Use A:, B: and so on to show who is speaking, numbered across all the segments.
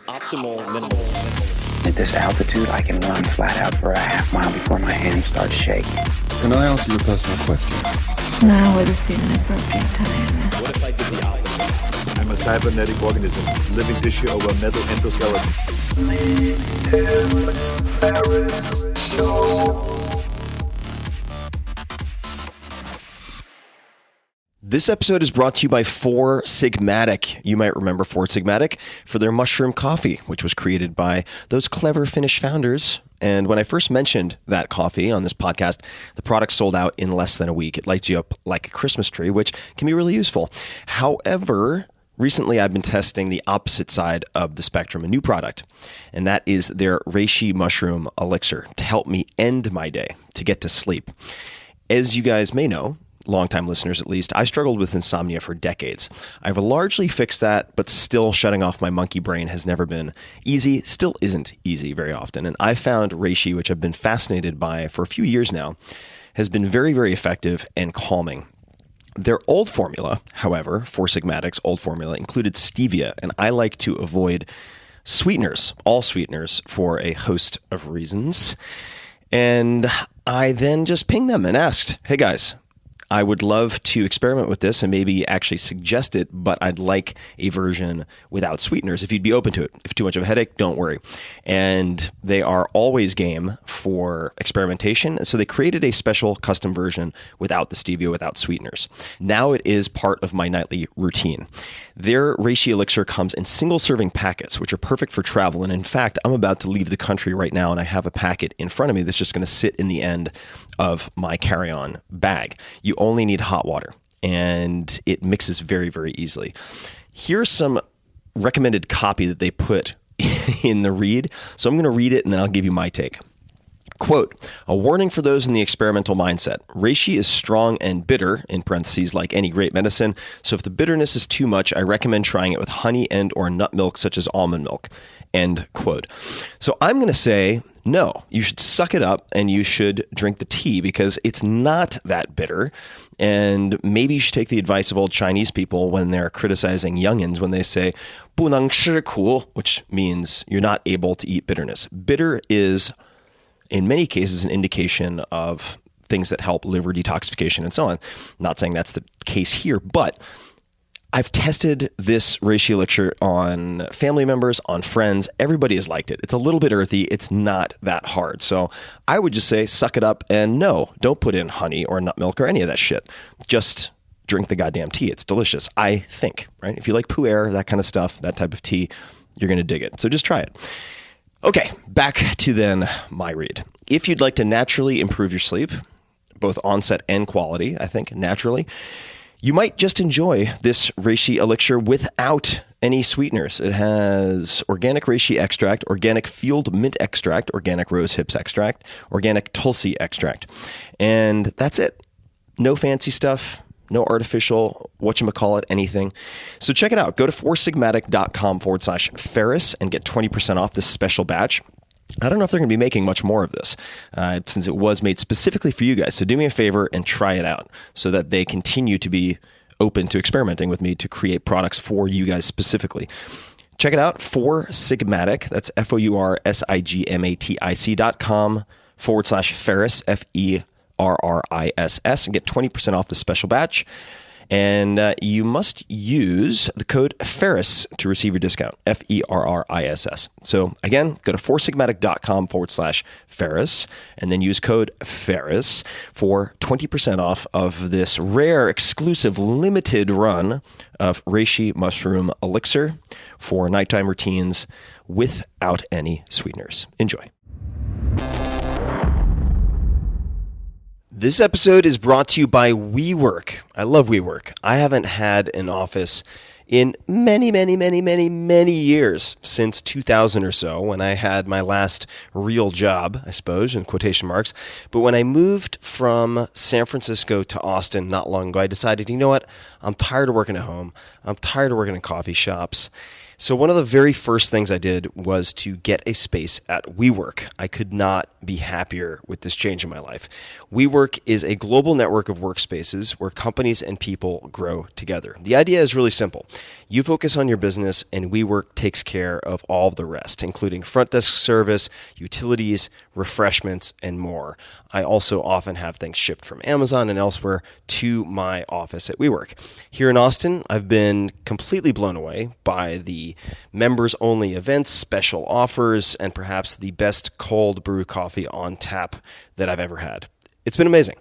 A: Optimal minimal.
B: At this altitude, I can run flat out for a half mile before my hands start shaking.
C: Can I answer your personal question?
D: Now would seem an appropriate time.
A: What if I did the opposite?
E: I'm a cybernetic organism, living tissue over metal endoskeleton. Ferriss Show.
F: This episode is brought to you by Four Sigmatic. You might remember Four Sigmatic for their mushroom coffee, which was created by those clever Finnish founders. And when I first mentioned that coffee on this podcast, the product sold out in less than a week. It lights you up like a Christmas tree, which can be really useful. However, recently I've been testing the opposite side of the spectrum, a new product, and that is their reishi mushroom elixir to help me end my day, to get to sleep. As you guys may know, longtime listeners at least, I struggled with insomnia for decades. I've largely fixed that, but still shutting off my monkey brain has never been easy, still isn't easy very often. And I found reishi, which I've been fascinated by for a few years now, has been very, very effective and calming. Their old formula, however, Four Sigmatic's old formula, included stevia, and I like to avoid sweeteners, all sweeteners, for a host of reasons. And I then just pinged them and asked, hey guys, I would love to experiment with this and maybe actually suggest it, but I'd like a version without sweeteners if you'd be open to it. If too much of a headache, don't worry. And they are always game for experimentation. So they created a special custom version without the stevia, without sweeteners. Now it is part of my nightly routine. Their reishi elixir comes in single serving packets, which are perfect for travel. And in fact, I'm about to leave the country right now, and I have a packet in front of me that's just going to sit in the end of my carry-on bag. You only need hot water, and it mixes very, very easily. Here's some recommended copy that they put in the read. So I'm going to read it, and then I'll give you my take. Quote, a warning for those in the experimental mindset. Reishi is strong and bitter, in parentheses, like any great medicine. So if the bitterness is too much, I recommend trying it with honey and or nut milk, such as almond milk. End quote. So I'm going to say, no, you should suck it up and you should drink the tea because it's not that bitter. And maybe you should take the advice of old Chinese people when they're criticizing youngins when they say, 不能吃苦, which means you're not able to eat bitterness. Bitter is, in many cases, an indication of things that help liver detoxification and so on. Not saying that's the case here, but I've tested this reishi elixir on family members, on friends. Everybody has liked it. It's a little bit earthy. It's not that hard. So I would just say, suck it up and no, don't put in honey or nut milk or any of that shit. Just drink the goddamn tea. It's delicious, I think, right? If you like pu'er, that kind of stuff, that type of tea, you're going to dig it. So just try it. Okay, back to then my read. If you'd like to naturally improve your sleep, both onset and quality, I think, naturally, you might just enjoy this reishi elixir without any sweeteners. It has organic reishi extract, organic field mint extract, organic rose hips extract, organic tulsi extract. And that's it. No fancy stuff. No artificial, whatchamacallit, anything. So check it out. Go to foursigmatic.com/Ferriss and get 20% off this special batch. I don't know if they're going to be making much more of this since it was made specifically for you guys. So do me a favor and try it out so that they continue to be open to experimenting with me to create products for you guys specifically. Check it out, Four Sigmatic. That's FOURSIGMATIC.com/Ferriss, FERRISS, and get 20% off the special batch. And you must use the code Ferriss to receive your discount, FERRISS. So again, go to foursigmatic.com/Ferriss and then use code Ferriss for 20% off of this rare, exclusive, limited run of reishi mushroom elixir for nighttime routines without any sweeteners. Enjoy. This episode is brought to you by WeWork. I love WeWork. I haven't had an office in many years, since 2000 or so, when I had my last real job, I suppose, in quotation marks. But when I moved from San Francisco to Austin not long ago, I decided, you know what? I'm tired of working at home. I'm tired of working in coffee shops. So one of the very first things I did was to get a space at WeWork. I could not be happier with this change in my life. WeWork is a global network of workspaces where companies and people grow together. The idea is really simple. You focus on your business and WeWork takes care of all the rest, including front desk service, utilities, refreshments, and more. I also often have things shipped from Amazon and elsewhere to my office at WeWork. Here in Austin, I've been completely blown away by the members-only events, special offers, and perhaps the best cold brew coffee on tap that I've ever had. It's been amazing.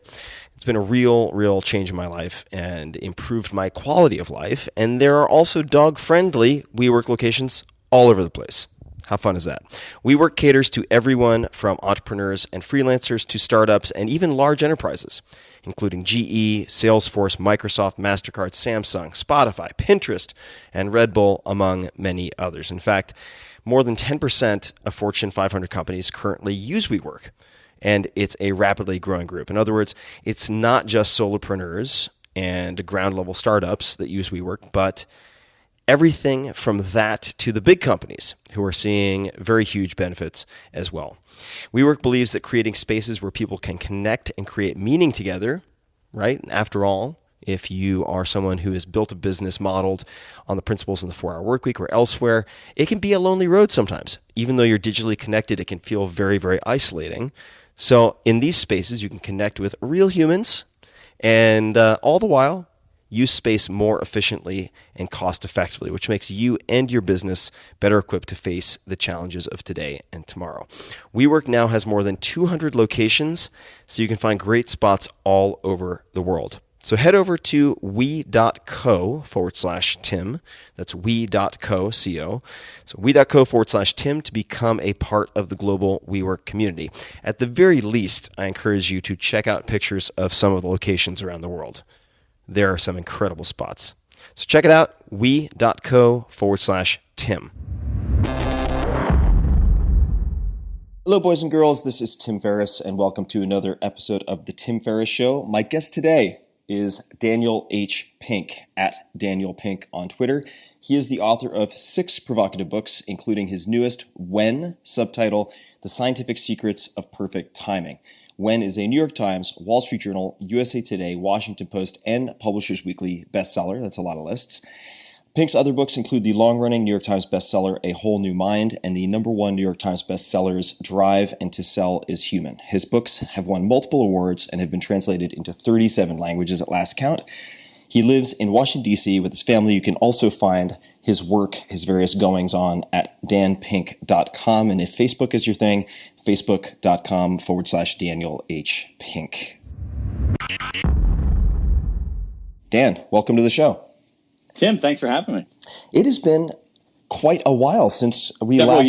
F: It's been a real change in my life and improved my quality of life. And there are also dog-friendly WeWork locations all over the place. How fun is that? WeWork caters to everyone from entrepreneurs and freelancers to startups and even large enterprises, including GE, Salesforce, Microsoft, MasterCard, Samsung, Spotify, Pinterest, and Red Bull, among many others. In fact, more than 10% of Fortune 500 companies currently use WeWork, and it's a rapidly growing group. In other words, it's not just solopreneurs and ground-level startups that use WeWork, but everything from that to the big companies who are seeing very huge benefits as well. WeWork believes that creating spaces where people can connect and create meaning together, right? After all, if you are someone who has built a business modeled on the principles in the 4-Hour Workweek or elsewhere, it can be a lonely road sometimes. Even though you're digitally connected, it can feel very isolating. So in these spaces, you can connect with real humans and all the while use space more efficiently and cost effectively, which makes you and your business better equipped to face the challenges of today and tomorrow. WeWork now has more than 200 locations, so you can find great spots all over the world. So head over to we.co/Tim. That's we.co, C-O. So we.co/Tim to become a part of the global WeWork community. At the very least, I encourage you to check out pictures of some of the locations around the world. There are some incredible spots. So check it out, we.co/Tim. Hello, boys and girls. This is Tim Ferriss, and welcome to another episode of The Tim Ferriss Show. My guest today is Daniel H. Pink, at Daniel Pink on Twitter. He is the author of 6 provocative books, including his newest, When, subtitle, The Scientific Secrets of Perfect Timing. When is a New York Times, Wall Street Journal, USA Today, Washington Post, and Publishers Weekly bestseller. That's a lot of lists. Pink's other books include the long-running New York Times bestseller, A Whole New Mind, and the #1 New York Times bestsellers, Drive and To Sell is Human. His books have won multiple awards and have been translated into 37 languages at last count. He lives in Washington, D.C. with his family. You can also find his work, his various goings-on at danpink.com. And if Facebook is your thing, facebook.com/Daniel H. Pink. Dan, welcome to the show.
G: Tim, thanks for having me.
F: It has been quite a while since we Several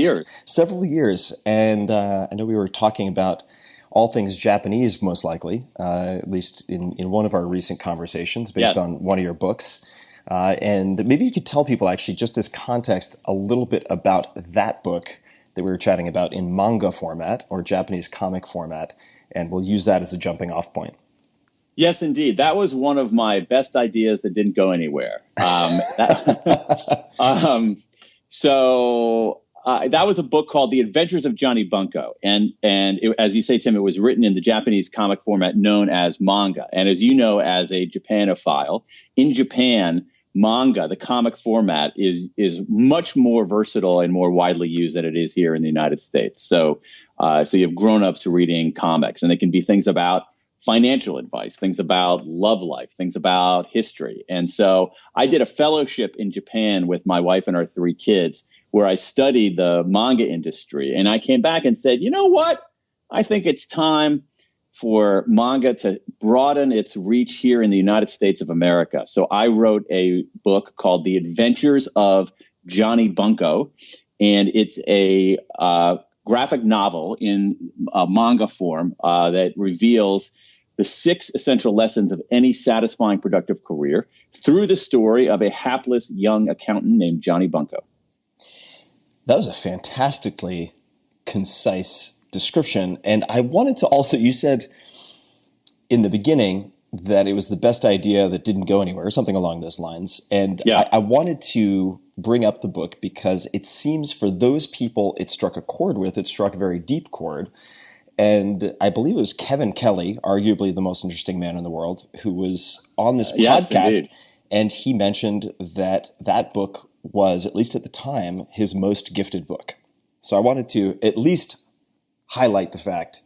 F: years. And I know we were talking about all things Japanese, most likely, at least in one of our recent conversations based on one of your books. And maybe you could tell people, actually, just as context, a little bit about that book that we were chatting about in manga format or Japanese comic format, and we'll use that as a jumping off point.
G: Yes, indeed. That was one of my best ideas that didn't go anywhere. That was a book called The Adventures of Johnny Bunko. And as you say, Tim, it was written in the Japanese comic format known as manga. And as you know, as a Japanophile, in Japan, manga, the comic format, is much more versatile and more widely used than it is here in the United States. So you have grown-ups reading comics, and they can be things about financial advice, things about love life, things about history. And so I did a fellowship in Japan with my wife and our 3 kids where I studied the manga industry. And I came back and said, you know what? I think it's time for manga to broaden its reach here in the United States of America. So I wrote a book called The Adventures of Johnny Bunko, and it's a graphic novel in manga form that reveals the 6 essential lessons of any satisfying, productive career through the story of a hapless young accountant named Johnny Bunko.
F: That was a fantastically concise description. And I wanted to also, you said in the beginning that it was the best idea that didn't go anywhere, or something along those lines. And I wanted to bring up the book because it seems for those people it struck a chord with, it struck a very deep chord. And I believe it was Kevin Kelley, arguably the most interesting man in the world, who was on this
G: Yes,
F: podcast.
G: indeed.
F: And he mentioned that that book was, at least at the time, his most gifted book. So I wanted to at least highlight the fact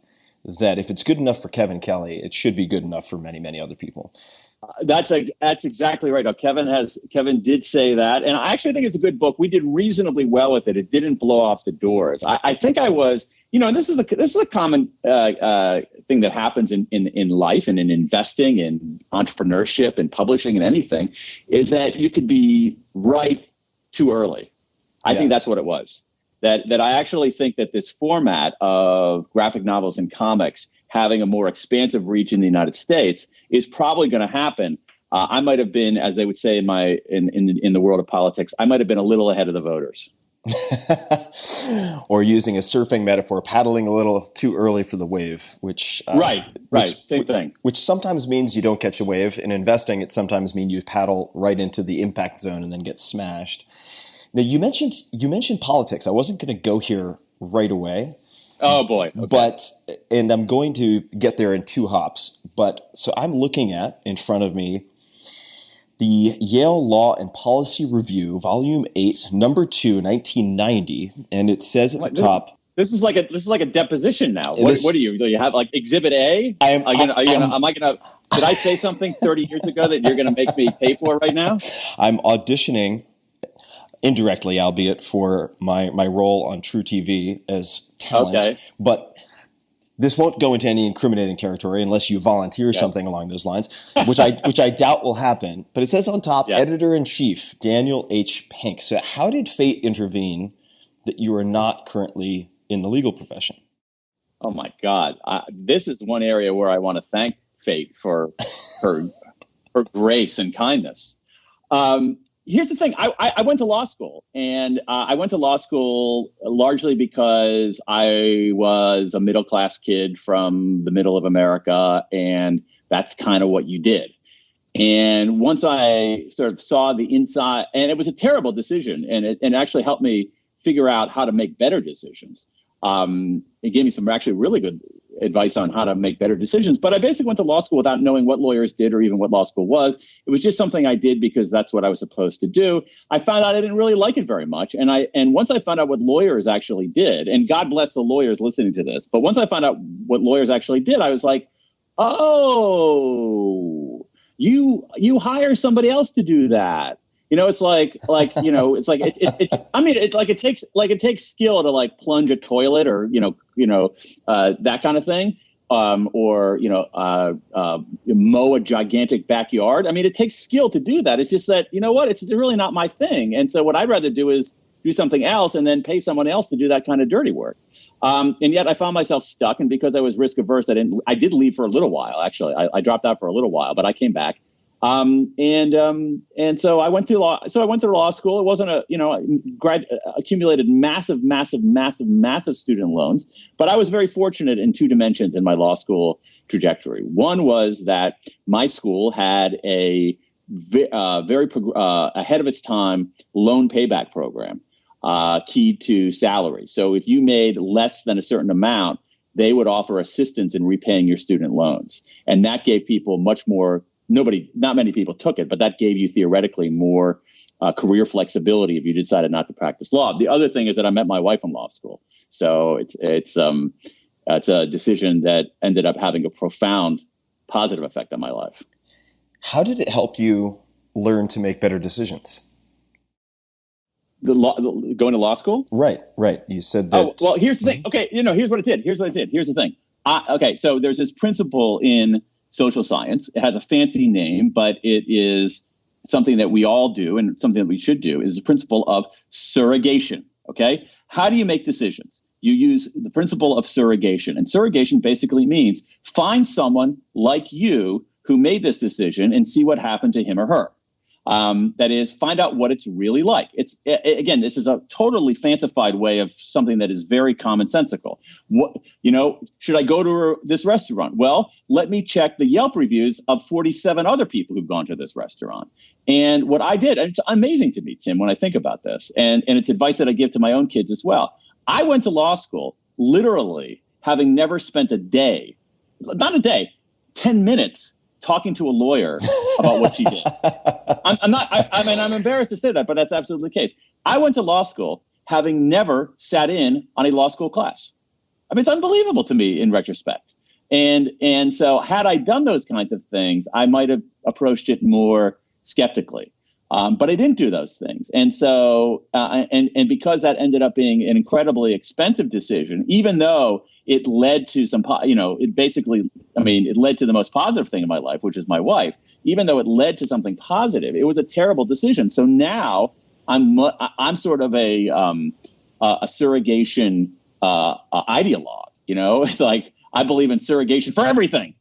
F: that if it's good enough for Kevin Kelley, it should be good enough for many, many other people.
G: That's exactly right. Now, Kevin did say that, and I actually think it's a good book. We did reasonably well with it. It didn't blow off the doors. I think I was, and this is a common thing that happens in life and in investing, in entrepreneurship, and publishing, and anything, is that you could be right too early. I think that's what it was. That I actually think that this format of graphic novels and comics having a more expansive reach in the United States is probably going to happen. I might have been, as they would say in the world of politics, I might have been a little ahead of the voters.
F: Or using a surfing metaphor, paddling a little too early for the wave, which
G: Same thing.
F: Which sometimes means you don't catch a wave. In investing, it sometimes means you paddle right into the impact zone and then get smashed. Now, you mentioned politics. I wasn't going to go here right away.
G: Oh boy! Okay.
F: And I'm going to get there in two hops. So I'm looking at in front of me the Yale Law and Policy Review, Volume 8, Number 2, 1990, and it says at the top.
G: This is like a deposition now. What do you have, like Exhibit A? Did I say something 30 years ago that you're going to make me pay for right now?
F: I'm auditioning, indirectly, albeit, for my role on True TV as talent. Okay. But this won't go into any incriminating territory unless you volunteer something along those lines, which I doubt will happen. But it says on top, Editor-in-Chief Daniel H. Pink. So how did fate intervene that you are not currently in the legal profession?
G: Oh my God! This is one area where I want to thank fate for her grace and kindness. Here's the thing. I went to law school, and I went to law school largely because I was a middle-class kid from the middle of America, and that's kind of what you did. And once I sort of saw the inside, and it was a terrible decision, and it actually helped me figure out how to make better decisions. It gave me some actually really good advice on how to make better decisions. But I basically went to law school without knowing what lawyers did or even what law school was. It was just something I did because that's what I was supposed to do. I found out I didn't really like it very much. And once I found out what lawyers actually did, and God bless the lawyers listening to this, but once I found out what lawyers actually did, I was like, oh, you hire somebody else to do that. It's like it takes skill to like plunge a toilet or, that kind of thing. Or mow a gigantic backyard. I mean, it takes skill to do that. It's just that, it's really not my thing. And so what I'd rather do is do something else and then pay someone else to do that kind of dirty work. And yet I found myself stuck. And because I was risk averse, I did leave for a little while, actually. I dropped out for a little while, but I came back. And so I went through law. So I went through law school. It wasn't accumulated massive student loans, but I was very fortunate in two dimensions in my law school trajectory. One was that my school had a very ahead of its time loan payback program, keyed to salary. So if you made less than a certain amount, they would offer assistance in repaying your student loans. And that gave people much more. Not many people took it, but that gave you theoretically more career flexibility if you decided not to practice law. The other thing is that I met my wife in law school, so it's a decision that ended up having a profound positive effect on my life.
F: How did it help you learn to make better decisions?
G: Going to law school? Right.
F: You said that.
G: Oh, well, here's the thing. Okay, here's what it did. Here's the thing. So there's this principle in social science. It has a fancy name, but it is something that we all do and something that we should do. Is the principle of surrogation. Okay. How do you make decisions? You use the principle of surrogation, and surrogation basically means find someone like you who made this decision and see what happened to him or her. That is, find out what it's really like. Again, this is a totally fancified way of something that is very commonsensical. Should I go to this restaurant? Well, let me check the Yelp reviews of 47 other people who've gone to this restaurant. And what I did, and it's amazing to me, Tim, when I think about this, and it's advice that I give to my own kids as well. I went to law school literally having never spent a day, not a day, 10 minutes talking to a lawyer about what she did. I'm embarrassed to say that, but that's absolutely the case. I went to law school having never sat in on a law school class. I mean, it's unbelievable to me in retrospect. And so had I done those kinds of things, I might have approached it more skeptically. But I didn't do those things. And so, and because that ended up being an incredibly expensive decision, even though it led to it led to the most positive thing in my life, which is my wife. Even though it led to something positive, it was a terrible decision. So now I'm sort of a surrogation ideologue. It's like I believe in surrogation for everything,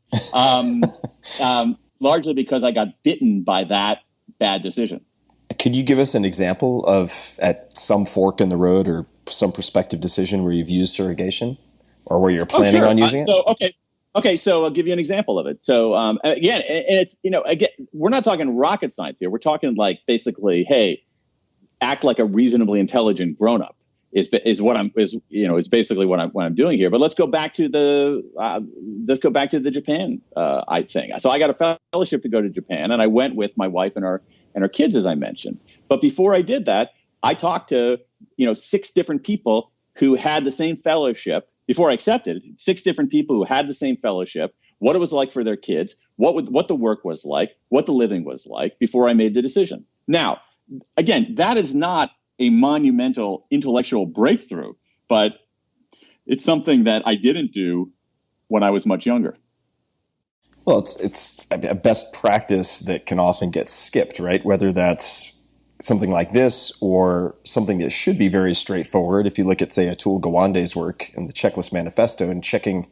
G: largely because I got bitten by that bad decision.
F: Could you give us an example of at some fork in the road or some prospective decision where you've used surrogation? Or where you're planning on using it? Okay. So I'll give you an example of it. So again, and it's we're not talking rocket science here. We're talking like basically, hey, act like a reasonably intelligent grown up is basically what I'm doing here. But let's go back to the Japan thing. So I got a fellowship to go to Japan, and I went with my wife and our kids, as I mentioned. But before I did that, I talked to 6 different people who had the same fellowship. Before I accepted, 6 different people who had the same fellowship, what it was like for their kids, what the work was like, what the living was like before I made the decision. Now, again, that is not a monumental intellectual breakthrough, but it's something that I didn't do when I was much younger. Well, it's a best practice that can often get skipped, right? Whether that's something like this or something that should be very straightforward. If you look at, say, Atul Gawande's work in the Checklist Manifesto and checking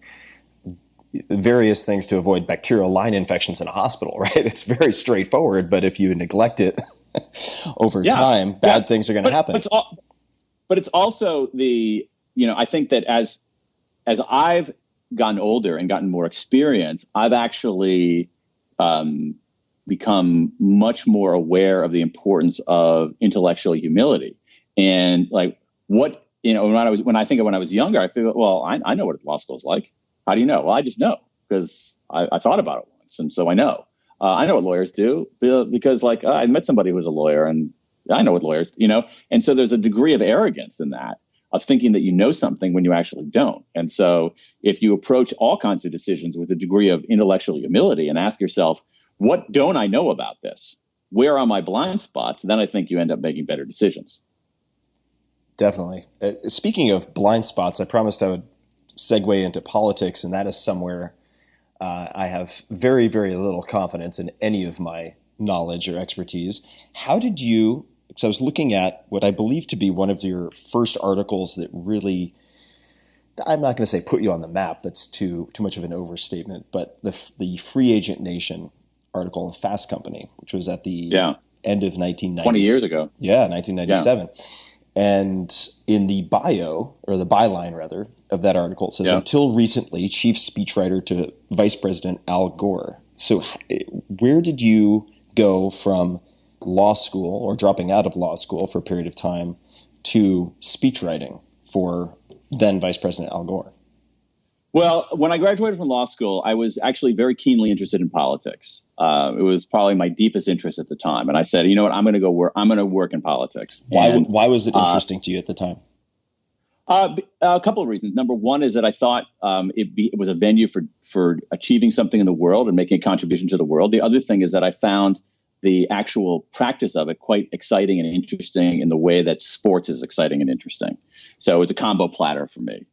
F: various things to avoid bacterial line infections in a hospital, right? It's very straightforward, but if you neglect it over time, bad things are going to happen.
G: But it's also I think that as I've gotten older and gotten more experience, I've actually become much more aware of the importance of intellectual humility. And like when I think of when I was younger, I feel, well, I know what law school is like. How do you know? Well, I just know because I thought about it once. And so I know. I know what lawyers do because I met somebody who was a lawyer and I know what lawyers, and so there's a degree of arrogance in that, of thinking that you know something when you actually don't. And so if you approach all kinds of decisions with a degree of intellectual humility and ask yourself, what don't I know about this? Where are my blind spots? Then I think you end up making better decisions.
F: Definitely. Speaking of blind spots, I promised I would segue into politics, and that is somewhere I have very, very little confidence in any of my knowledge or expertise. How did you, because I was looking at what I believe to be one of your first articles that really, I'm not going to say put you on the map, that's too much of an overstatement, but the Free Agent Nation article in Fast Company, which was at the end of 1990.
G: 20 years ago.
F: Yeah, 1997. Yeah. And in the bio, or the byline rather, of that article, it says, until recently, chief speechwriter to Vice President Al Gore. So where did you go from law school, or dropping out of law school for a period of time, to speechwriting for then Vice President Al Gore?
G: Well, when I graduated from law school, I was actually very keenly interested in politics. It was probably my deepest interest at the time. And I said, you know what, I'm going to work in politics.
F: Why was it interesting to you at the time?
G: A couple of reasons. Number one is that I thought it was a venue for achieving something in the world and making a contribution to the world. The other thing is that I found the actual practice of it quite exciting and interesting in the way that sports is exciting and interesting. So it was a combo platter for me.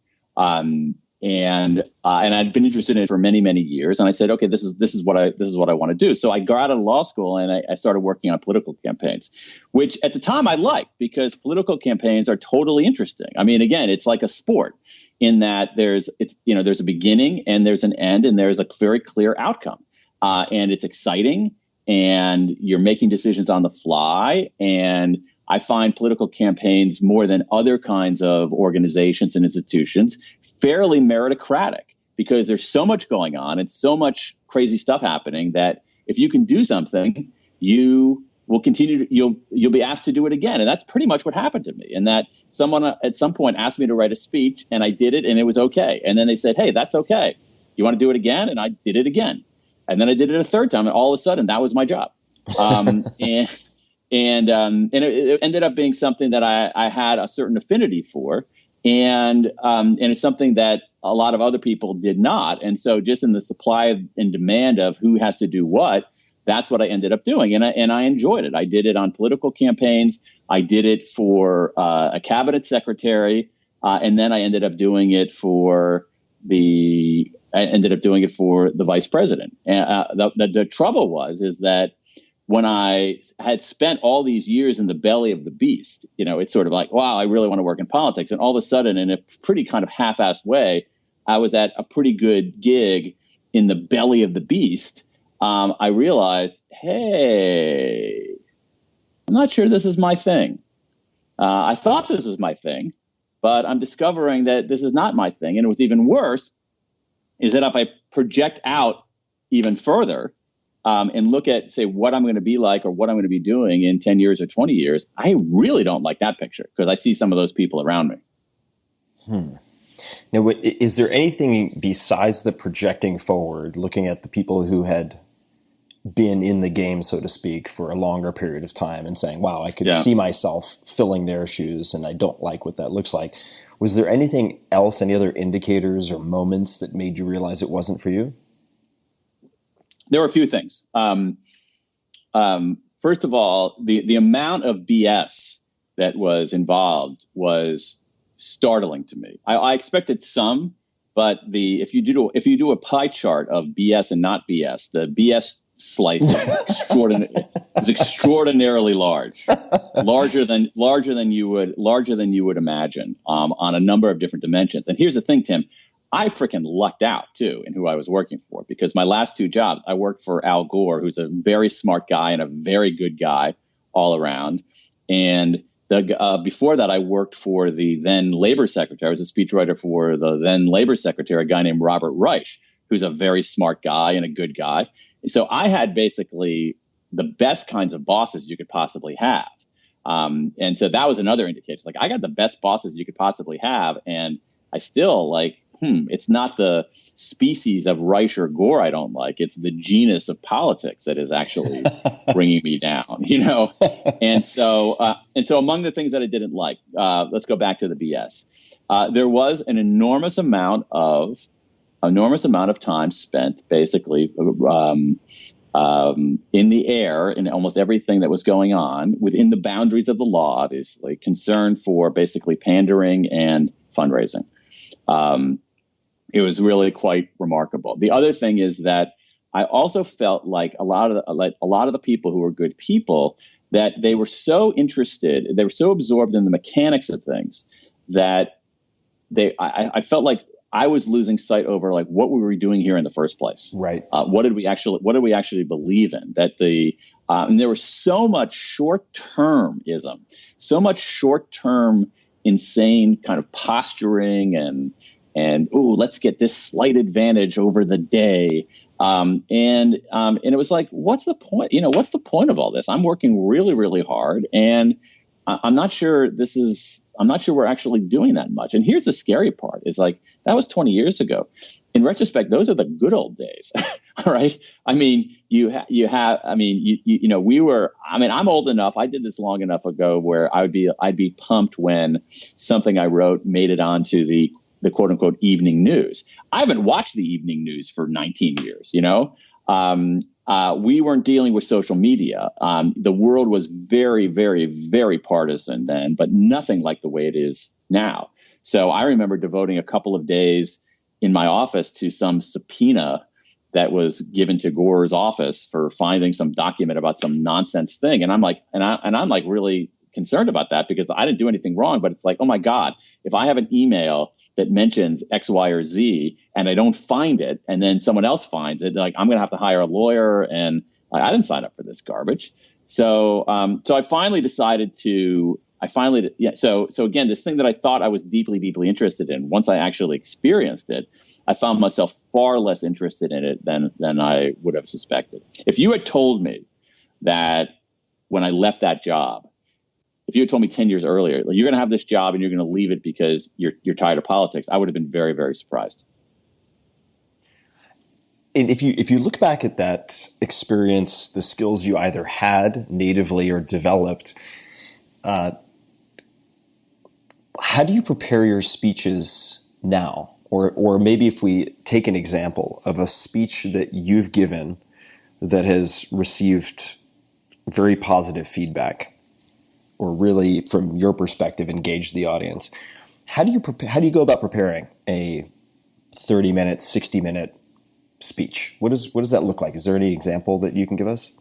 G: And I'd been interested in it for many, many years. And I said, okay, this is what I want to do. So I got out of law school and I started working on political campaigns, which at the time I liked because political campaigns are totally interesting. I mean, again, it's like a sport in that there's a beginning and there's an end and there's a very clear outcome. And it's exciting and you're making decisions on the fly. And I find political campaigns, more than other kinds of organizations and institutions, fairly meritocratic, because there's so much going on and so much crazy stuff happening that if you can do something, you will continue to, you'll be asked to do it again. And that's pretty much what happened to me. And that someone at some point asked me to write a speech, and I did it, and it was okay. And then they said, hey, that's okay. You want to do it again? And I did it again. And then I did it a third time, and all of a sudden that was my job. And it ended up being something that I had a certain affinity for, and it's something that a lot of other people did not. And so, just in the supply and demand of who has to do what, that's what I ended up doing, and I enjoyed it. I did it on political campaigns. I did it for a cabinet secretary, and then I ended up doing it for the vice president. And the trouble is that when I had spent all these years in the belly of the beast, it's sort of like, wow, I really want to work in politics. And all of a sudden, in a pretty kind of half-assed way, I was at a pretty good gig in the belly of the beast. I realized, hey, I'm not sure this is my thing. I thought this was my thing, but I'm discovering that this is not my thing. And what's even worse is that if I project out even further, and look at, say, what I'm going to be like or what I'm going to be doing in 10 years or 20 years, I really don't like that picture, because I see some of those people around me.
F: Now, is there anything besides the projecting forward, looking at the people who had been in the game, so to speak, for a longer period of time and saying, wow, I could see myself filling their shoes and I don't like what that looks like? Was there anything else, any other indicators or moments that made you realize it wasn't for you?
G: There were a few things. First of all, the amount of BS that was involved was startling to me. I expected some, but if you do a pie chart of BS and not BS, the BS slice is extraordinarily large, larger than you would imagine, on a number of different dimensions. And here's the thing, Tim. I freaking lucked out, too, in who I was working for, because my last two jobs, I worked for Al Gore, who's a very smart guy and a very good guy all around. And before that, I worked for the then labor secretary. I was a speechwriter for the then labor secretary, a guy named Robert Reich, who's a very smart guy and a good guy. So I had basically the best kinds of bosses you could possibly have. And so that was another indication. Like, I got the best bosses you could possibly have. And I still it's not the species of Reich or Gore I don't like. It's the genus of politics that is actually bringing me down, And so among the things that I didn't like, let's go back to the BS. There was an enormous amount of time spent basically in the air in almost everything that was going on within the boundaries of the law, obviously, concern for basically pandering and fundraising. It was really quite remarkable. The other thing is that I also felt like a lot of the people who were good people, that they were so interested, they were so absorbed in the mechanics of things, that I felt like I was losing sight over what were we doing here in the first place? Right. What did we actually believe in? That and there was so much short-termism, so much short-term insane kind of posturing and let's get this slight advantage over the day. And it was like, what's the point? What's the point of all this? I'm working really, really hard, and I'm not sure we're actually doing that much. And here's the scary part: is that was 20 years ago. In retrospect, those are the good old days. All right. I mean, I'm old enough. I did this long enough ago where I'd be pumped when something I wrote made it onto the quote unquote evening news. I haven't watched the evening news for 19 years, we weren't dealing with social media. The world was very, very, very partisan then, but nothing like the way it is now. So I remember devoting a couple of days in my office to some subpoena that was given to Gore's office for finding some document about some nonsense thing. And I'm like really concerned about that, because I didn't do anything wrong, but it's like, oh my God, if I have an email that mentions X, Y, or Z and I don't find it, and then someone else finds it, I'm going to have to hire a lawyer, and Like, I didn't sign up for this garbage. So I finally decided to. So again, this thing that I thought I was deeply, deeply interested in, once I actually experienced it, I found myself far less interested in it than I would have suspected. If you had told me that when I left that job, if you had told me 10 years earlier, like, you're going to have this job and you're going to leave it because you're tired of politics, I would have been very, very surprised.
F: And if you look back at that experience, the skills you either had natively or developed, how do you prepare your speeches now? Or maybe if we take an example of a speech that you've given that has received very positive feedback, or really, from your perspective, engage the audience. How do you go about preparing a 30-minute, 60-minute speech? What does that look like? Is there any example that you can give us?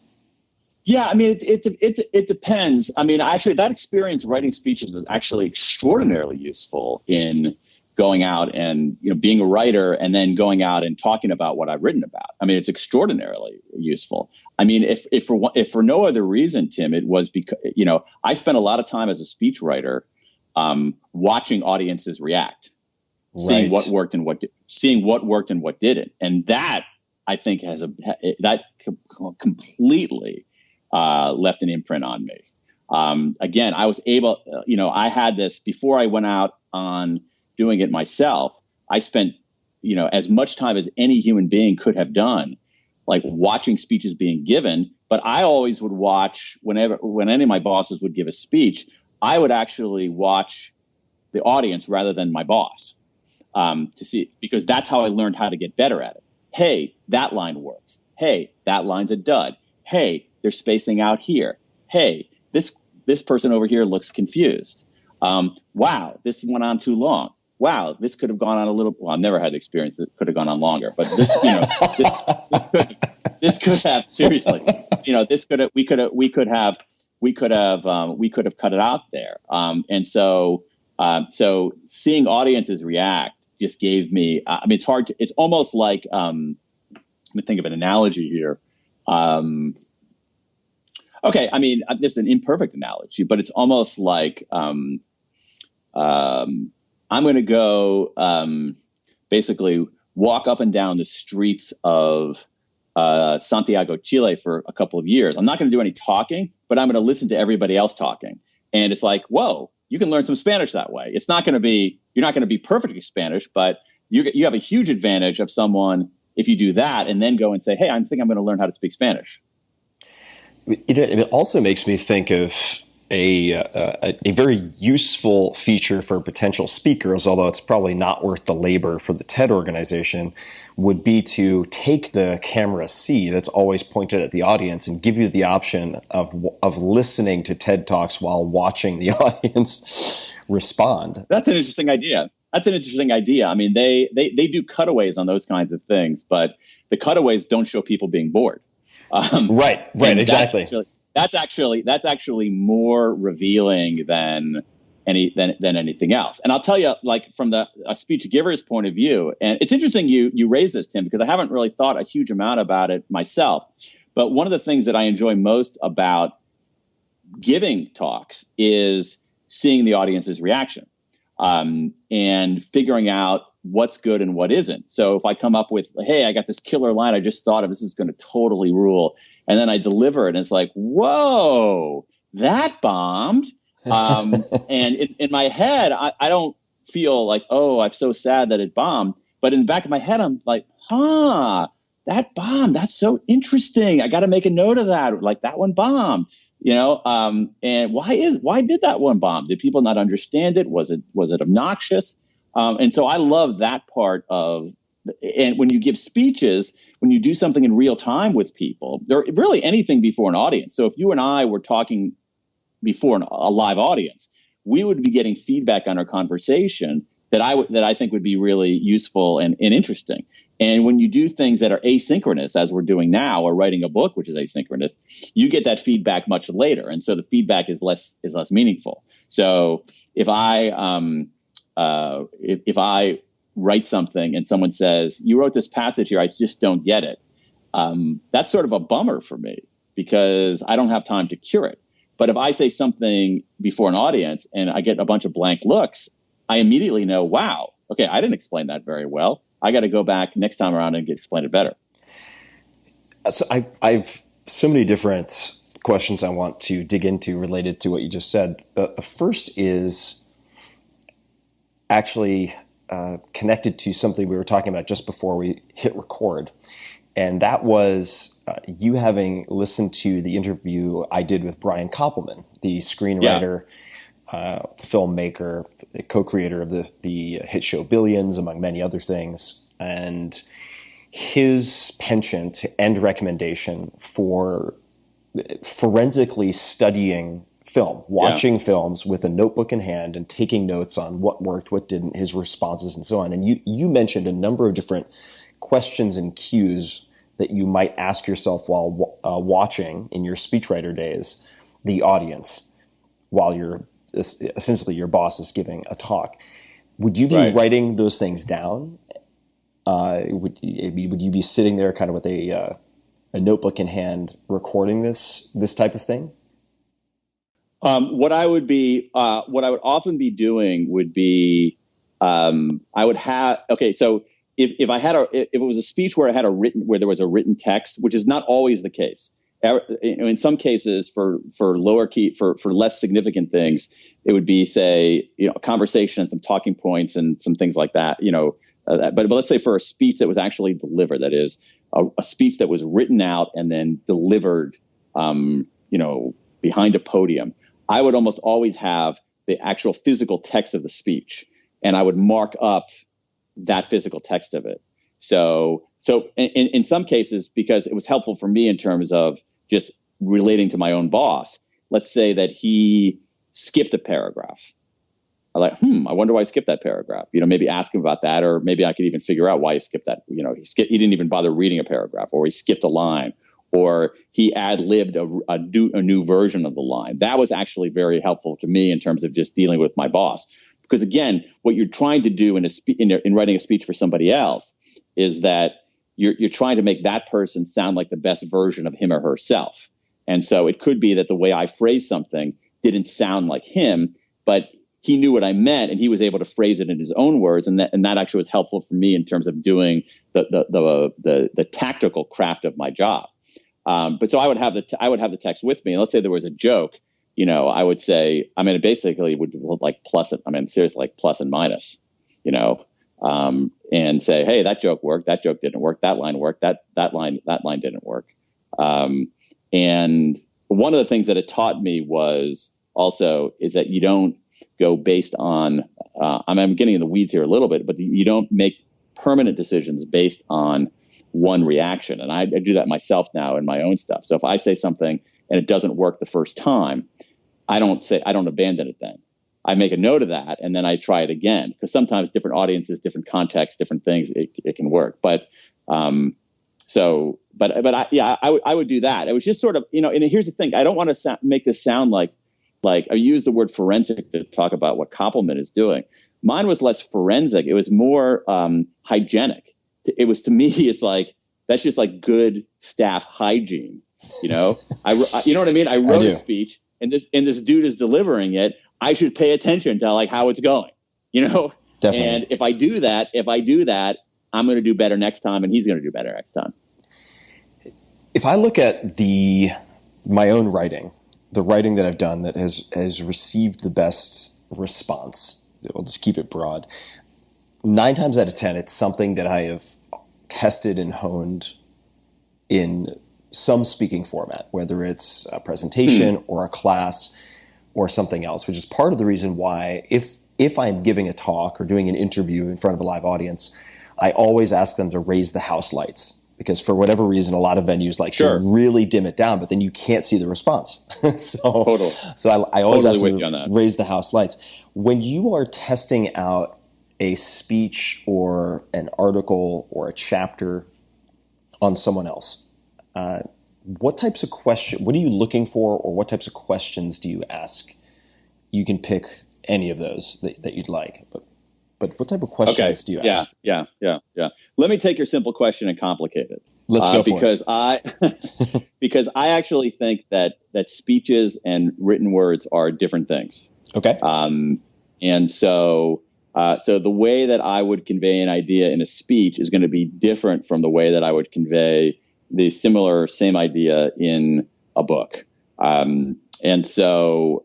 G: Yeah, I mean, it depends. I mean, actually, that experience writing speeches was actually extraordinarily useful in going out and, being a writer and then going out and talking about what I've written about. I mean, it's extraordinarily useful. I mean, if for no other reason, Tim, it was because, I spent a lot of time as a speechwriter watching audiences react, seeing what worked and what didn't. And that, I think, completely left an imprint on me. Again, I was able, I had this before I went out on doing it myself. I spent, as much time as any human being could have done, like watching speeches being given. But I always would watch when any of my bosses would give a speech, I would actually watch the audience rather than my boss to see, because that's how I learned how to get better at it. Hey, that line works. Hey, that line's a dud. Hey, they're spacing out here. Hey, this person over here looks confused. Wow, this went on too long. Wow, this could have gone on a little. Well, I've never had the experience that could have gone on longer, but this, this could have seriously, we could have cut it out there. And so seeing audiences react just gave me. I mean, it's almost like. Let me think of an analogy here. Okay, I mean, this is an imperfect analogy, but it's almost like. I'm going to go basically walk up and down the streets of Santiago, Chile for a couple of years. I'm not going to do any talking, but I'm going to listen to everybody else talking. And it's like, whoa, you can learn some Spanish that way. You're not going to be perfectly Spanish, but you have a huge advantage of someone if you do that and then go and say, hey, I think I'm going to learn how to speak Spanish.
F: It also makes me think of a very useful feature for potential speakers, although it's probably not worth the labor for the TED organization, would be to take the camera C that's always pointed at the audience and give you the option of listening to TED Talks while watching the audience respond.
G: That's an interesting idea. I mean, they do cutaways on those kinds of things, but the cutaways don't show people being bored.
F: Right, exactly.
G: That's actually more revealing than anything else. And I'll tell you, like, from a speech giver's point of view, and it's interesting you raise this, Tim, because I haven't really thought a huge amount about it myself. But one of the things that I enjoy most about giving talks is seeing the audience's reaction and figuring out what's good and what isn't. So if I come up with, hey, I got this killer line I just thought of, this is going to totally rule, and then I deliver it, and it's like, whoa, that bombed. And in my head, I don't feel like, oh, I'm so sad that it bombed. But in the back of my head, I'm like, that bombed. That's so interesting. I got to make a note of that. Like, that one bombed. And why did that one bomb? Did people not understand it? Was it obnoxious? And so I love that part of, and when you give speeches, when you do something in real time with people, or really anything before an audience. So if you and I were talking before a live audience, we would be getting feedback on our conversation that I think would be really useful and interesting. And when you do things that are asynchronous, as we're doing now, or writing a book, which is asynchronous, you get that feedback much later. And so the feedback is less meaningful. So if I write something and someone says, you wrote this passage here, I just don't get it. that's sort of a bummer for me because I don't have time to cure it. But if I say something before an audience and I get a bunch of blank looks, I immediately know, wow, okay, I didn't explain that very well. I got to go back next time around and explain it better.
F: So I've so many different questions I want to dig into related to what you just said. The first is actually connected to something we were talking about just before we hit record. And that was you having listened to the interview I did with Brian Koppelman, the screenwriter, filmmaker, co-creator of the hit show Billions, among many other things. And his penchant and recommendation for forensically studying film, watching films with a notebook in hand and taking notes on what worked, what didn't, his responses and so on. And you mentioned a number of different questions and cues that you might ask yourself while watching in your speechwriter days, the audience, while essentially your boss is giving a talk. Would you be writing those things down? Would you be sitting there kind of with a notebook in hand recording this type of thing?
G: What I would often be doing would be, I would have, okay, so if it was a speech where where there was a written text, which is not always the case. In some cases, for lower key, for less significant things, it would be, say, a conversation and some talking points and some things like that, but let's say for a speech that was actually delivered, that is a speech that was written out and then delivered, behind a podium, I would almost always have the actual physical text of the speech, and I would mark up that physical text of it. So in some cases, because it was helpful for me in terms of just relating to my own boss, let's say that he skipped a paragraph. I'm like, I wonder why he skipped that paragraph. Maybe ask him about that, or maybe I could even figure out why he skipped that. He didn't even bother reading a paragraph, or he skipped a line, or he ad-libbed a new version of the line. That was actually very helpful to me in terms of just dealing with my boss. Because again, what you're trying to do in writing a speech for somebody else is that you're trying to make that person sound like the best version of him or herself. And so it could be that the way I phrased something didn't sound like him, but he knew what I meant, and he was able to phrase it in his own words, and that actually was helpful for me in terms of doing the tactical craft of my job. But so I would have the text with me, and let's say there was a joke. I would say, it basically would like seriously, like plus and minus, and say, hey, that joke worked, that joke didn't work, that line worked, that line didn't work. And one of the things that it taught me is that you don't go based on, I'm getting in the weeds here a little bit, but you don't make permanent decisions based on one reaction. And I do that myself now in my own stuff. So if I say something and it doesn't work the first time, I don't abandon it then. I make a note of that, and then I try it again, because sometimes different audiences, different contexts, different things, it can work. But I would do that. It was just sort of, and here's the thing. I don't want to make this sound like I use the word forensic to talk about what Koppelman is doing. Mine was less forensic. It was more hygienic. It was, to me, it's like, that's just like good staff hygiene. You know what I mean? I wrote a speech, and this dude is delivering it. I should pay attention to like how it's going, Definitely. And if I do that, I'm going to do better next time, and he's going to do better next time.
F: If I look at my own writing, the writing that I've done that has received the best response, I'll just keep it broad. 9 times out of 10, it's something that I have tested and honed in some speaking format, whether it's a presentation or a class or something else, which is part of the reason why if I'm giving a talk or doing an interview in front of a live audience, I always ask them to raise the house lights, because for whatever reason, a lot of venues like to really dim it down, but then you can't see the response. So I always ask them to raise the house lights. When you are testing out a speech or an article or a chapter on someone else, what types of what are you looking for, or what types of questions do you ask? You can pick any of those that you'd like, but what type of questions do you ask?
G: Yeah. Let me take your simple question and complicate it.
F: Let's go for
G: because because I actually think that speeches and written words are different things.
F: Okay.
G: And so the way that I would convey an idea in a speech is going to be different from the way that I would convey the same idea in a book. And so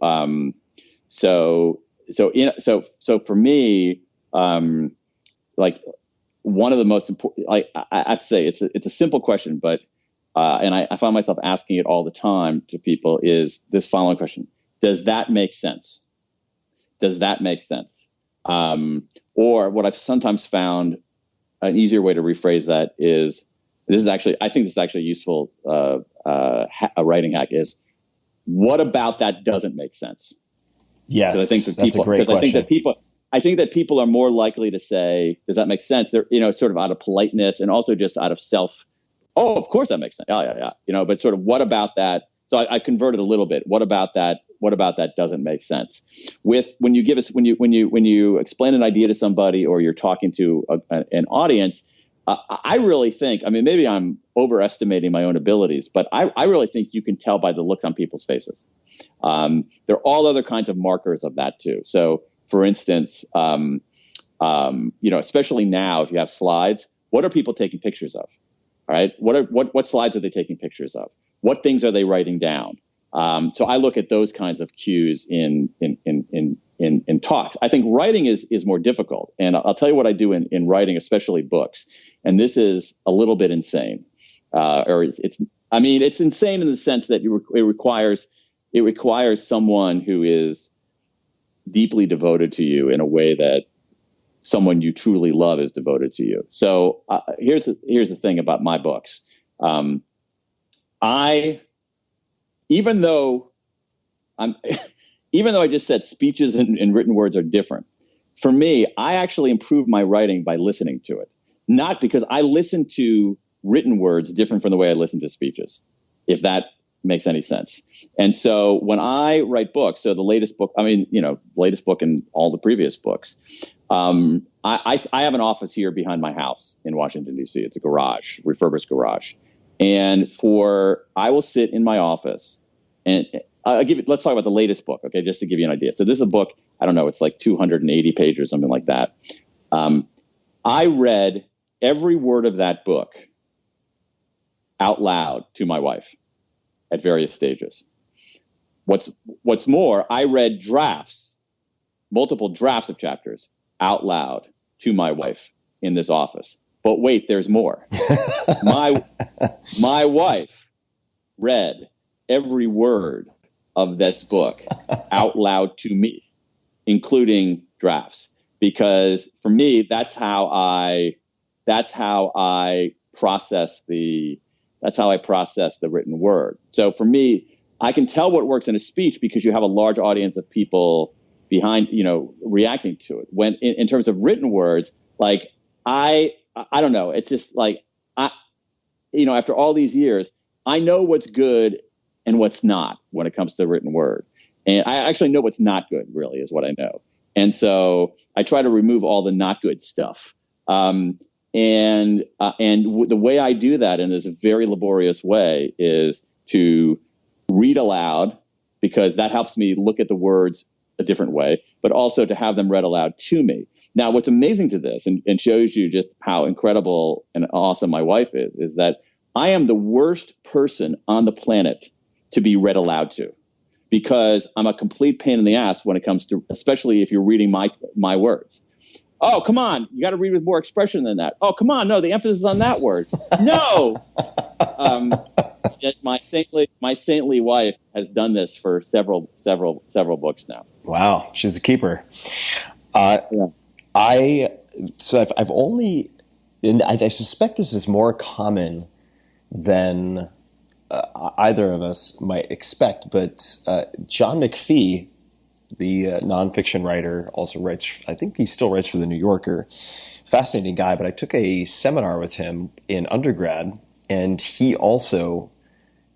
G: for me, like one of the most important, like I have to say, it's a simple question, but and I find myself asking it all the time to people, is this following question: does that make sense? Does that make sense? Or what I've sometimes found an easier way to rephrase that is, I think this is actually a useful a writing hack, is, what about that doesn't make sense?
F: Yes,
G: I think
F: that's a great question.
G: I think that people are more likely to say, does that make sense? They're, sort of out of politeness and also just out of self. Oh, of course that makes sense. Yeah. But sort of, what about that? So I converted a little bit. What about that? What about that doesn't make sense? When you explain an idea to somebody, or you're talking to an audience, I really think, maybe I'm overestimating my own abilities, but I really think you can tell by the looks on people's faces. There are all other kinds of markers of that too. So, for instance, especially now, if you have slides, what are people taking pictures of? All right, what slides are they taking pictures of? What things are they writing down? So I look at those kinds of cues in talks. I think writing is more difficult, and I'll tell you what I do in writing, especially books. And this is a little bit insane, it's insane in the sense that it requires someone who is deeply devoted to you in a way that someone you truly love is devoted to you. So here's the thing about my books. Even though I just said speeches and written words are different, for me, I actually improve my writing by listening to it. Not because I listen to written words different from the way I listen to speeches, if that makes any sense. And so when I write books, so the latest book, latest book and all the previous books, I have an office here behind my house in Washington, D.C. It's a garage, refurbished garage. And I will sit in my office, and let's talk about the latest book, okay, just to give you an idea. So this is a book, I don't know, it's like 280 pages or something like that. I read every word of that book out loud to my wife at various stages. What's more, I read multiple drafts of chapters out loud to my wife in this office. But wait, there's more. My wife read every word of this book out loud to me, including drafts, because for me, that's how I process the written word. So for me, I can tell what works in a speech because you have a large audience of people behind, reacting to it. When in terms of written words, like I don't know. It's just like, after all these years, I know what's good and what's not when it comes to written word. And I actually know what's not good, really, is what I know. And so I try to remove all the not good stuff. And the way I do that in this very laborious way is to read aloud, because that helps me look at the words a different way, but also to have them read aloud to me. Now, what's amazing to this and shows you just how incredible and awesome my wife is that I am the worst person on the planet to be read aloud to, because I'm a complete pain in the ass when it comes to, especially if you're reading my words. Oh, come on. You got to read with more expression than that. Oh, come on. No, the emphasis is on that word. No. Yet my saintly wife has done this for several books now.
F: Wow. She's a keeper.
G: Yeah.
F: I've only, and I suspect this is more common than either of us might expect, but John McPhee, the nonfiction writer, also writes, I think he still writes for the New Yorker. Fascinating guy, but I took a seminar with him in undergrad, and he also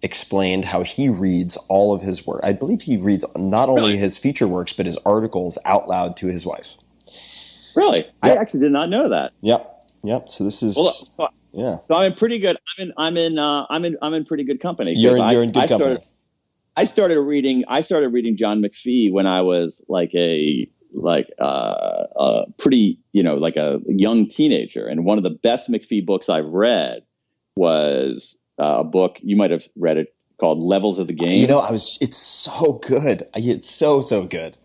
F: explained how he reads all of his work. I believe he reads not only his feature works, but his articles out loud to his wife.
G: Really? Yep. I actually did not know that.
F: Yep. So this is... Yeah.
G: So I'm in pretty good. I'm in pretty good company.
F: You're in good company.
G: I started reading John McPhee when I was like a pretty, like a young teenager. And one of the best McPhee books I've read was a book, you might have read it, called Levels of the Game.
F: It's so good. It's so good.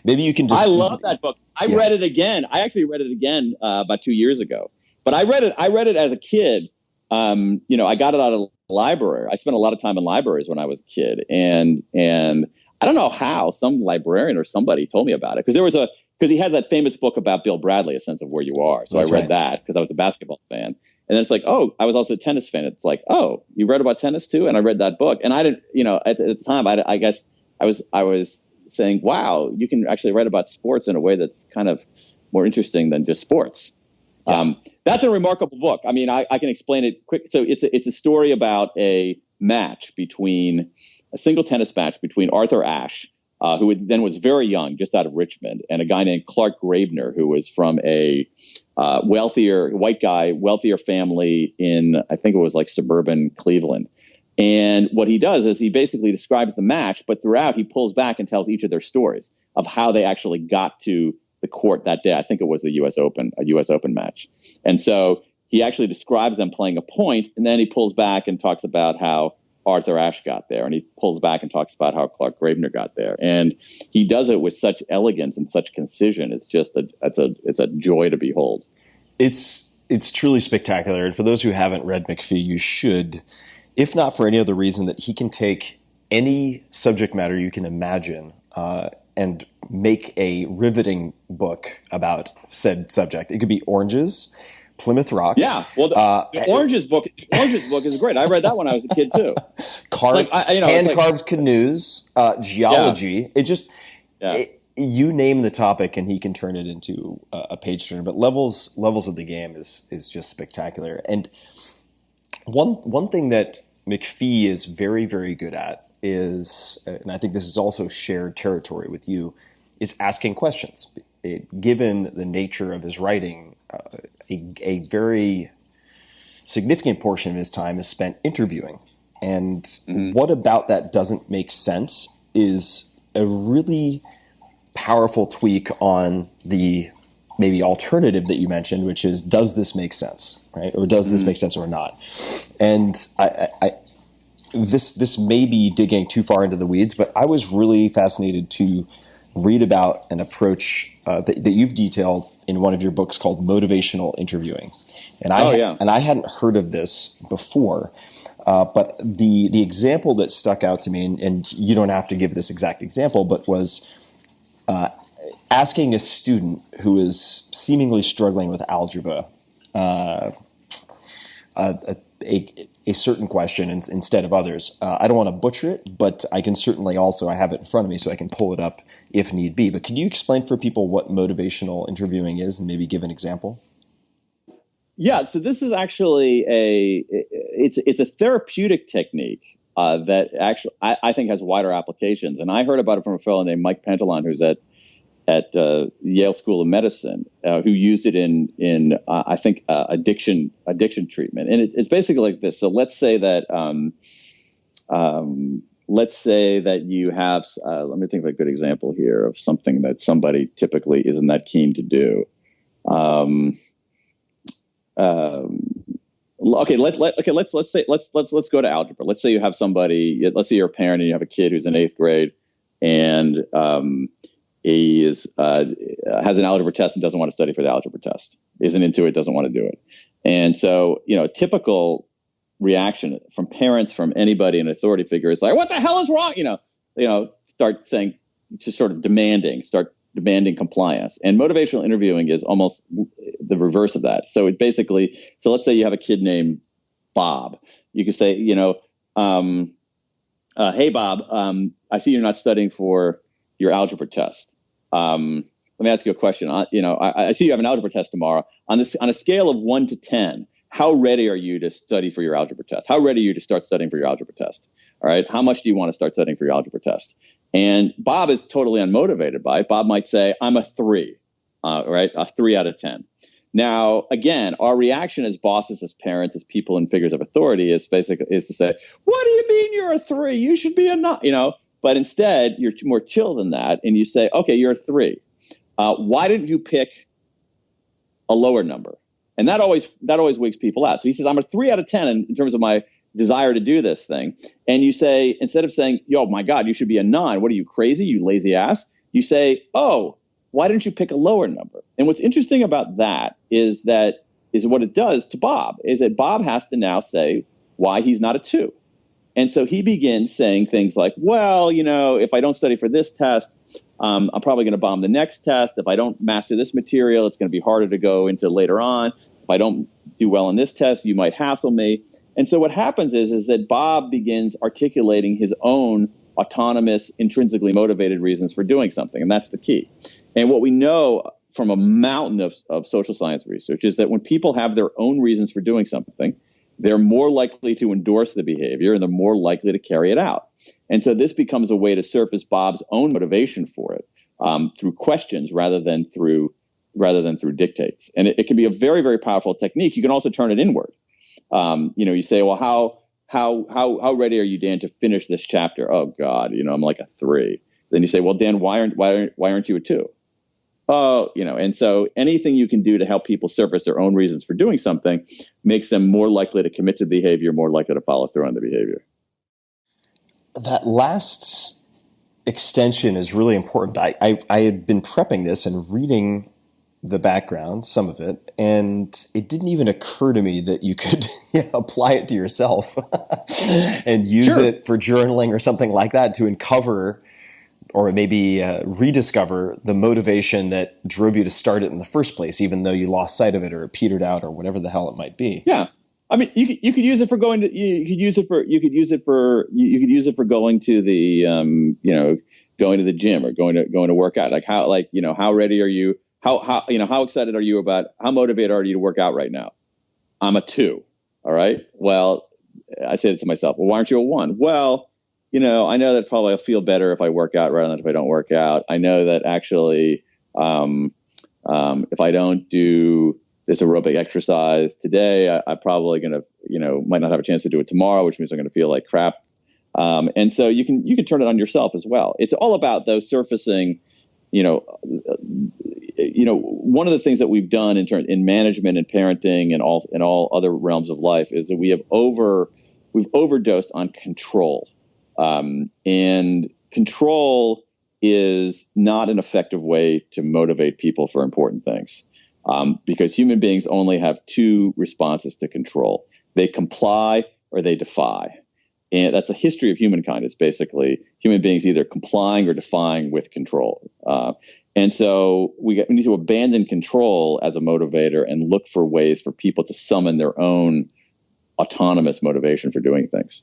F: Maybe you can just.
G: I love that book. I read it again. I actually read it again about 2 years ago. But I read it as a kid. I got it out of the library. I spent a lot of time in libraries when I was a kid, and I don't know how some librarian or somebody told me about it, because he has that famous book about Bill Bradley, A Sense of Where You Are. So I read that because I was a basketball fan. And then it's like, oh, I was also a tennis fan. It's like, oh, you read about tennis too? And I read that book. And I didn't, at the time, I guess I was saying, wow, you can actually write about sports in a way that's kind of more interesting than just sports. Yeah. That's a remarkable book. I mean, I can explain it quick. So it's a story about a single tennis match between Arthur Ashe, who then was very young, just out of Richmond, and a guy named Clark Gravener, who was from a wealthier family in, I think it was like suburban Cleveland. And what he does is he basically describes the match, but throughout he pulls back and tells each of their stories of how they actually got to the court that day. I think it was a U.S. Open match. And so he actually describes them playing a point, and then he pulls back and talks about how Arthur Ashe got there, and he pulls back and talks about how Clark Gravener got there. And he does it with such elegance and such concision. It's just it's a joy to behold.
F: It's truly spectacular. And for those who haven't read McPhee, you should, if not for any other reason, that he can take any subject matter you can imagine and make a riveting book about said subject. It could be oranges, Plymouth Rock.
G: Yeah, well, the Oranges book is great. I read that when I was a kid too.
F: Hand-carved canoes, geology. Yeah. You name the topic, and he can turn it into a page turner. But levels of the game is just spectacular. And one thing that McPhee is very, very good at is, and I think this is also shared territory with you, is asking questions. Given the nature of his writing, a very significant portion of his time is spent interviewing. And what about that doesn't make sense is a really powerful tweak on the maybe alternative that you mentioned, which is, does this make sense, right? Or does this make sense or not? And this may be digging too far into the weeds, but I was really fascinated to read about an approach that you've detailed in one of your books called Motivational Interviewing. And I hadn't heard of this before, but the example that stuck out to me, and you don't have to give this exact example, but was asking a student who is seemingly struggling with algebra a certain question instead of others. I don't want to butcher it, but I can certainly I have it in front of me so I can pull it up if need be. But can you explain for people what motivational interviewing is and maybe give an example?
G: Yeah, so this is actually it's a therapeutic technique that actually I think has wider applications. And I heard about it from a fellow named Mike Pantalon, who's at Yale School of Medicine, who used it in I think addiction treatment. And it's basically like this. So let's say that you have let me think of a good example here of something that somebody typically isn't that keen to do. Okay, let's go to algebra. Let's say you have somebody. Let's say you're a parent and you have a kid who's in 8th grade, and he has an algebra test and doesn't want to study for the algebra test. Isn't into it, doesn't want to do it. And so, typical reaction from parents, from anybody, an authority figure, is like, "What the hell is wrong?" Start saying, start demanding compliance. And motivational interviewing is almost the reverse of that. So it basically, let's say you have a kid named Bob. You could say, "Hey Bob, I see you're not studying for your algebra test. Let me ask you a question. I see you have an algebra test tomorrow. On a scale of 1 to 10, how ready are you to study for your algebra test? How ready are you to start studying for your algebra test? All right. How much do you want to start studying for your algebra test?" And Bob is totally unmotivated by it. Bob might say, "I'm a 3, right? A 3 out of 10. Now, again, our reaction as bosses, as parents, as people in figures of authority is to say, what do you mean you're a 3? You should be a 9, but instead you're more chill than that. And you say, okay, you're a 3. Why didn't you pick a lower number? And that always wigs people out. So he says, I'm a 3 out of 10 in terms of my desire to do this thing. And you say, instead of saying, yo, my God, you should be a 9. What are you, crazy? You lazy ass. You say, oh, why didn't you pick a lower number? And what's interesting about that is what it does to Bob is that Bob has to now say why he's not a 2. And so he begins saying things like, well, if I don't study for this test, I'm probably going to bomb the next test. If I don't master this material, it's going to be harder to go into later on. If I don't do well in this test, you might hassle me. And so what happens is that Bob begins articulating his own autonomous, intrinsically motivated reasons for doing something. And that's the key. And what we know from a mountain of social science research is that when people have their own reasons for doing something, they're more likely to endorse the behavior and they're more likely to carry it out. And so this becomes a way to surface Bob's own motivation for it through questions rather than through dictates. And it can be a very, very powerful technique. You can also turn it inward. You say, well, how ready are you, Dan, to finish this chapter? Oh God, I'm like a 3. Then you say, well, Dan, why aren't you a 2? Oh, and so anything you can do to help people surface their own reasons for doing something makes them more likely to commit to the behavior, more likely to follow through on the behavior.
F: That last extension is really important. I had been prepping this and reading the background, some of it, and it didn't even occur to me that you could apply it to yourself and use it for journaling or something like that to uncover or maybe rediscover the motivation that drove you to start it in the first place, even though you lost sight of it or it petered out or whatever the hell it might be.
G: Yeah. I mean, you could use it for going to, you could use it for going to the, going to the gym or going to work out. How ready are you? How excited are you about, how motivated are you to work out right now? I'm a 2. All right. Well, I said it to myself. Well, why aren't you a 1? Well, I know that probably I'll feel better if I work out rather than if I don't work out. I know that actually, if I don't do this aerobic exercise today, I'm probably going to, might not have a chance to do it tomorrow, which means I'm going to feel like crap. And so you can turn it on yourself as well. It's all about those surfacing, one of the things that we've done in management and parenting and all other realms of life is that we've overdosed on control. And control is not an effective way to motivate people for important things, because human beings only have 2 responses to control. They comply or they defy. And that's a history of humankind. It's basically human beings either complying or defying with control. And so we need to abandon control as a motivator and look for ways for people to summon their own autonomous motivation for doing things.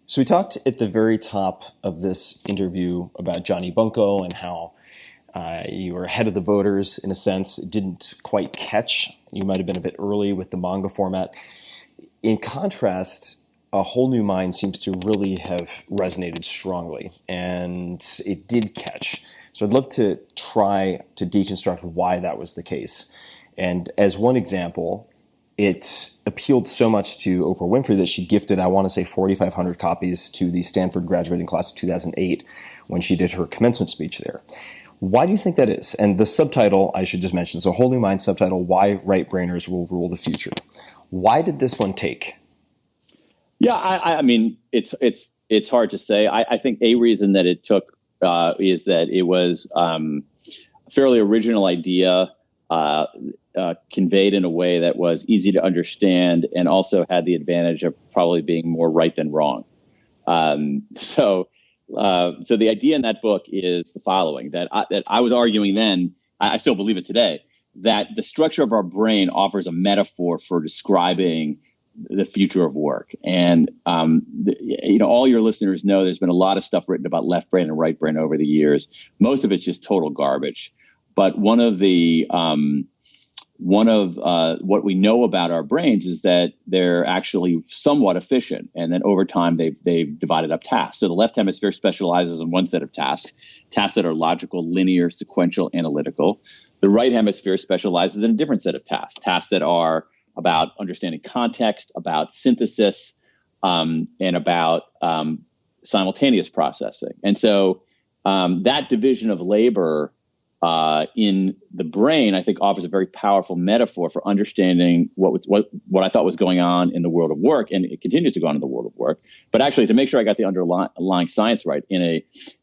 F: So we talked at the very top of this interview about Johnny Bunko and how you were ahead of the voters in a sense. It didn't quite catch. You might have been a bit early with the manga format. In contrast, A Whole New Mind seems to really have resonated strongly, and it did catch. So I'd love to try to deconstruct why that was the case. And as one example, it appealed so much to Oprah Winfrey that she gifted, I want to say, 4,500 copies to the Stanford graduating class of 2008 when she did her commencement speech there. Why do you think that is? And the subtitle, I should just mention, so Whole New Mind subtitle, Why Right-Brainers Will Rule the Future. Why did this one take?
G: Yeah, I mean, it's hard to say. I think a reason that it took is that it was a fairly original idea, conveyed in a way that was easy to understand and also had the advantage of probably being more right than wrong. So the idea in that book is the following, that I was arguing then, I still believe it today, that the structure of our brain offers a metaphor for describing the future of work. And, all your listeners know there's been a lot of stuff written about left brain and right brain over the years. Most of it's just total garbage. But one of the one of what we know about our brains is that they're actually somewhat efficient, and then over time they've divided up tasks. So the left hemisphere specializes in one set of tasks that are logical, linear, sequential, analytical. The right hemisphere specializes in a different set of tasks that are about understanding context, about synthesis, and about simultaneous processing. And so that division of labor in the brain, I think, offers a very powerful metaphor for understanding what I thought was going on in the world of work, and it continues to go on in the world of work. But actually, to make sure I got the underlying science right,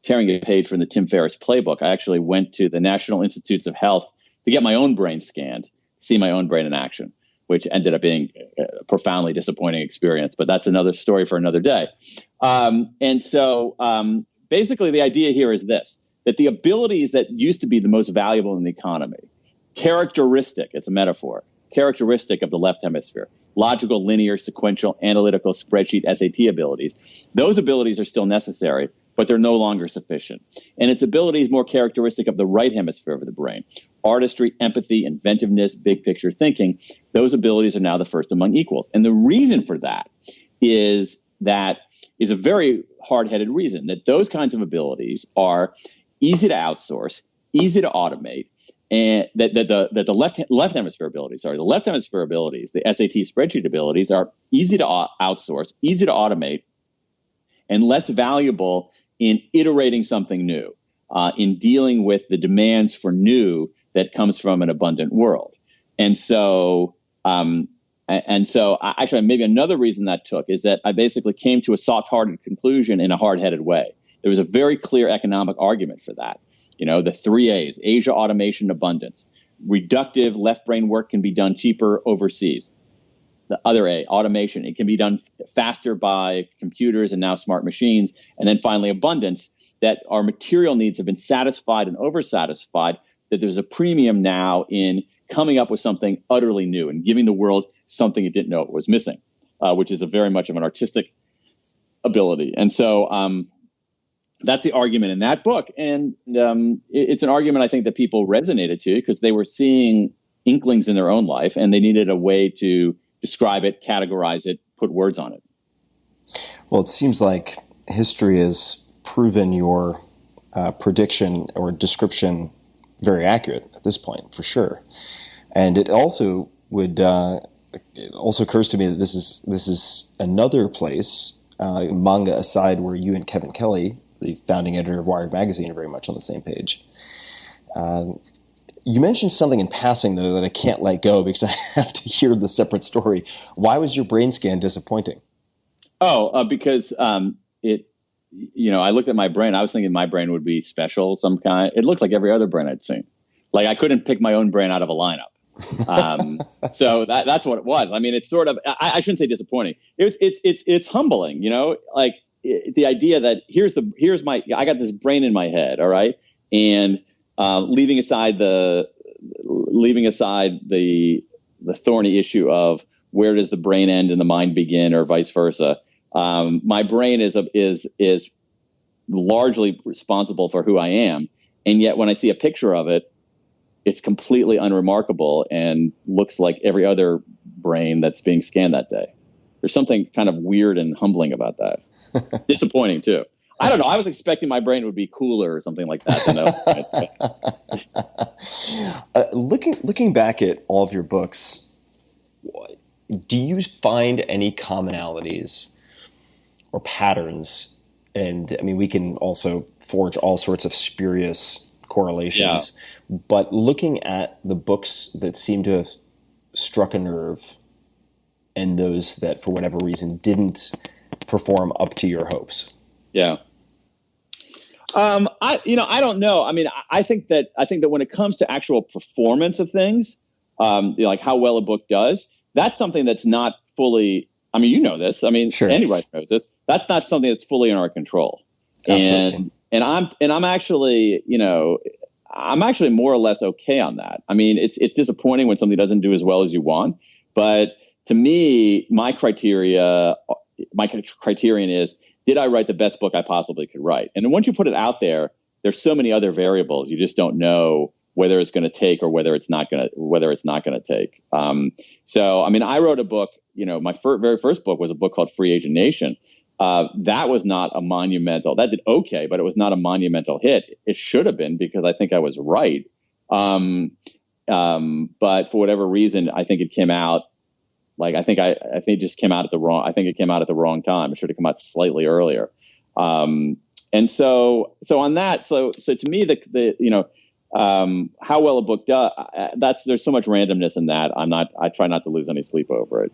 G: tearing a page from the Tim Ferriss playbook, I actually went to the National Institutes of Health to get my own brain scanned, see my own brain in action, which ended up being a profoundly disappointing experience. But that's another story for another day. And so basically, the idea here is this: that the abilities that used to be the most valuable in the economy, it's a metaphor, characteristic of the left hemisphere, logical, linear, sequential, analytical, spreadsheet, SAT abilities, those abilities are still necessary, but they're no longer sufficient. And its abilities more characteristic of the right hemisphere of the brain, artistry, empathy, inventiveness, big picture thinking, those abilities are now the first among equals. And the reason for that is a very hard-headed reason, that those kinds of abilities are easy to outsource, easy to automate, and that the left hemisphere abilities, the SAT spreadsheet abilities, are easy to outsource, easy to automate, and less valuable in iterating something new, in dealing with the demands for new that comes from an abundant world. And so actually, maybe another reason that took is that I basically came to a soft-hearted conclusion in a hard-headed way. There was a very clear economic argument for that. The 3 A's: Asia, automation, abundance. Reductive left brain work can be done cheaper overseas. The other A, automation. It can be done faster by computers and now smart machines. And then finally, abundance, that our material needs have been satisfied and oversatisfied, that there's a premium now in coming up with something utterly new and giving the world something it didn't know it was missing, which is a very much of an artistic ability. And so that's the argument in that book. And it's an argument I think that people resonated to because they were seeing inklings in their own life and they needed a way to describe it, categorize it, put words on it.
F: Well, it seems like history has proven your prediction or description very accurate at this point, for sure. And it also it also occurs to me that this is another place, manga aside, where you and Kevin Kelley, the founding editor of Wired Magazine, are very much on the same page. You mentioned something in passing, though, that I can't let go because I have to hear the separate story. Why was your brain scan disappointing?
G: Because I looked at my brain. I was thinking my brain would be special, some kind. It looked like every other brain I'd seen. Like I couldn't pick my own brain out of a lineup. So that's what it was. I mean, it's sort of, I shouldn't say disappointing. It's humbling, like the idea that I got this brain in my head. All right. And, leaving aside the thorny issue of where does the brain end and the mind begin, or vice versa. My brain is largely responsible for who I am, and yet when I see a picture of it, it's completely unremarkable and looks like every other brain that's being scanned that day. There's something kind of weird and humbling about that. Disappointing too. I don't know. I was expecting my brain would be cooler or something like that.
F: Looking back at all of your books, do you find any commonalities or patterns? And I mean, we can also forge all sorts of spurious correlations. Yeah. But looking at the books that seem to have struck a nerve and those that, for whatever reason, didn't perform up to your hopes.
G: Yeah. I don't know. I mean, I think that when it comes to actual performance of things, like how well a book does, that's something that's not fully, I mean, you know this. I mean, sure. Anybody knows this. That's not something that's fully in our control. Absolutely. And I'm actually more or less okay on that. I mean, it's disappointing when something doesn't do as well as you want, but to me, my criterion is, did I write the best book I possibly could write? And then once you put it out there, there's so many other variables. You just don't know whether it's going to take or whether it's not going to take. So, I mean, I wrote a book, my very first book was a book called Free Agent Nation. That was not a monumental, that did okay, but it was not a monumental hit. It should have been, because I think I was right. But for whatever reason, I think it came out I think it just came out at the wrong time. It should have come out slightly earlier. And so on that, so to me, how well a book does, there's so much randomness in that. I try not to lose any sleep over it.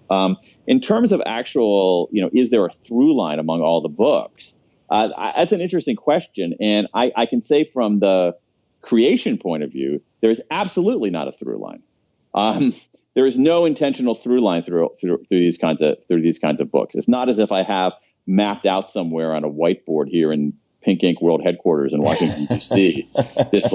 G: In terms of actual, is there a through line among all the books? That's an interesting question. And I can say from the creation point of view, there's absolutely not a through line. There is no intentional through line through these kinds of books. It's not as if I have mapped out somewhere on a whiteboard here in Pink Ink World Headquarters in Washington, D.C., this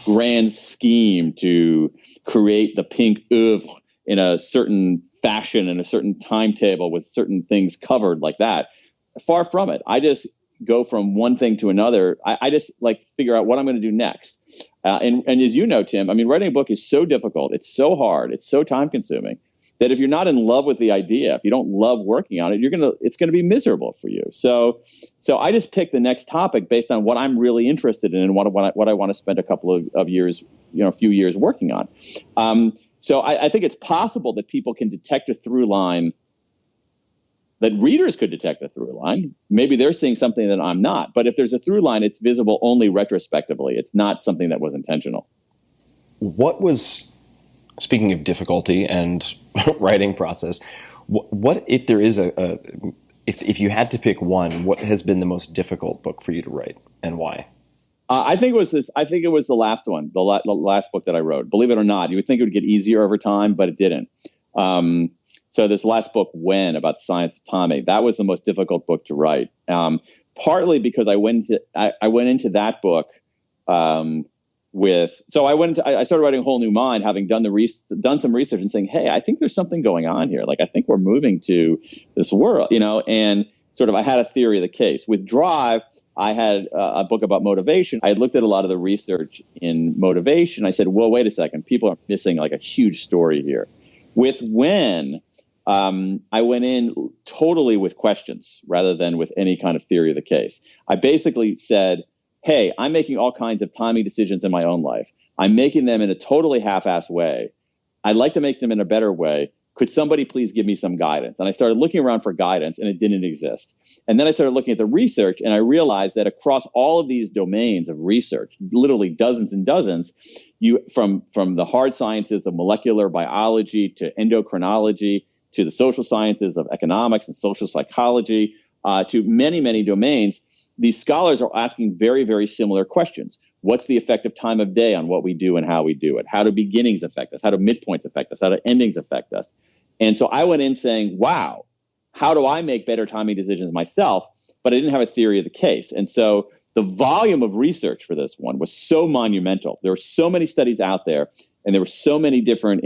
G: grand scheme to create the pink oeuvre in a certain fashion and a certain timetable with certain things covered like that. Far from it. I just go from one thing to another. I just figure out what I'm going to do next. And as you know, Tim, I mean, writing a book is so difficult. It's so hard. It's so time consuming that if you're not in love with the idea, if you don't love working on it, it's going to be miserable for you. So I just pick the next topic based on what I'm really interested in and what I want to spend a couple of years, a few years working on. So I think it's possible that people can detect a through line, that readers could detect a through line. Maybe they're seeing something that I'm not. But if there's a through line, it's visible only retrospectively. It's not something that was intentional.
F: What was, speaking of difficulty and writing process, what if there is if you had to pick one, what has been the most difficult book for you to write and why?
G: I think it was the last one, the last book that I wrote. Believe it or not, you would think it would get easier over time, but it didn't. So this last book, When, about the science of timing, that was the most difficult book to write. Partly because I went into that book I started writing A Whole New Mind, having done some research and saying, hey, I think there's something going on here. I think we're moving to this world, and sort of I had a theory of the case. With Drive, I had a book about motivation. I had looked at a lot of the research in motivation. I said, well, wait a second, people are missing a huge story here. With When, I went in totally with questions rather than with any kind of theory of the case. I basically said, hey, I'm making all kinds of timing decisions in my own life. I'm making them in a totally half-assed way. I'd like to make them in a better way. Could somebody please give me some guidance? And I started looking around for guidance, and it didn't exist. And then I started looking at the research, and I realized that across all of these domains of research, literally dozens and dozens, from the hard sciences of molecular biology to endocrinology to the social sciences of economics and social psychology, to many, many domains, these scholars are asking very, very similar questions. What's the effect of time of day on what we do and how we do it? How do beginnings affect us? How do midpoints affect us? How do endings affect us? And so I went in saying, wow, how do I make better timing decisions myself? But I didn't have a theory of the case. And so the volume of research for this one was so monumental. There were so many studies out there, and there were so many different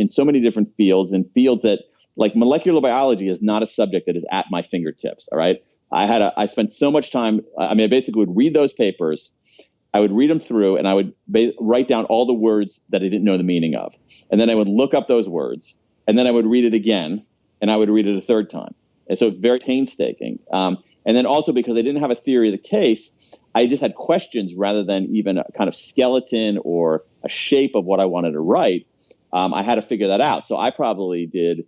G: fields, and fields that, like molecular biology, is not a subject that is at my fingertips. All right. I spent so much time. I basically would read those papers. I would read them through, and I would write down all the words that I didn't know the meaning of. And then I would look up those words, and then I would read it again, and I would read it a third time. And so it's very painstaking. And then also because I didn't have a theory of the case, I just had questions rather than even a kind of skeleton or a shape of what I wanted to write. I had to figure that out. So I probably did,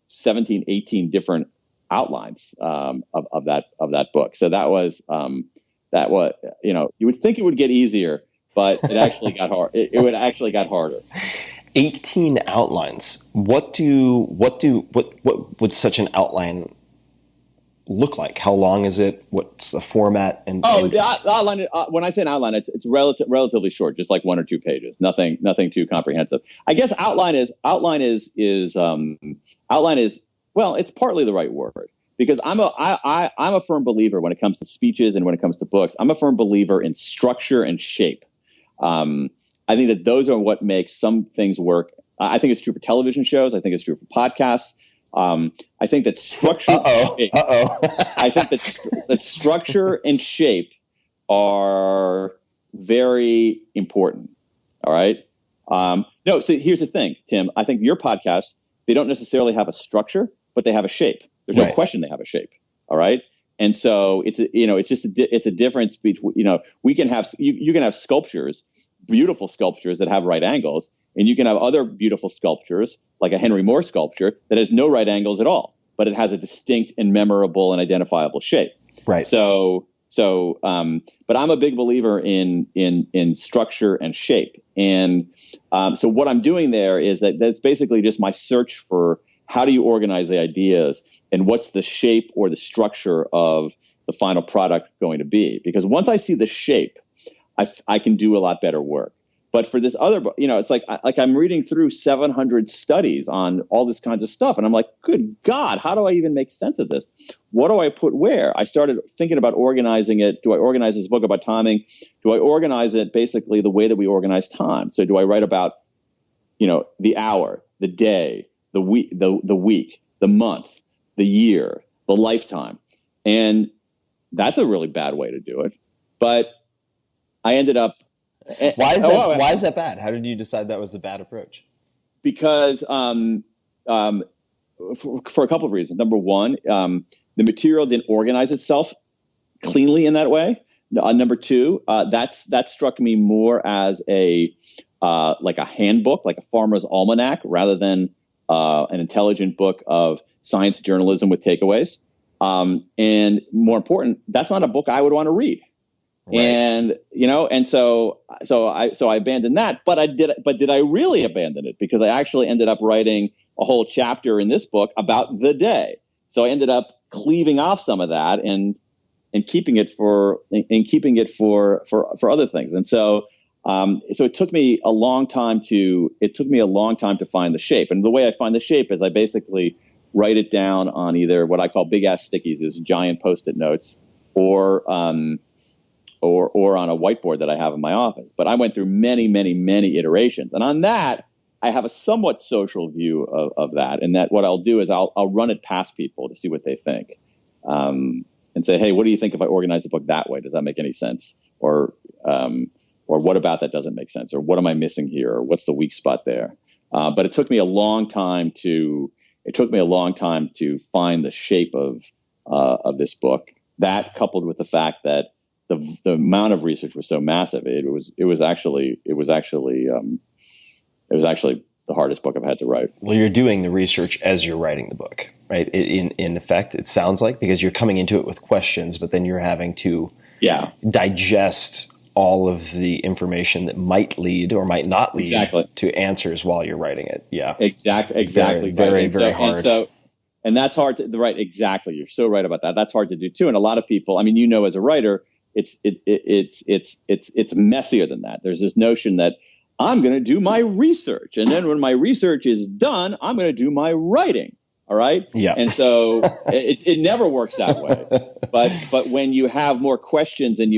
G: 17, 18 different outlines of that book. So that was you would think it would get easier, but it actually got hard. It actually got harder.
F: 18 outlines. What would such an outline look like? How long is it? What's the format?
G: The outline. When I say an outline, it's relatively short, just like 1 or 2 pages. Nothing too comprehensive. I guess outline is well, it's partly the right word, because I'm a firm believer when it comes to speeches and when it comes to books. I'm a firm believer in structure and shape. I think that those are what makes some things work. I think it's true for television shows. I think it's true for podcasts. I think that structure. I think that structure and shape are very important. All right. No, so here's the thing, Tim. I think your podcast, they don't necessarily have a structure, but they have a shape. There's no question they have a shape. All right. And so it's a difference between, we can have, you can have sculptures, beautiful sculptures that have right angles, and you can have other beautiful sculptures like a Henry Moore sculpture that has no right angles at all, but it has a distinct and memorable and identifiable shape.
F: Right.
G: But I'm a big believer in structure and shape. And so what I'm doing there is that's basically just my search for how do you organize the ideas and what's the shape or the structure of the final product going to be? Because once I see the shape, I can do a lot better work. But for this other, it's like I'm reading through 700 studies on all this kinds of stuff. And I'm like, good God, how do I even make sense of this? What do I put where? I started thinking about organizing it. Do I organize this book about timing? Do I organize it basically the way that we organize time? So do I write about, the hour, the day, the week, the month, the year, the lifetime? And that's a really bad way to do it. But I ended up,
F: Why is that bad? How did you decide that was a bad approach?
G: Because for a couple of reasons. Number one, the material didn't organize itself cleanly in that way. Number two, that struck me more as like a handbook, like a farmer's almanac, rather than an intelligent book of science journalism with takeaways. And more important, that's not a book I would want to read. Right. And so I abandoned that, but did I really abandon it? Because I actually ended up writing a whole chapter in this book about the day. So I ended up cleaving off some of that and keeping it for other things. And so it took me a long time to find the shape. And the way I find the shape is I basically write it down on either what I call big ass stickies, is giant Post-it notes, or on a whiteboard that I have in my office. But I went through many, many, many iterations. And on that, I have a somewhat social view of that. And that what I'll do is I'll run it past people to see what they think. And say, hey, what do you think if I organize the book that way? Does that make any sense? Or what about that doesn't make sense? Or what am I missing here? Or what's the weak spot there? But it took me a long time to find the shape of this book. That, coupled with the fact that the amount of research was so massive, it was actually the hardest book I've had to write.
F: Well, you're doing the research as you're writing the book, right? In effect, it sounds like, because you're coming into it with questions, but then you're having to digest all of the information that might lead or might not lead to answers while you're writing it. Yeah, exactly. Very hard.
G: And that's hard to right. Exactly. You're so right about that. That's hard to do too. And a lot of people, I mean, as a writer, it's messier than that. There's this notion that I'm going to do my research, and then when my research is done, I'm going to do my writing. All right.
F: Yeah.
G: And so it never works that way. But when you have more questions and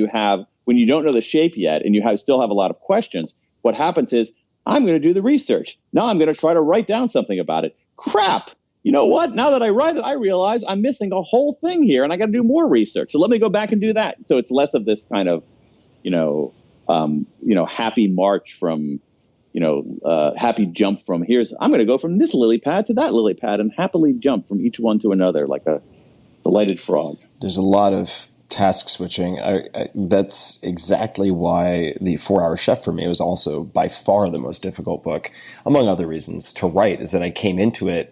G: when you don't know the shape yet and you still have a lot of questions, what happens is I'm going to do the research. Now I'm going to try to write down something about it. Crap. You know what? Now that I write it, I realize I'm missing a whole thing here, and I got to do more research. So let me go back and do that. So it's less of this kind of, happy march from, happy jump from I'm going to go from this lily pad to that lily pad and happily jump from each one to another like a delighted frog.
F: There's a lot of task switching. That's exactly why the 4-Hour Chef for me was also by far the most difficult book, among other reasons, to write, is that I came into it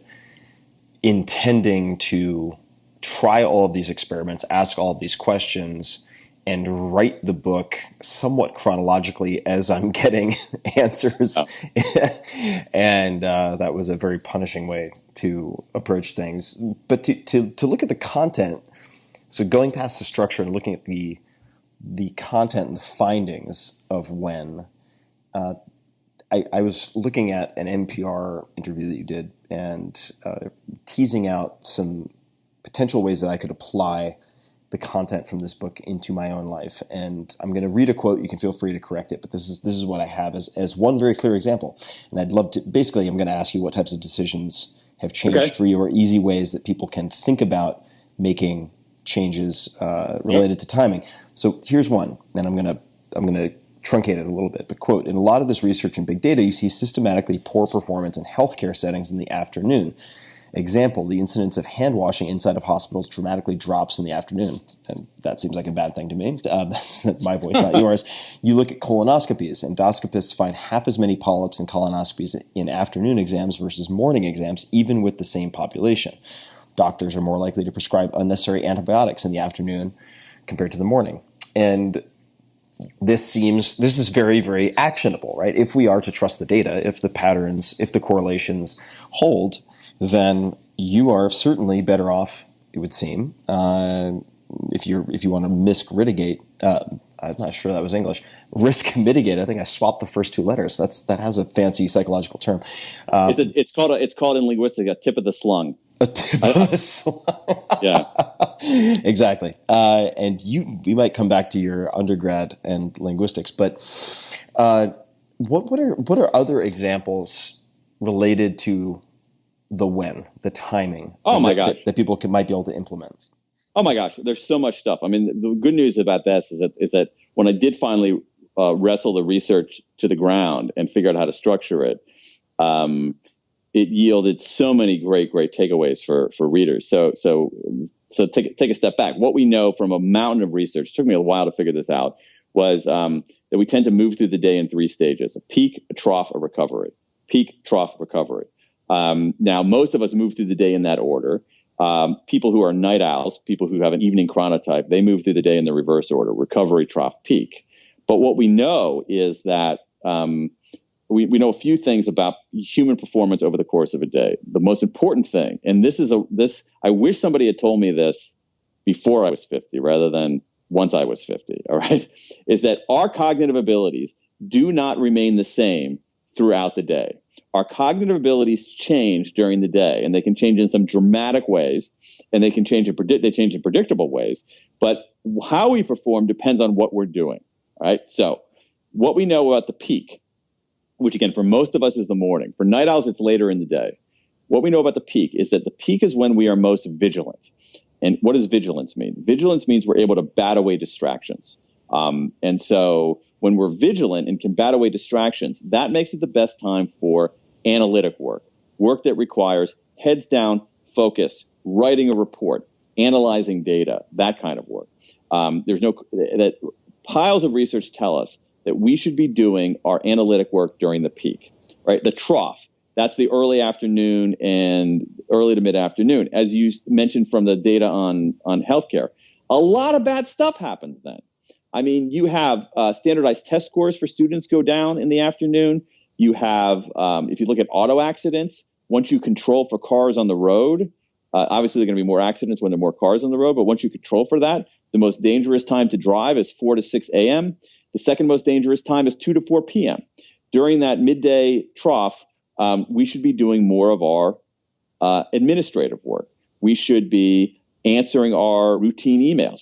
F: intending to try all of these experiments, ask all of these questions, and write the book somewhat chronologically as I'm getting answers. Oh. And that was a very punishing way to approach things. But to look at the content, so going past the structure and looking at the content and the findings of when, I was looking at an NPR interview that you did and teasing out some potential ways that I could apply the content from this book into my own life. And I'm going to read a quote. You can feel free to correct it, but this is what I have as one very clear example. And I'd love to, basically, I'm going to ask you what types of decisions have changed for you, or easy ways that people can think about making changes related to timing. So here's one, and I'm going to truncate it a little bit, but quote, in a lot of this research in big data, you see systematically poor performance in healthcare settings in the afternoon. Example, the incidence of hand washing inside of hospitals dramatically drops in the afternoon. And that seems like a bad thing to me. That's my voice, not yours. You look at colonoscopies. Endoscopists find half as many polyps in colonoscopies in afternoon exams versus morning exams, even with the same population. Doctors are more likely to prescribe unnecessary antibiotics in the afternoon compared to the morning. And this is very, very actionable, right? If we are to trust the data, if the patterns, if the correlations hold, then you are certainly better off, it would seem, if you want to mitigate. I'm not sure that was English. Risk mitigate. I think I swapped the first two letters. That has a fancy psychological term.
G: It's called in linguistics a tip of the slung.
F: A tip of the slung.
G: Yeah.
F: Exactly. And we might come back to your undergrad and linguistics, but what are other examples related to the timing?
G: Oh my gosh,
F: that people might be able to implement.
G: Oh my gosh, there's so much stuff. I mean, the good news about this is that when I did finally wrestle the research to the ground and figure out how to structure it, it yielded so many great takeaways for readers. So take a step back. What we know from a mountain of research, it took me a while to figure this out, was that we tend to move through the day in three stages: a peak, a trough, a recovery. Peak, trough, recovery. Now, most of us move through the day in that order. People who are night owls, people who have an evening chronotype, they move through the day in the reverse order: recovery, trough, peak. But what we know is that we know a few things about human performance over the course of a day. The most important thing, and I wish somebody had told me this before I was 50 rather than once I was 50, all right, is that our cognitive abilities do not remain the same throughout the day. Our cognitive abilities change during the day, and they can change in some dramatic ways, and they change in predictable ways. But how we perform depends on what we're doing. Right. So what we know about the peak, which again, for most of us is the morning. For night owls, it's later in the day. What we know about the peak is that the peak is when we are most vigilant. And what does vigilance mean? Vigilance means we're able to bat away distractions. And so when we're vigilant and can bat away distractions, that makes it the best time for analytic work that requires heads down focus, writing a report, analyzing data, that kind of work. Piles of research tell us that we should be doing our analytic work during the peak, right? The trough, that's the early afternoon and early to mid afternoon. As you mentioned from the data on healthcare, a lot of bad stuff happens then. I mean, you have standardized test scores for students go down in the afternoon. You have, if you look at auto accidents, once you control for cars on the road, obviously there are going to be more accidents when there are more cars on the road, but once you control for that, the most dangerous time to drive is 4 to 6 a.m. The second most dangerous time is 2 to 4 p.m. During that midday trough, we should be doing more of our administrative work. We should be answering our routine emails.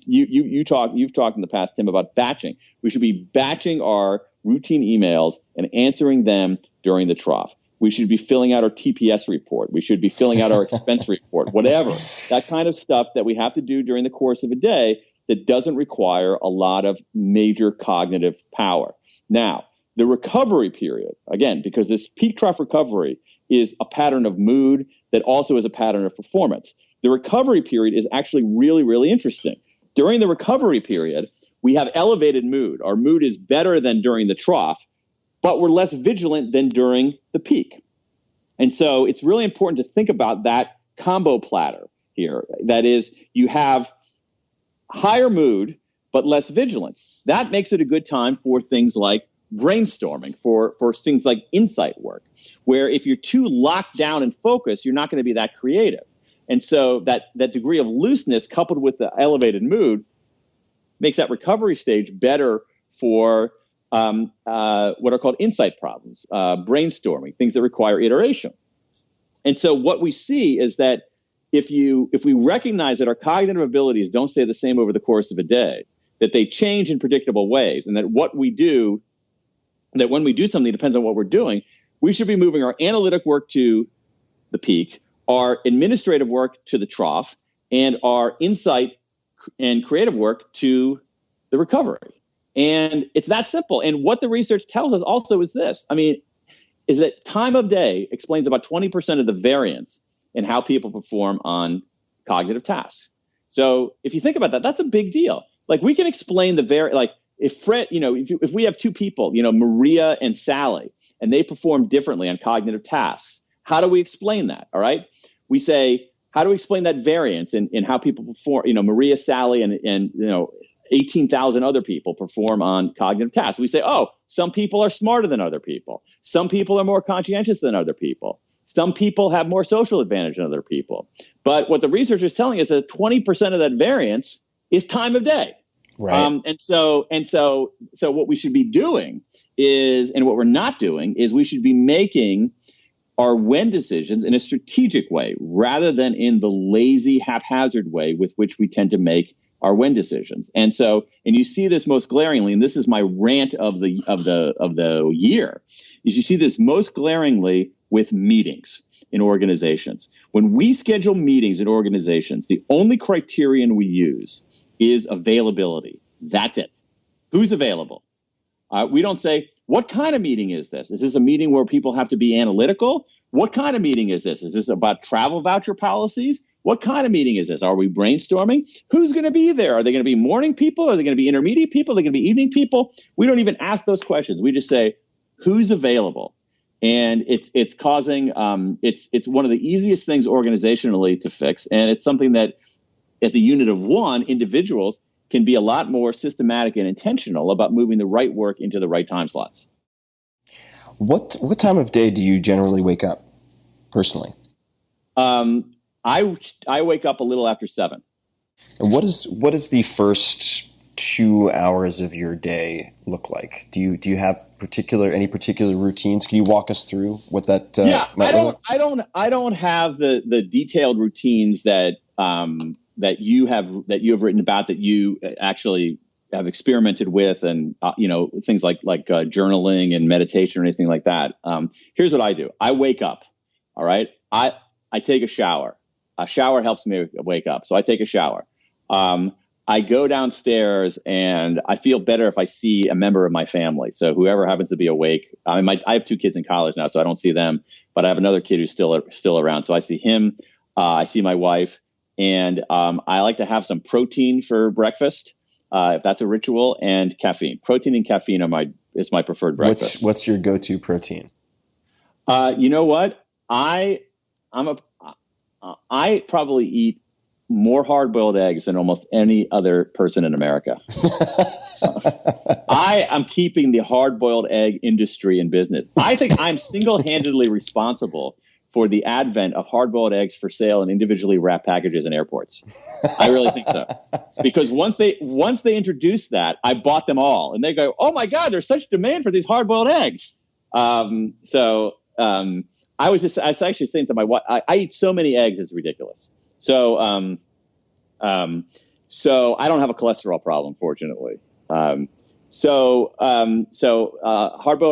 G: You've talked in the past, Tim, about batching. We should be batching our routine emails and answering them during the trough. We should be filling out our TPS report. We should be filling out our expense report, whatever. That kind of stuff that we have to do during the course of a day that doesn't require a lot of major cognitive power. Now, the recovery period, again, because this peak trough recovery is a pattern of mood that also is a pattern of performance. The recovery period is actually really, really interesting. During the recovery period, we have elevated mood. Our mood is better than during the trough, but we're less vigilant than during the peak. And so it's really important to think about that combo platter here. That is, you have higher mood, but less vigilance. That makes it a good time for things like brainstorming, for things like insight work, where if you're too locked down and focused, you're not going to be that creative. And so that degree of looseness coupled with the elevated mood makes that recovery stage better for what are called insight problems, brainstorming, things that require iteration. And so what we see is that if we recognize that our cognitive abilities don't stay the same over the course of a day, that they change in predictable ways, and that when we do something depends on what we're doing, we should be moving our analytic work to the peak, our administrative work to the trough, and our insight and creative work to the recovery. And it's that simple. And what the research tells us also is this. Is that time of day explains about 20% of the variance in how people perform on cognitive tasks. So if you think about that, that's a big deal. Like we can explain if Fred, if we have two people, Maria and Sally, and they perform differently on cognitive tasks, how do we explain that? All right. We say, how do we explain that variance in how people perform, Maria, Sally, and 18,000 other people perform on cognitive tasks. We say, oh, some people are smarter than other people. Some people are more conscientious than other people. Some people have more social advantage than other people. But what the research is telling us is that 20% of that variance is time of day.
F: Right.
G: And so what we should be doing is, and what we're not doing is, we should be making our when decisions in a strategic way rather than in the lazy, haphazard way with which we tend to make our when decisions. And you see this most glaringly, and this is my rant of the year, is you see this most glaringly with meetings in organizations. When we schedule meetings in organizations, the only criterion we use is availability. That's it. Who's available? We don't say, what kind of meeting is this? Is this a meeting where people have to be analytical? What kind of meeting is this? Is this about travel voucher policies? What kind of meeting is this? Are we brainstorming? Who's going to be there? Are they going to be morning people? Are they going to be intermediate people? Are they going to be evening people? We don't even ask those questions. We just say, who's available? And it's causing it's one of the easiest things organizationally to fix. And it's something that at the unit of one, individuals can be a lot more systematic and intentional about moving the right work into the right time slots.
F: What time of day do you generally wake up personally?
G: I wake up a little after 7.
F: And what is the first 2 hours of your day look like? Do you have any particular routines? Can you walk us through what that?
G: I don't have the detailed routines that you have written about, that you actually have experimented with, and things like journaling and meditation or anything like that. Here's what I do. I wake up. All right. I take a shower. A shower helps me wake up, so I take a shower. I go downstairs, and I feel better if I see a member of my family. So whoever happens to be awake. I have 2 kids in college now, so I don't see them, but I have another kid who's still around. So I see him. I see my wife, and I like to have some protein for breakfast, if that's a ritual, and caffeine. Protein and caffeine is my preferred breakfast.
F: What's your go-to protein?
G: You know what? I probably eat more hard-boiled eggs than almost any other person in America. I am keeping the hard-boiled egg industry in business. I think I'm single-handedly responsible for the advent of hard-boiled eggs for sale in individually wrapped packages in airports. I really think so. Because once they introduced that, I bought them all. And they go, oh my God, there's such demand for these hard-boiled eggs. I was actually saying to my wife, I eat so many eggs, it's ridiculous. So I don't have a cholesterol problem, fortunately. Hard-boiled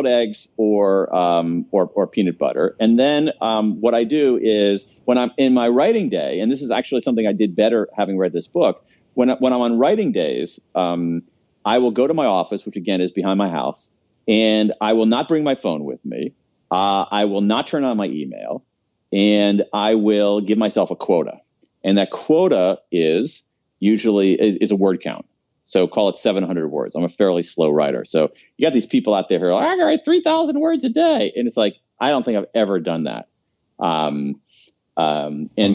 G: eggs or peanut butter. And then what I do is, when I'm in my writing day, and this is actually something I did better having read this book, when I'm on writing days, I will go to my office, which again is behind my house, and I will not bring my phone with me. I will not turn on my email, and I will give myself a quota. And that quota is usually is a word count. So call it 700 words. I'm a fairly slow writer. So you got these people out there who are like, I can write 3,000 words a day. And it's like, I don't think I've ever done that. And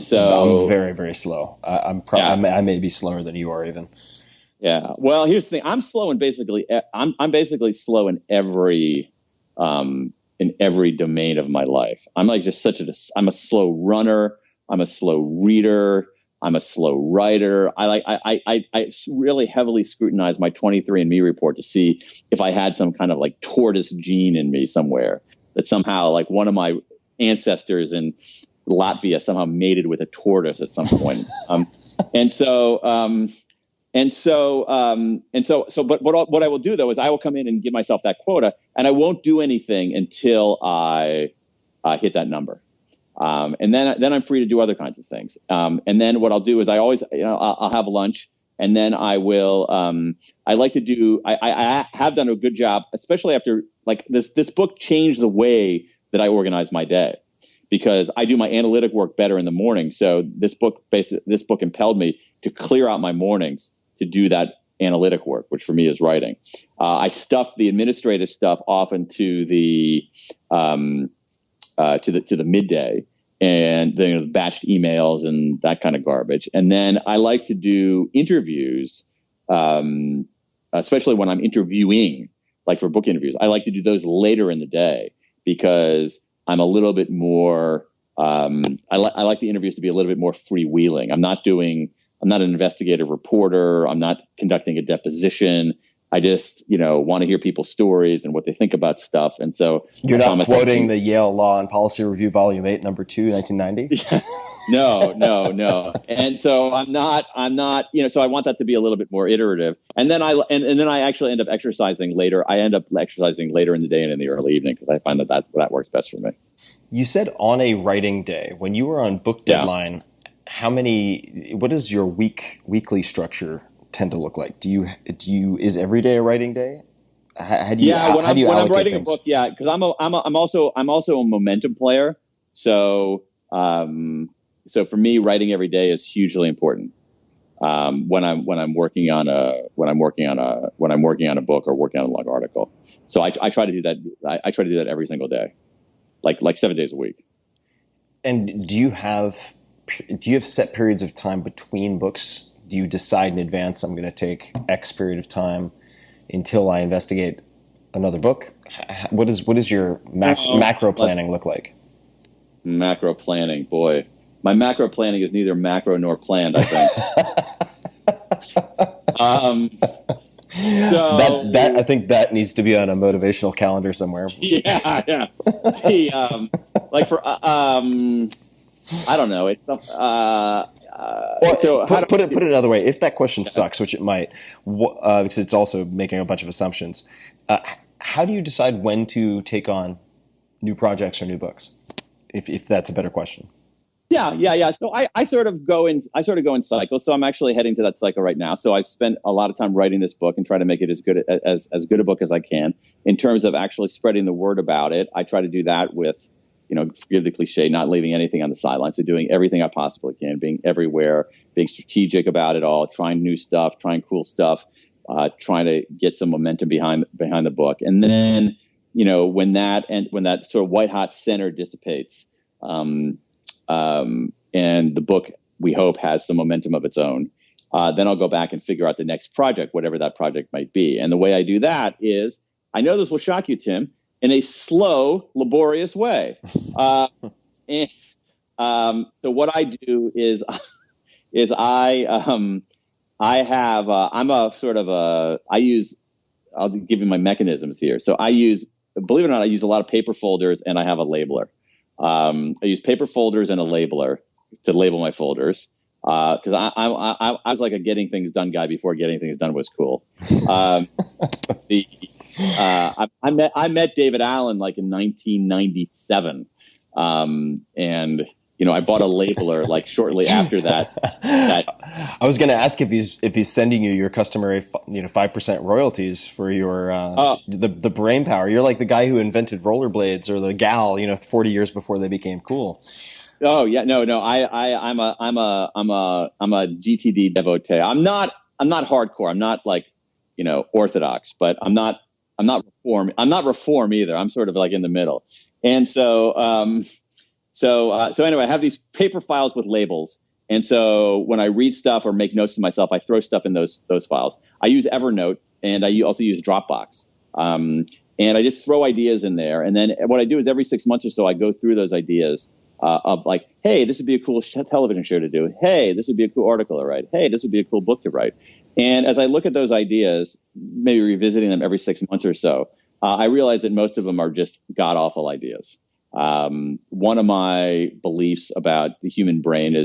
G: so
F: I'm very, very slow. I may be slower than you are even.
G: Yeah. Well, here's the thing. I'm slow in I'm basically slow in every domain of my life. I'm like just I'm a slow runner. I'm a slow reader. I'm a slow writer. I really heavily scrutinize my 23andMe report to see if I had some kind of like tortoise gene in me somewhere, that somehow like one of my ancestors in Latvia somehow mated with a tortoise at some point. But what I will do though is I will come in and give myself that quota, and I won't do anything until I hit that number. And then I'm free to do other kinds of things. And then what I'll do is I always, I'll have lunch, And then I will, I like to do, I have done a good job, especially after like this book changed the way that I organize my day, because I do my analytic work better in the morning. So this book impelled me to clear out my mornings to do that analytic work, which for me is writing. I stuff the administrative stuff off into the midday, and the batched emails and that kind of garbage. And then I like to do interviews, especially when I'm interviewing, like for book interviews. I like to do those later in the day because I'm a little bit more, I like the interviews to be a little bit more freewheeling. I'm not an investigative reporter. I'm not conducting a deposition. I just, want to hear people's stories and what they think about stuff. And so
F: you're not quoting the Yale Law and Policy Review, Volume 8, Number 2, 1990?
G: No. And so I'm not, so I want that to be a little bit more iterative. And then then I actually end up exercising later. I end up exercising later in the day and in the early evening because I find that works best for me.
F: You said on a writing day, when you were on book deadline, what is your weekly structure tend to look like? Is every day a writing day? How do you allocate
G: when I'm writing
F: things?
G: a book, because I'm also a momentum player. So for me, writing every day is hugely important. When I'm working on a book or working on a long article. So I try to do that. I try to do that every single day, like 7 days a week.
F: And do you have set periods of time between books? Do you decide in advance, I'm going to take X period of time until I investigate another book? What is your macro planning look like?
G: Macro planning, boy. My macro planning is neither macro nor planned, I think.
F: That I think that needs to be on a motivational calendar somewhere.
G: Yeah. I don't know. It's
F: put it another way. If that question sucks, which it might, because it's also making a bunch of assumptions. How do you decide when to take on new projects or new books? If that's a better question.
G: Yeah. So I sort of go in cycles. So I'm actually heading to that cycle right now. So I've spent a lot of time writing this book and try to make it as good a book as I can. In terms of actually spreading the word about it, I try to do that with, forgive the cliche, not leaving anything on the sidelines. So doing everything I possibly can, being everywhere, being strategic about it all, trying new stuff, trying cool stuff, trying to get some momentum behind the book. And then, when that sort of white hot center dissipates, and the book, we hope, has some momentum of its own, then I'll go back and figure out the next project, whatever that project might be. And the way I do that is, I know this will shock you, Tim, in a slow, laborious way. So what I do is I'll give you my mechanisms here. So believe it or not, I use a lot of paper folders and I have a labeler. I use paper folders and a labeler to label my folders. Cause I was like a getting things done guy before getting things done was cool. I met David Allen like in 1997. And I bought a labeler like shortly after that.
F: I was going to ask if he's sending you your customary 5% royalties for your the brain power. You're like the guy who invented rollerblades, or the gal 40 years before they became cool.
G: Oh yeah, no. I'm a GTD devotee. I'm not hardcore. I'm not like orthodox, but I'm not reform. I'm not reform either. I'm sort of like in the middle. And so anyway, I have these paper files with labels. And so when I read stuff or make notes to myself, I throw stuff in those files. I use Evernote, and I also use Dropbox. And I just throw ideas in there. And then what I do is every 6 months or so, I go through those ideas of like, hey, this would be a cool television show to do. Hey, this would be a cool article to write. Hey, this would be a cool book to write. And as I look at those ideas, maybe revisiting them every 6 months or so, I realize that most of them are just god-awful ideas. One of my beliefs about the human brain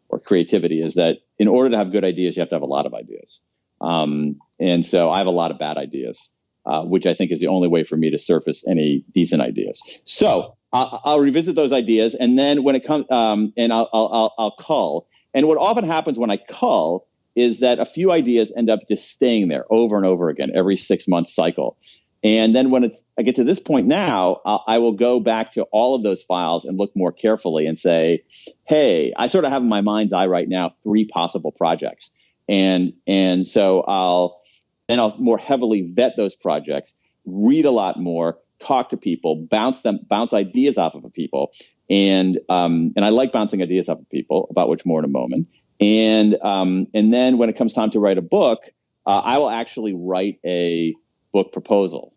G: or creativity is that in order to have good ideas, you have to have a lot of ideas. And so I have a lot of bad ideas, which I think is the only way for me to surface any decent ideas. So I'll revisit those ideas, and then when it comes, and I'll cull. And what often happens when I cull is that a few ideas end up just staying there over and over again, every 6-month cycle. And then when I get to this point now, I will go back to all of those files and look more carefully and say, hey, I sort of have in my mind's eye right now 3 possible projects. And so I'll more heavily vet those projects, read a lot more, talk to people, bounce ideas off of people. And I like bouncing ideas off of people, about which more in a moment. And then when it comes time to write a book, I will actually write a book proposal,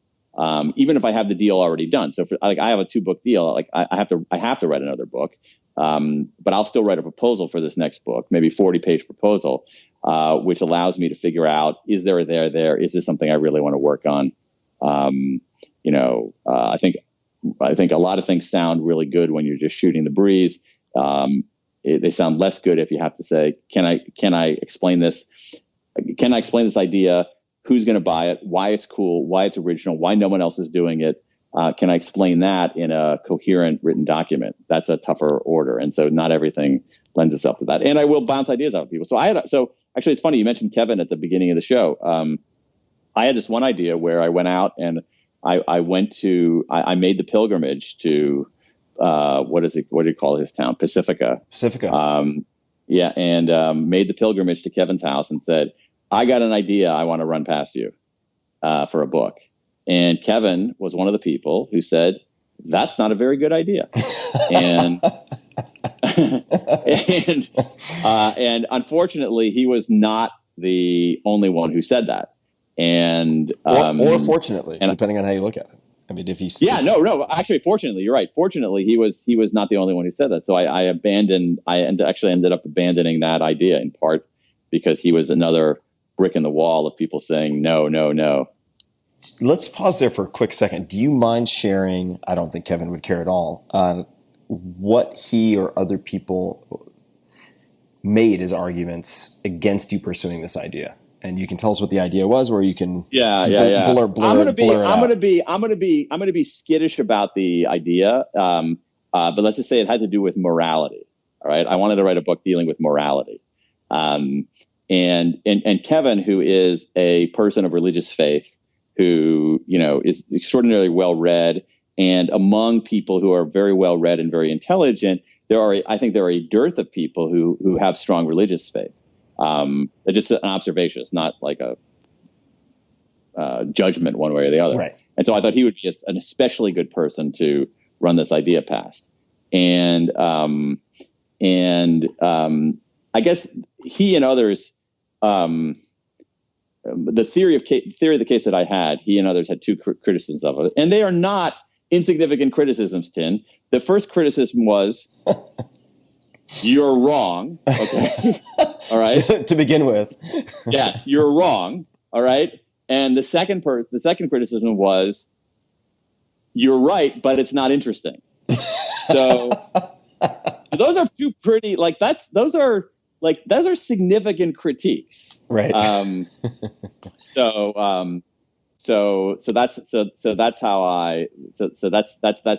G: even if I have the deal already done. So I have a 2-book deal, like I have to write another book, but I'll still write a proposal for this next book, maybe 40-page proposal, which allows me to figure out, is there a there? Is this something I really want to work on? I think a lot of things sound really good when you're just shooting the breeze. They sound less good if you have to say, can I explain this? Can I explain this idea? Who's going to buy it? Why it's cool? Why it's original? Why no one else is doing it? Can I explain that in a coherent written document? That's a tougher order. And so not everything lends itself to that. And I will bounce ideas out of people. So actually it's funny. You mentioned Kevin at the beginning of the show. I had this one idea where I went out and I made the pilgrimage to, what do you call his town? Pacifica. And made the pilgrimage to Kevin's house and said, I got an idea I want to run past you for a book. And Kevin was one of the people who said, that's not a very good idea. And and unfortunately, he was not the only one who said that. And
F: or fortunately, depending on how you look at it. I mean, if he's actually, fortunately, you're right. Fortunately, he was not the only one who said that. So I actually ended up abandoning that idea in part because he was another brick in the wall of people saying no, no, no. Let's pause there for a quick second. Do you mind sharing? I don't think Kevin would care at all on what he or other people made as arguments against you pursuing this idea. And you can tell us what the idea was, or you can blur
G: I'm gonna be skittish about the idea, but let's just say it had to do with morality. All right, I wanted to write a book dealing with morality, and Kevin, who is a person of religious faith, who is extraordinarily well read, and among people who are very well read and very intelligent, I think there are a dearth of people who have strong religious faith. It's just an observation. It's not like a judgment one way or the other.
F: Right.
G: And so I thought he would be an especially good person to run this idea past. And I guess he and others, the theory of the case that I had, he and others had 2 criticisms of it, and they are not insignificant criticisms, Tim. The first criticism was, you're wrong. Okay. All right.
F: To begin with.
G: Yes, you're wrong. All right. And the second criticism was, you're right, but it's not interesting. So those are 2 pretty, those are significant critiques.
F: Right.
G: So that's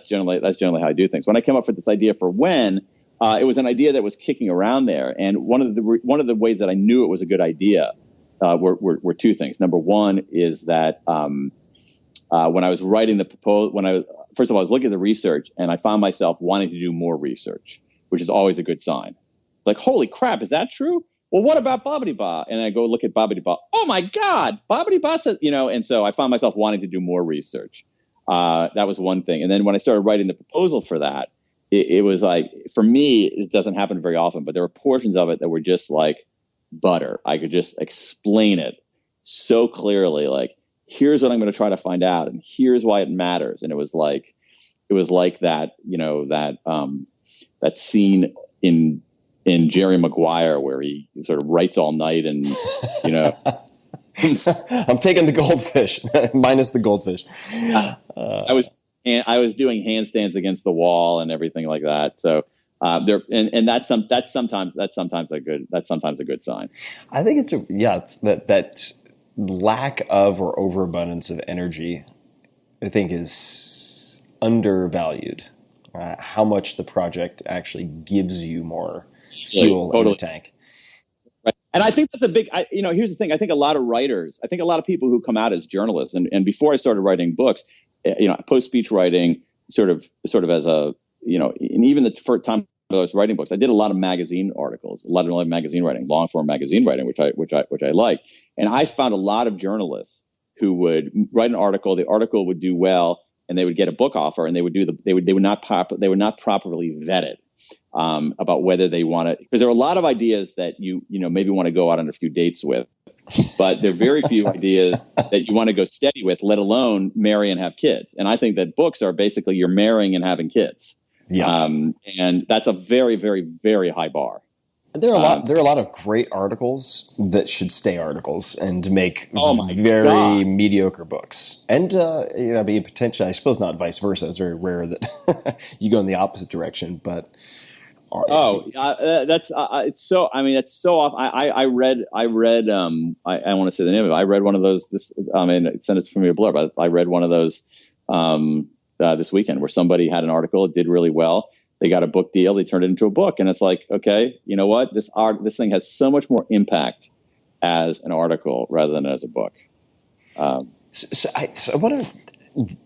G: generally how I do things. When I came up with this idea for when, it was an idea that was kicking around there, and one of the ways that I knew it was a good idea were 2 things. Number one is that when I was writing the proposal, first of all, I was looking at the research, and I found myself wanting to do more research, which is always a good sign. It's like, holy crap, is that true? Well, what about Bobbity Ba? And I go look at Bobbity Ba. Oh my God, Bobbity Ba says, and so I found myself wanting to do more research. That was one thing. And then when I started writing the proposal for that, it was like, for me, it doesn't happen very often, but there were portions of it that were just like butter. I could just explain it so clearly, like, here's what I'm going to try to find out, and here's why it matters. And it was like that, that scene in Jerry Maguire where he sort of writes all night and,
F: I'm taking the goldfish minus the goldfish.
G: I was doing handstands against the wall and everything like that. So that's sometimes a good sign.
F: I think it's that lack of or overabundance of energy, I think, is undervalued. How much the project actually gives you more fuel in the tank.
G: Right. And I think that's a big, here's the thing. I think a lot of writers, I think a lot of people who come out as journalists, and before I started writing books, post speech writing sort of as a, and even the first time I was writing books, I did a lot of magazine articles, a lot of magazine writing, long form magazine writing, which I like. And I found a lot of journalists who would write an article, the article would do well, and they would get a book offer, and they would not properly vet it. About whether they want to, because there are a lot of ideas that you maybe want to go out on a few dates with, but there are very few ideas that you want to go steady with, let alone marry and have kids. And I think that books are basically you're marrying and having kids. Yeah. And that's a very, very, very high bar.
F: There are a lot of great articles that should stay articles and make very mediocre books. And be potentially, I suppose not vice versa. It's very rare that you go in the opposite direction. But
G: that's it's so. I mean, it's so off. I read. I want to say the name of it. I read one of those. Send it from me a blurb. I read one of those this weekend where somebody had an article. It did really well. They got a book deal. They turned it into a book, and it's like, okay, you know what? This thing has so much more impact as an article rather than as a book.
F: So I want to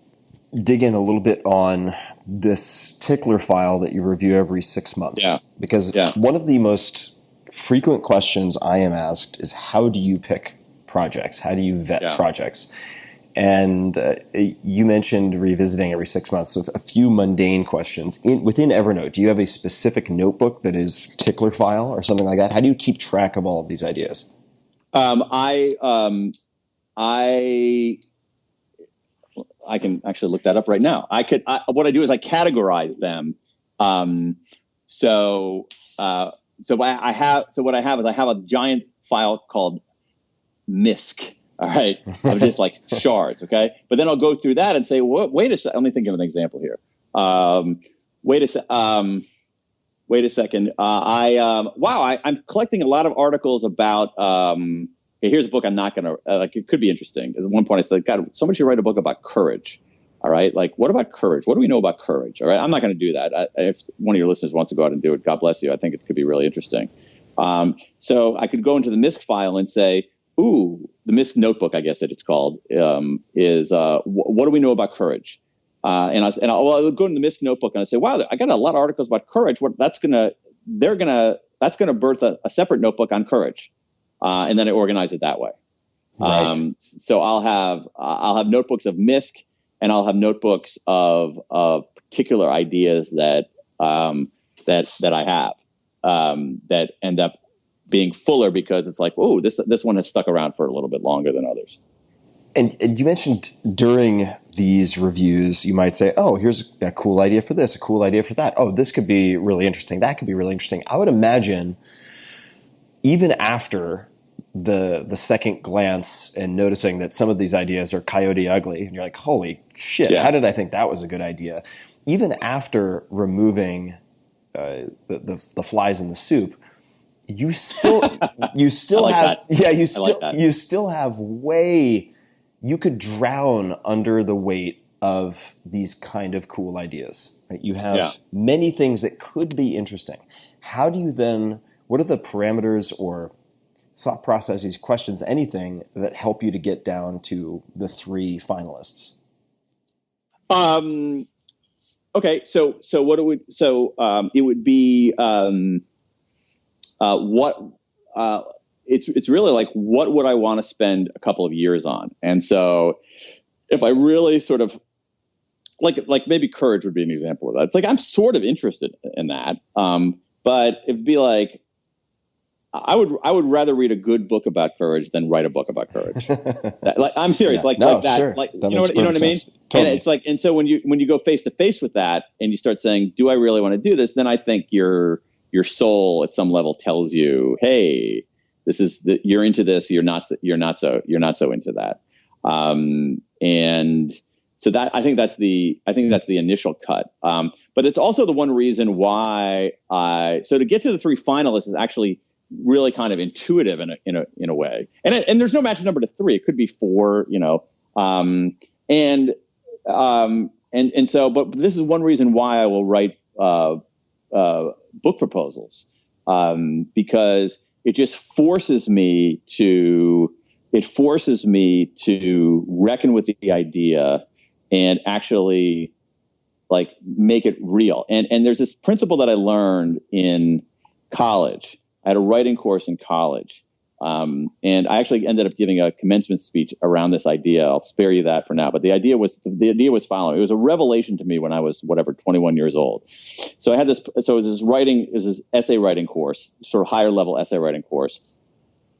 F: dig in a little bit on this tickler file that you review every 6 months.
G: Yeah.
F: Because one of the most frequent questions I am asked is, how do you pick projects? How do you vet projects? And you mentioned revisiting every 6 months. So a few mundane questions. Within Evernote, do you have a specific notebook that is tickler file or something like that? How do you keep track of all of these ideas?
G: I can actually look that up right now. What I do is I categorize them. So what I have is I have a giant file called MISC. All right, of just like shards. Okay, but then I'll go through that and say, wait a second. Let me think of an example here. Wait a second. I'm collecting a lot of articles about. Here's a book I'm not going to like. It could be interesting. At one point, it's like, God, somebody should write a book about courage. All right, like what about courage? What do we know about courage? All right, I'm not going to do that. If one of your listeners wants to go out and do it, God bless you. I think it could be really interesting. So I could go into the MISC file and say, ooh, the MISC notebook, I guess it's called, is what do we know about courage? And I'll go into the MISC notebook and I say, wow, I got a lot of articles about courage. That's gonna birth a separate notebook on courage, and then I organize it that way. Right. So I'll have notebooks of MISC, and I'll have notebooks of particular ideas that I have that end up being fuller because it's like, oh, this one has stuck around for a little bit longer than others.
F: And you mentioned during these reviews, you might say, oh, here's a cool idea for this, a cool idea for that. Oh, this could be really interesting. That could be really interesting. I would imagine even after the second glance and noticing that some of these ideas are coyote ugly, and you're like, holy shit, how did I think that was a good idea? Even after removing the flies in the soup, you still have you could drown under the weight of these kind of cool ideas. Right? You have many things that could be interesting. How do you then, what are the parameters or thought processes, questions, anything that help you to get down to the three finalists?
G: Okay. So what do we, it would be, it's really like, what would I want to spend a couple of years on? And so if I really sort of like maybe courage would be an example of that. It's like, I'm sort of interested in that. But it'd be like, I would rather read a good book about courage than write a book about courage. I'm serious. Like that.
F: Sure.
G: Like,
F: that
G: you know what I mean?
F: Totally.
G: And it's like, and so when you go face to face with that and you start saying, do I really want to do this? Then I think your soul at some level tells you, hey, you're into this. You're not so into that. And so that, I think that's the initial cut. But it's also the one reason why so to get to the three finalists is actually really kind of intuitive in a way. And there's no magic number to three. It could be four, and so, but this is one reason why I will write book proposals, because it just forces me to reckon with the idea and actually like make it real. And there's this principle that I learned in college. I had a writing course in college. And I actually ended up giving a commencement speech around this idea. I'll spare you that for now. But the idea was following. It was a revelation to me when I was 21 years old. So I had this. So it was this essay writing course, sort of higher level essay writing course.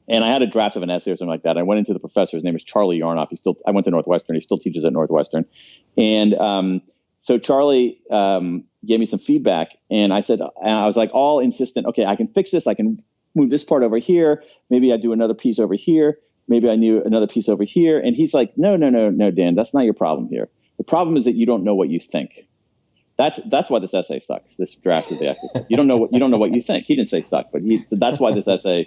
G: And I had a draft of an essay or something like that. I went into the professor. His name is Charlie Yarnoff. I went to Northwestern. He still teaches at Northwestern. And so Charlie gave me some feedback, and I was like all insistent. Okay, I can fix this. I can move this part over here. Maybe I do another piece over here. Maybe I knew another piece over here. And he's like, no, Dan, that's not your problem here. The problem is that you don't know what you think. That's why this essay sucks. This draft of the essay. You don't know what you think. He didn't say sucks, but that's why this essay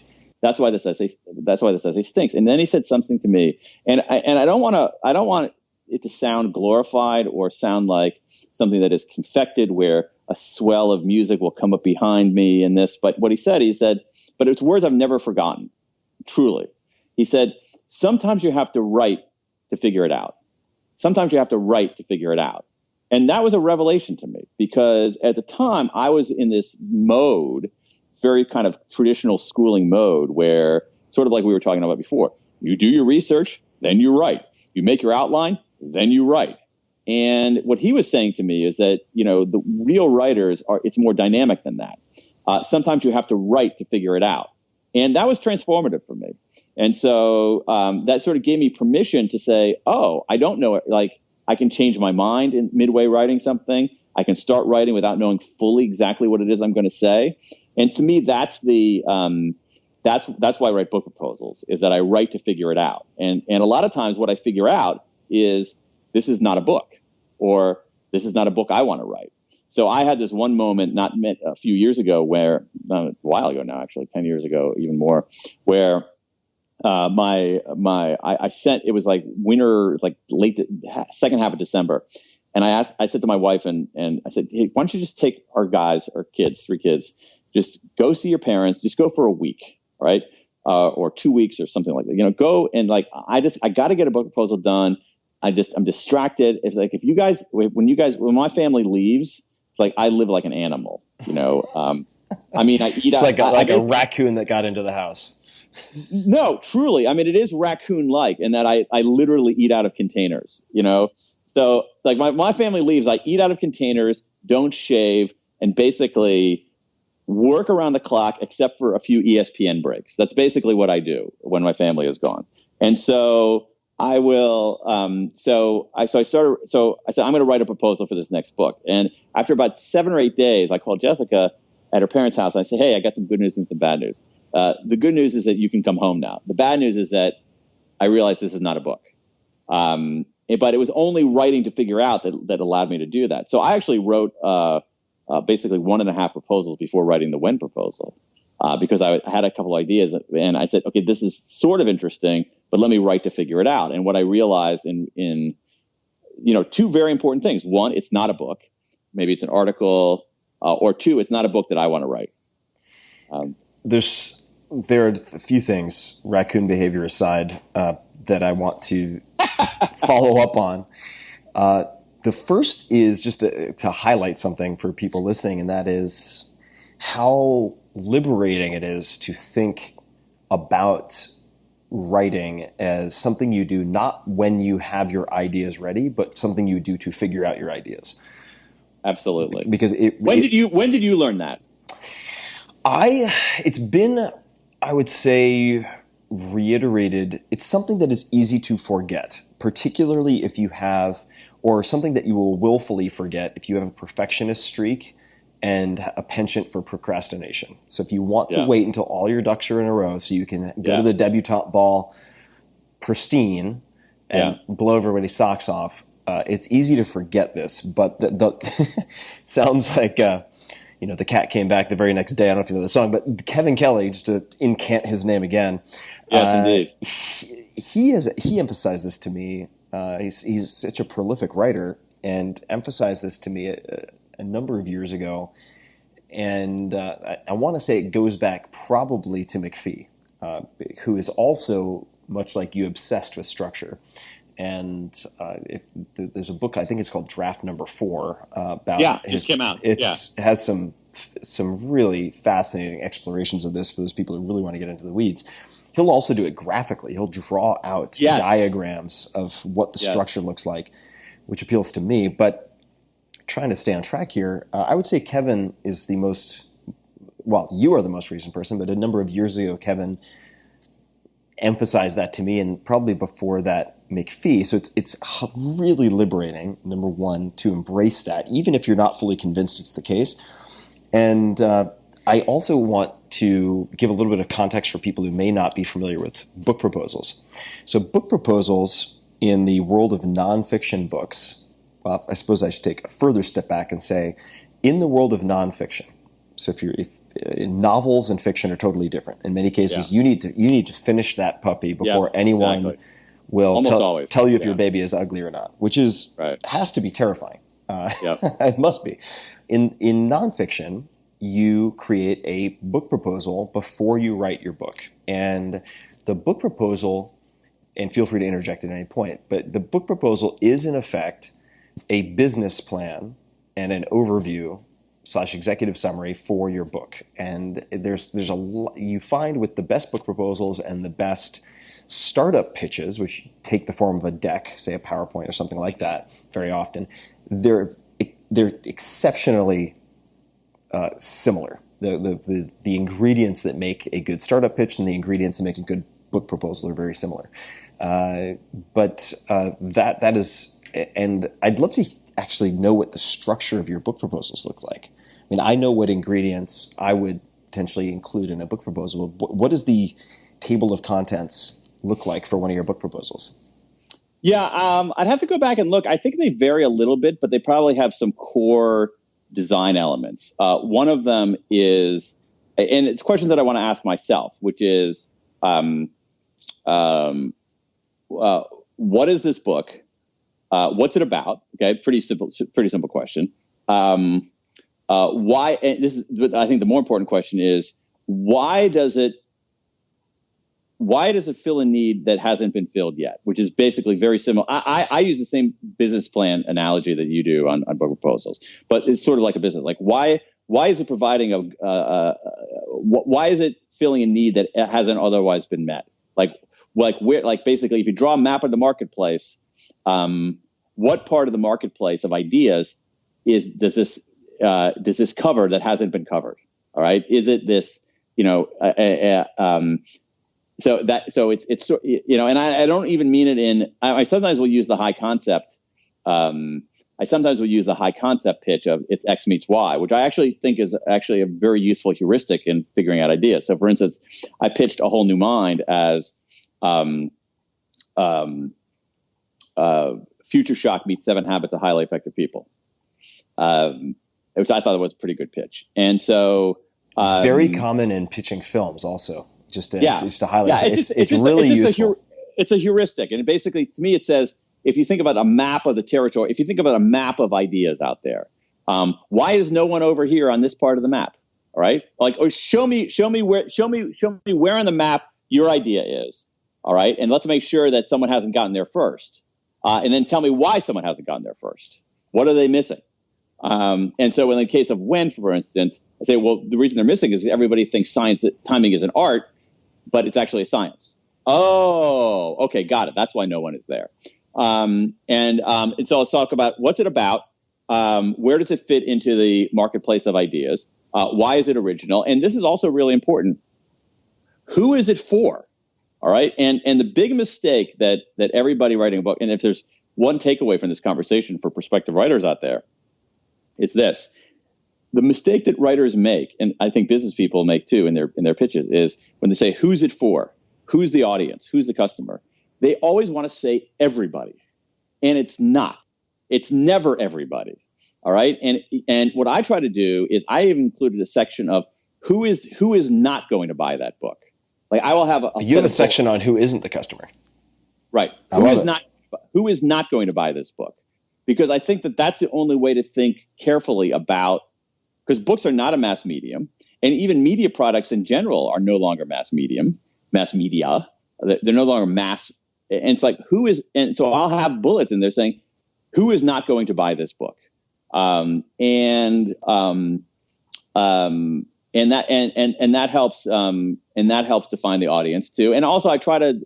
G: stinks. And then he said something to me, and I don't want it to sound glorified or sound like something that is confected where a swell of music will come up behind me and this. But what he said, but it's words I've never forgotten. Truly. He said, sometimes you have to write to figure it out. Sometimes you have to write to figure it out. And that was a revelation to me, because at the time I was in this mode, very kind of traditional schooling mode, where sort of like we were talking about before, you do your research, then you write. You make your outline, then you write. And what he was saying to me is that, the real writers it's more dynamic than that. Sometimes you have to write to figure it out. And that was transformative for me. And so that sort of gave me permission to say, oh, I don't know it. Like, I can change my mind in midway writing something. I can start writing without knowing fully exactly what it is I'm going to say. And to me, that's why I write book proposals, is that I write to figure it out. And a lot of times what I figure out is, this is not a book, or this is not a book I want to write. So I had this one moment, not a few years ago, where a while ago now, actually 10 years ago, even more, where I sent, it was like winter, like second half of December. And I said to my wife and I said, hey, why don't you just take our kids, 3 kids, just go see your parents, just go for a week, right? Or 2 weeks or something like that, go and like, I got to get a book proposal done. I'm distracted. It's like, when my family leaves, it's like I live like an animal, I mean, I eat
F: it's
G: out,
F: like a raccoon that got into the house.
G: No, truly. I mean, it is raccoon-like in that I literally eat out of containers, So like my family leaves, I eat out of containers, don't shave, and basically work around the clock except for a few ESPN breaks. That's basically what I do when my family is gone. And so I will, I said, I'm going to write a proposal for this next book. And after about 7 or 8 days, I called Jessica at her parents' house. And I said, hey, I got some good news and some bad news. The good news is that you can come home now. The bad news is that I realized this is not a book. But it was only writing to figure out that allowed me to do that. So I actually wrote, basically 1.5 proposals before writing the when proposal. Because I had a couple ideas, and I said, okay, this is sort of interesting, but let me write to figure it out. And what I realized in 2 very important things. One, it's not a book. Maybe it's an article, or 2, it's not a book that I want to write.
F: There are a few things, raccoon behavior aside, that I want to follow up on. The first is just to highlight something for people listening, and that is how liberating it is to think about writing as something you do not when you have your ideas ready, but something you do to figure out your ideas.
G: Absolutely.
F: Because
G: when did you learn that?
F: It's been, I would say, reiterated. It's something that is easy to forget, particularly if you have, or something that you will willfully forget if you have a perfectionist streak and a penchant for procrastination. So if you want to wait until all your ducks are in a row so you can go to the debutante ball pristine and blow everybody's socks off, it's easy to forget this. But the sounds like the cat came back the very next day. I don't know if you know the song, but Kevin Kelley, just to incant his name again.
G: Yes, indeed.
F: He emphasized this to me. He's such a prolific writer and emphasized this to me a number of years ago. and I want to say it goes back probably to McPhee, who is also, much like you, obsessed with structure. And if there's a book, I think it's called Draft Number 4, about
G: just came out.
F: It has some really fascinating explorations of this for those people who really want to get into the weeds. He'll also do it graphically. He'll draw out diagrams of what the structure looks like, which appeals to me. But trying to stay on track here, I would say Kevin is the most, well, you are the most recent person, but a number of years ago, Kevin emphasized that to me, and probably before that, McPhee. So it's really liberating, number one, to embrace that, even if you're not fully convinced it's the case. And I also want to give a little bit of context for people who may not be familiar with book proposals. So book proposals in the world of nonfiction books, well, I suppose I should take a further step back and say, in the world of nonfiction, so if novels and fiction are totally different. In many cases, you need to finish that puppy before anyone will tell you if your baby is ugly or not, which is has to be terrifying. It must be. In nonfiction, you create a book proposal before you write your book. And the book proposal, and feel free to interject at any point, but the book proposal is in effect a business plan and an overview / executive summary for your book. And there's a lot you find with the best book proposals and the best startup pitches, which take the form of a deck, say a PowerPoint or something like that, very often, they're exceptionally similar. The ingredients that make a good startup pitch and the ingredients that make a good book proposal are very similar. But that is, and I'd love to actually know what the structure of your book proposals look like. I mean, I know what ingredients I would potentially include in a book proposal. What does the table of contents look like for one of your book proposals?
G: Yeah, I'd have to go back and look. I think they vary a little bit, but they probably have some core design elements. One of them is, and it's questions that I want to ask myself, which is, what is this book? What's it about? Okay, pretty simple question. Why? And this is, I think, the more important question is, why does it fill a need that hasn't been filled yet? Which is basically very similar. I use the same business plan analogy that you do on book proposals, but it's sort of like a business. Like why is it providing why is it filling a need that hasn't otherwise been met? Like basically, if you draw a map of the marketplace, what part of the marketplace of ideas does this cover that hasn't been covered? All right, is it this? So it's and I don't even mean it in. I sometimes will use the high concept. I sometimes will use the high concept pitch of it's X meets Y, which I actually think is actually a very useful heuristic in figuring out ideas. So, for instance, I pitched A Whole New Mind as Future Shock meets 7 Habits of Highly Effective People, which I thought was a pretty good pitch. And so,
F: very common in pitching films, also. Just to highlight, it's really useful.
G: It's a heuristic, and basically, to me, it says if you think about a map of the territory, if you think about a map of ideas out there, why is no one over here on this part of the map? All right, or show me where on the map your idea is. All right, and let's make sure that someone hasn't gotten there first, and then tell me why someone hasn't gotten there first. What are they missing? And so, in the case of when, for instance, I say, well, the reason they're missing is timing is an art. But it's actually a science. Oh, okay, got it. That's why no one is there. And so I'll talk about what's it about, where does it fit into the marketplace of ideas, why is it original, and this is also really important. Who is it for? All right, and the big mistake that everybody writing a book, and if there's one takeaway from this conversation for prospective writers out there, it's this. The mistake that writers make, and I think business people make too in their pitches, is when they say, who's it for? Who's the audience? Who's the customer? They always want to say everybody. And it's not. It's never everybody. All right. And what I try to do is I have included a section of who is not going to buy that book. Like I will have
F: you have a section on who isn't the customer.
G: Right. Who is not going to buy this book? Because I think that that's the only way to think carefully about because books are not a mass medium, and even media products in general are no longer mass media. They're no longer mass. And it's like, who is, and so I'll have bullets in there saying, who is not going to buy this book? And that helps to find the audience too. And also I try to,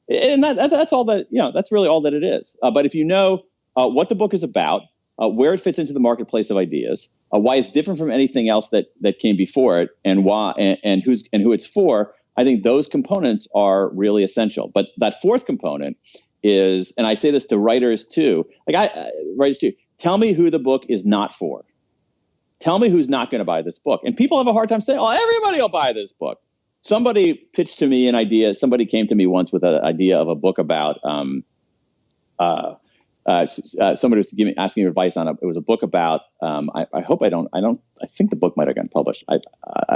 G: and that's all that, that's really all that it is. But if you know what the book is about, where it fits into the marketplace of ideas, why it's different from anything else that came before it, and why, and who it's for, I think those components are really essential. But that fourth component is, and I say this to writers too, writers too, tell me who the book is not for. Tell me who's not going to buy this book. And people have a hard time saying, oh, everybody will buy this book. Somebody pitched to me an idea. Somebody came to me once with an idea of a book about, somebody was asking me advice on it. It was a book about, I think the book might've gotten published. I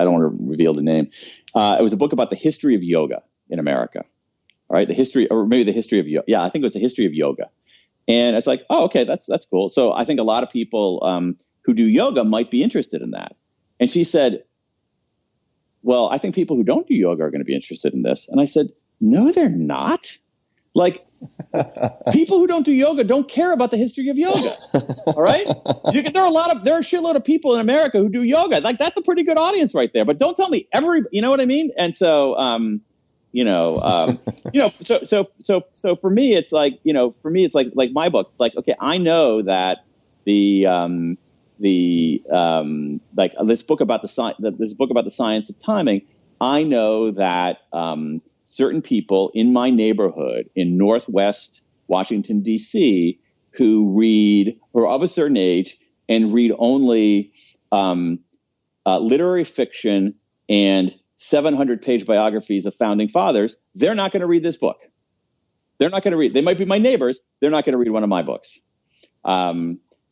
G: don't want to reveal the name. It was a book about the history of yoga in America. All right. The history, or maybe the history of yoga. Yeah, I think it was the history of yoga. And it's like, oh, okay, that's cool. So I think a lot of people, who do yoga might be interested in that. And she said, well, I think people who don't do yoga are going to be interested in this. And I said, no, they're not. Like, people who don't do yoga don't care about the history of yoga. All right. There are a shitload of people in America who do yoga. Like, that's a pretty good audience right there. But don't tell me you know what I mean? And so, so for me, it's like, like my book, it's like, okay, I know that this book about the science of timing, I know that certain people in my neighborhood in Northwest Washington, D.C., who are of a certain age and read only literary fiction and 700-page biographies of founding fathers, they're not going to read this book. They're not going to read. They might be my neighbors. They're not going to read one of my books.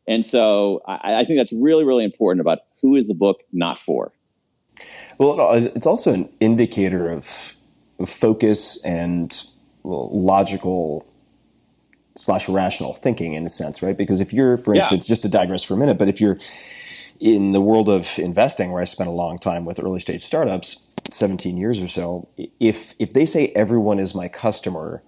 G: And so I think that's really, really important about who is the book not for.
F: Well, it's also an indicator of focus and logical / rational thinking in a sense, right? Because if you're, for instance, just to digress for a minute, but if you're in the world of investing, where I spent a long time with early stage startups, 17 years or so, if they say everyone is my customer,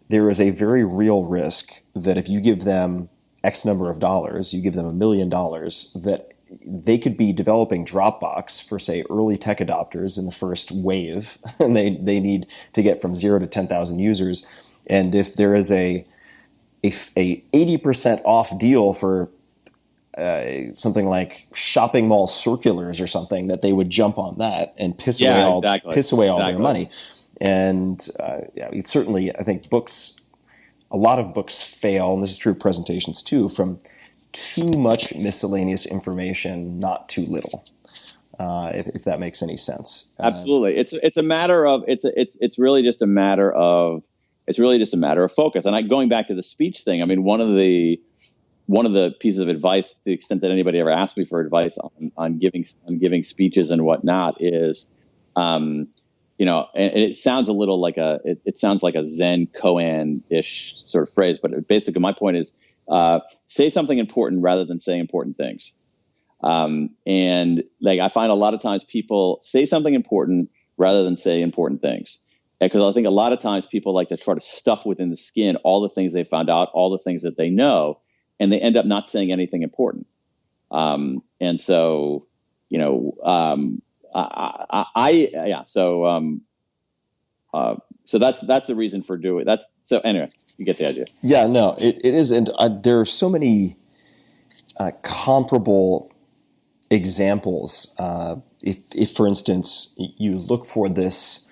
F: there is a very real risk that if you give them X number of dollars, you give them $1 million, that they could be developing Dropbox for, say, early tech adopters in the first wave, and they need to get from 0 to 10,000 users. And if there is a 80% off deal for something like shopping mall circulars or something, that they would jump on that and piss away all their money. And certainly, I think a lot of books fail, and this is true of presentations too, from too much miscellaneous information, not too little. If that makes any sense.
G: Absolutely, it's a matter of it's really just a matter of focus. And going back to the speech thing, I mean, one of the pieces of advice, to the extent that anybody ever asked me for advice on giving speeches and whatnot, is, and it sounds a little like it sounds like a Zen koan-ish sort of phrase, but basically my point is, say something important rather than say important things. And like, I find a lot of times people say something important rather than say important things. Because I think a lot of times people like to try to stuff within the skin all the things they found out, all the things that they know, and they end up not saying anything important. And so, so that's the reason for doing that. So anyway, you get the idea.
F: Yeah, no, it is. And there are so many comparable examples. If for instance, you look for this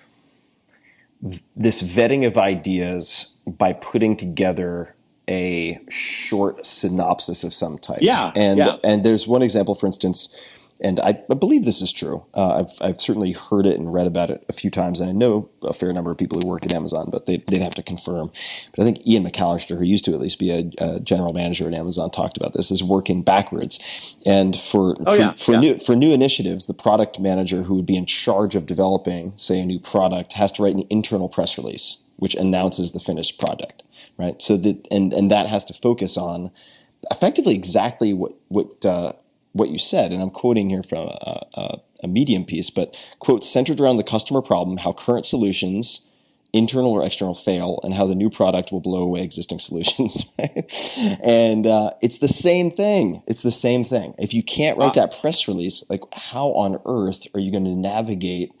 F: vetting of ideas by putting together a short synopsis of some type. And there's one example, for instance, and I believe this is true. I've certainly heard it and read about it a few times, and I know a fair number of people who work at Amazon, but they'd have to confirm. But I think Ian McAllister, who used to at least be a general manager at Amazon, talked about this as working backwards. And for new initiatives, the product manager who would be in charge of developing, say, a new product has to write an internal press release which announces the finished product, right? So that and that has to focus on effectively exactly what what you said, and I'm quoting here from a Medium piece, but quote, centered around the customer problem, how current solutions, internal or external, fail, and how the new product will blow away existing solutions. Right? And it's the same thing. It's the same thing. If you can't write that press release, like how on earth are you going to navigate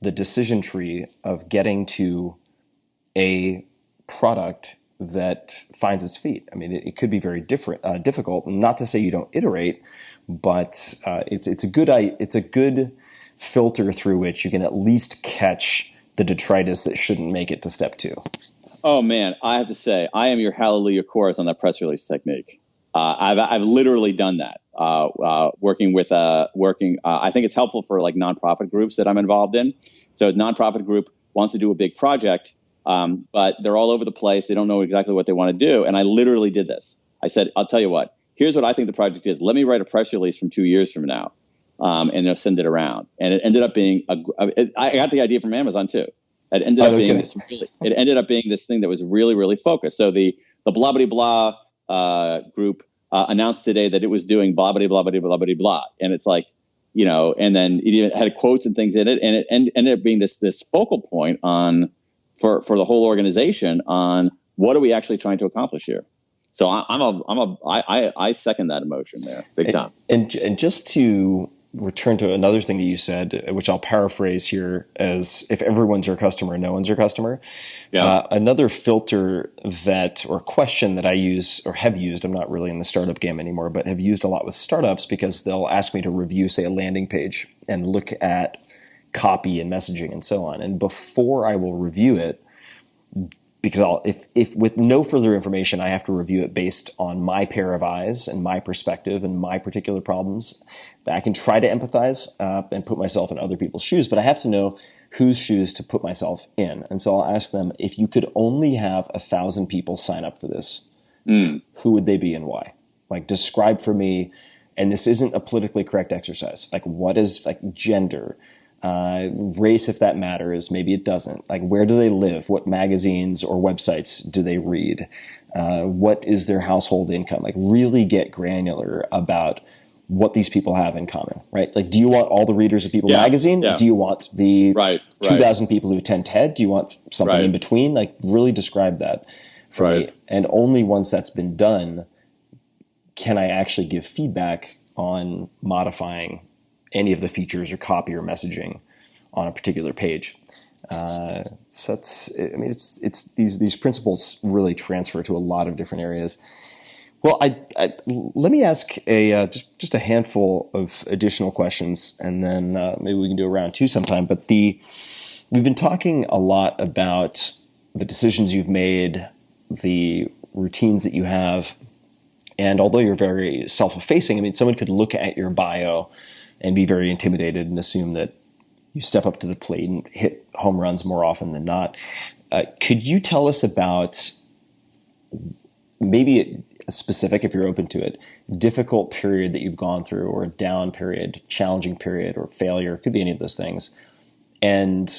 F: the decision tree of getting to a product that finds its feet? I mean, it could be very difficult. Not to say you don't iterate, but it's a good filter through which you can at least catch the detritus that shouldn't make it to step 2.
G: Oh man, I have to say, I am your hallelujah chorus on that press release technique. I've literally done that. Working. I think it's helpful for like nonprofit groups that I'm involved in. So a nonprofit group wants to do a big project, but they're all over the place. They don't know exactly what they want to do. And I literally did this. I said, I'll tell you what. Here's what I think the project is. Let me write a press release from 2 years from now, and they'll send it around. And it ended up being I got the idea from Amazon too. It ended up being it ended up being this thing that was really, really focused. So the blah blah blah group announced today that it was doing blah blah blah blah blah blah blah, and it's like, you know, and then it even had quotes and things in it, and it ended up being this focal point for the whole organization on what are we actually trying to accomplish here. So I second that emotion there, big time.
F: And just to return to another thing that you said, which I'll paraphrase here as if everyone's your customer, no one's your customer. Yeah. Another filter or question that I use or have used, I'm not really in the startup game anymore, but have used a lot with startups because they'll ask me to review, say, a landing page and look at copy and messaging and so on. And before I will review it, because if with no further information, I have to review it based on my pair of eyes and my perspective and my particular problems. I can try to empathize and put myself in other people's shoes, but I have to know whose shoes to put myself in. And so I'll ask them, if you could only have 1,000 people sign up for this, who would they be and why? Like, describe for me, and this isn't a politically correct exercise, like what is like gender, race, if that matters, maybe it doesn't. Like, where do they live? What magazines or websites do they read? What is their household income? Like, really get granular about what these people have in common, right? Like, do you want all the readers of People magazine? Yeah. Do you want the 2,000 people who attend TED? Do you want something in between? Like, really describe that for me. And only once that's been done can I actually give feedback on modifying any of the features or copy or messaging on a particular page. So it's these principles really transfer to a lot of different areas. Well, let me ask just a handful of additional questions, and then maybe we can do a round 2 sometime. But we've been talking a lot about the decisions you've made, the routines that you have, and although you're very self-effacing, I mean, someone could look at your bio and be very intimidated and assume that you step up to the plate and hit home runs more often than not. Could you tell us about maybe a specific, if you're open to it, difficult period that you've gone through, or a down period, challenging period, or failure? It could be any of those things. And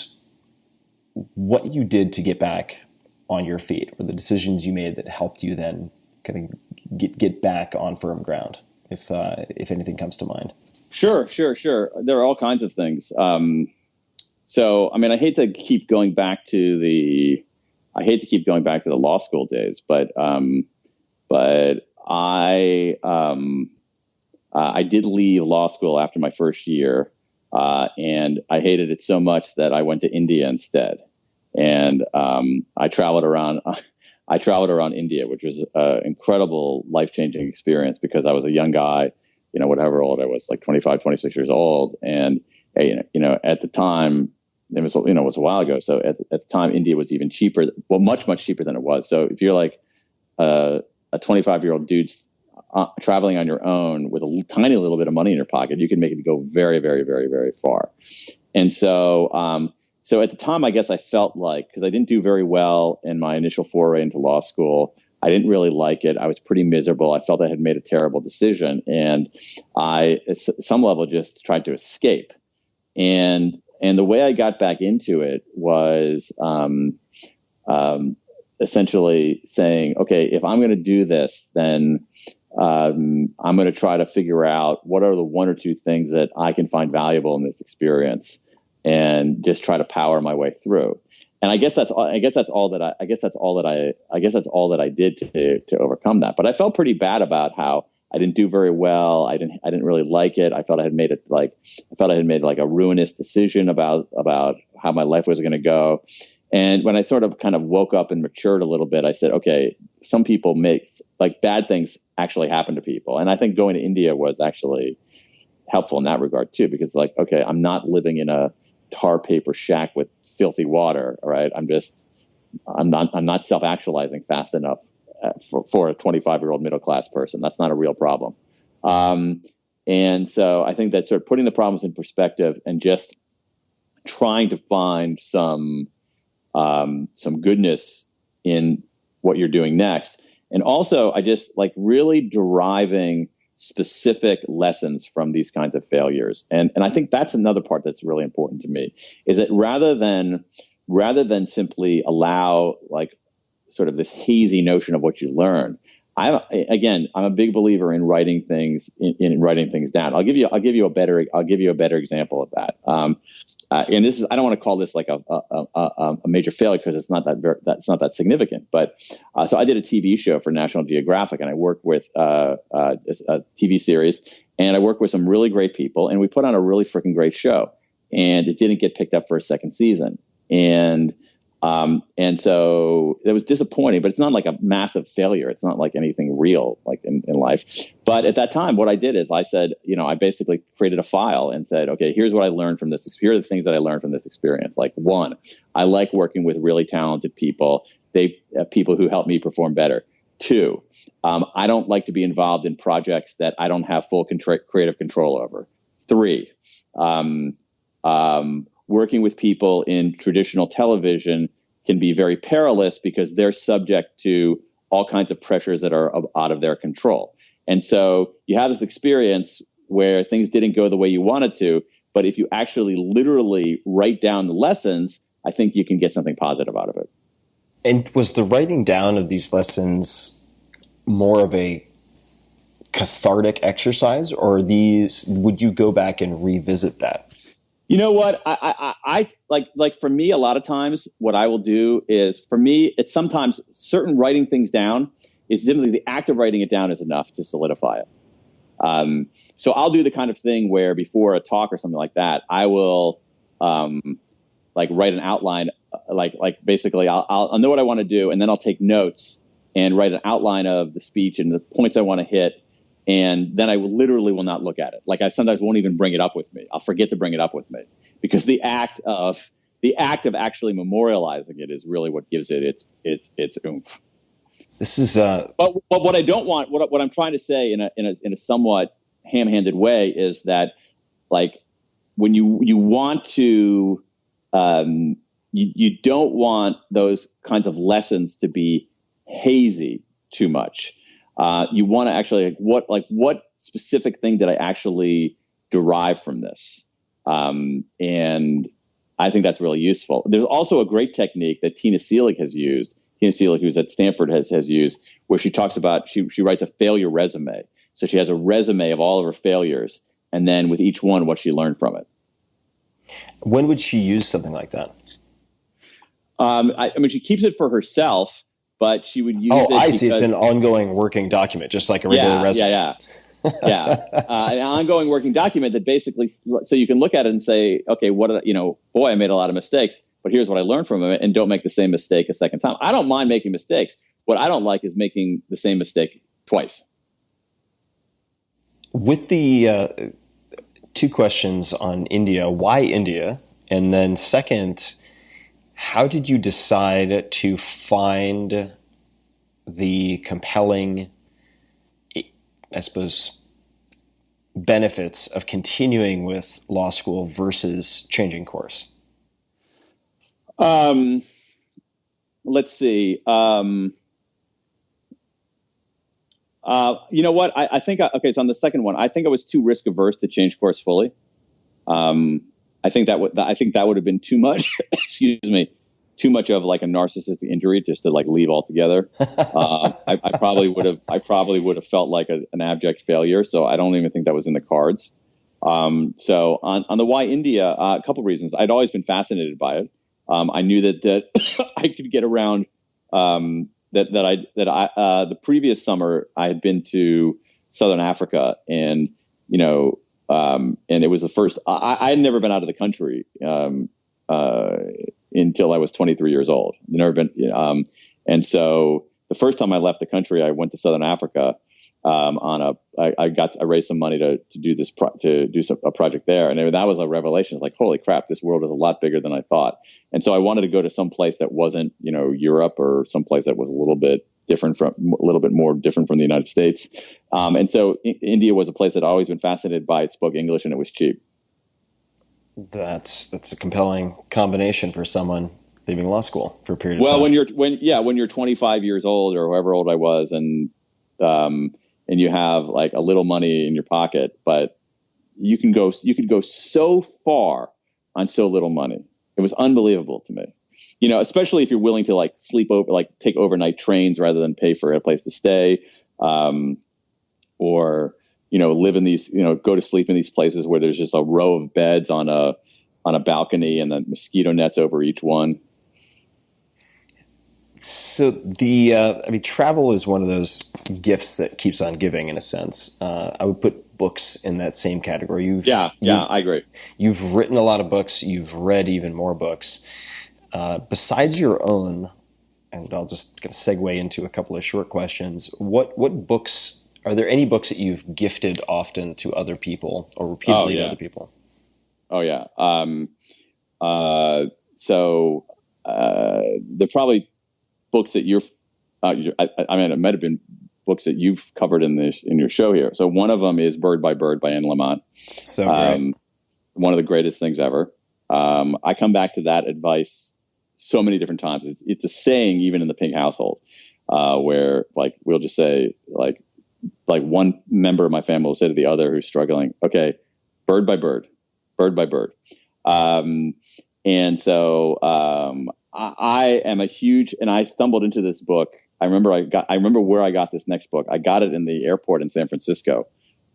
F: what you did to get back on your feet, or the decisions you made that helped you then kind of get back on firm ground, if anything comes to mind.
G: Sure. There are all kinds of things. So, I mean, I hate to keep going back to the law school days, but I did leave law school after my first year, and I hated it so much that I went to India instead, and I traveled around. I traveled around India, which was an incredible, life-changing experience because I was a young guy, you know, whatever old I was, like 25, 26 years old. And, you know, at the time, it was a while ago. So at the time, India was even cheaper, well, much, much cheaper than it was. So if you're like a 25-year-old dude traveling on your own with a tiny little bit of money in your pocket, you can make it go very, very, very, very far. And so, so at the time, I guess I felt like, because I didn't do very well in my initial foray into law school, I didn't really like it. I was pretty miserable. I felt I had made a terrible decision. And I, at some level, just tried to escape. And the way I got back into it was essentially saying, okay, if I'm going to do this, then I'm going to try to figure out what are the one or two things that I can find valuable in this experience, and just try to power my way through. And I guess that's all that I did to overcome that. But I felt pretty bad about how I didn't do very well. I didn't really like it. I felt I had made a ruinous decision about how my life was going to go. And when I sort of kind of woke up and matured a little bit, I said, okay, some people bad things actually happen to people. And I think going to India was actually helpful in that regard too, because okay, I'm not living in a tar paper shack with filthy water. All right. I'm not self-actualizing fast enough for a 25-year-old middle-class person. That's not a real problem. And so I think that sort of putting the problems in perspective and just trying to find some goodness in what you're doing next. And also I just really deriving specific lessons from these kinds of failures. And I think that's another part that's really important to me, is that rather than simply allow sort of this hazy notion of what you learn, I'm a big believer in writing things down. I'll give you a better example of that. And this is, I don't want to call this a major failure because it's not that significant. But so I did a TV show for National Geographic, and I worked with a TV series, and I worked with some really great people, and we put on a really freaking great show, and it didn't get picked up for a second season, and so it was disappointing, but it's not like a massive failure. It's not like anything real in life. But at that time, what I did is I said, I basically created a file and said, okay, here's what I learned from this. Here are the things that I learned from this experience. One, I like working with really talented people. People who help me perform better. Two, I don't like to be involved in projects that I don't have full creative control over. Three, working with people in traditional television can be very perilous because they're subject to all kinds of pressures that are out of their control. And so you have this experience where things didn't go the way you wanted to, but if you actually literally write down the lessons, I think you can get something positive out of it.
F: And was the writing down of these lessons more of a cathartic exercise, or would you go back and revisit that?
G: You know what? I like for me, a lot of times what I will do is, for me, it's sometimes certain writing things down is simply the act of writing it down is enough to solidify it. So I'll do the kind of thing where before a talk or something like that, I will write an outline, basically I'll know what I want to do, and then I'll take notes and write an outline of the speech and the points I want to hit. And then I literally will not look at it. I sometimes won't even bring it up with me. I'll forget to bring it up with me, because the act of actually memorializing it is really what gives it its oomph.
F: This is
G: but what I don't want, what I'm trying to say in a somewhat ham-handed way is that when you want to you don't want those kinds of lessons to be hazy too much. You want to actually what specific thing did I actually derive from this? And I think that's really useful. There's also a great technique that Tina Seelig has used. Tina Seelig, who's at Stanford, has used, where she talks about, she writes a failure resume. So she has a resume of all of her failures, and then with each one, what she learned from it.
F: When would she use something like that?
G: I mean, she keeps it for herself, but she would use it.
F: Oh, I see. It's an ongoing working document, just like a regular resume.
G: Yeah. An ongoing working document that basically, so you can look at it and say, okay, boy, I made a lot of mistakes, but here's what I learned from it, and don't make the same mistake a second time. I don't mind making mistakes. What I don't like is making the same mistake twice.
F: With the two questions on India, why India? And then second, how did you decide to find the compelling, I suppose, benefits of continuing with law school versus changing course?
G: Let's see. You know what? I think, so on the second one, I think I was too risk averse to change course fully. I think that would have been too much. Excuse me. too much of like a narcissistic injury just to like leave altogether. I probably would have felt like an abject failure. So I don't even think that was in the cards. So on the why India, a couple reasons. I'd always been fascinated by it. I knew that I could get around. The previous summer I had been to Southern Africa, and and it was the first. I had never been out of the country until I was 23 years old. Never been, and so the first time I left the country, I went to Southern Africa. I raised some money to do this a project there, and that was a revelation. Like, holy crap, this world is a lot bigger than I thought. And so I wanted to go to some place that wasn't, Europe, or some place that was a little bit more different from the United States. And so India was a place that I'd always been fascinated by. It spoke English and it was cheap.
F: That's a compelling combination for someone leaving law school for a period of time.
G: Well, when you're 25 years old or however old I was, and you have like a little money in your pocket, but you could go so far on so little money. It was unbelievable to me, especially if you're willing to like sleep over, like take overnight trains rather than pay for a place to stay, or live in these, go to sleep in these places where there's just a row of beds on a balcony and then mosquito nets over each one.
F: So travel is one of those gifts that keeps on giving, in a sense. I would put books in that same category.
G: I agree.
F: You've written a lot of books. You've read even more books. Besides your own, and I'll just kind of segue into a couple of short questions. What books, are there any books that you've gifted often to other people or repeatedly to other people?
G: Oh, yeah. So they're probably books that it might have been books that you've covered in your show here. So one of them is Bird by Bird by Anne Lamott.
F: So great.
G: One of the greatest things ever. I come back to that advice so many different times. It's a saying even in the Pink household, where like we'll just say like one member of my family will say to the other who's struggling, okay, bird by bird, bird by bird. And so I am a huge, and I stumbled into this book. I remember where I got this next book. I got it in the airport in San Francisco,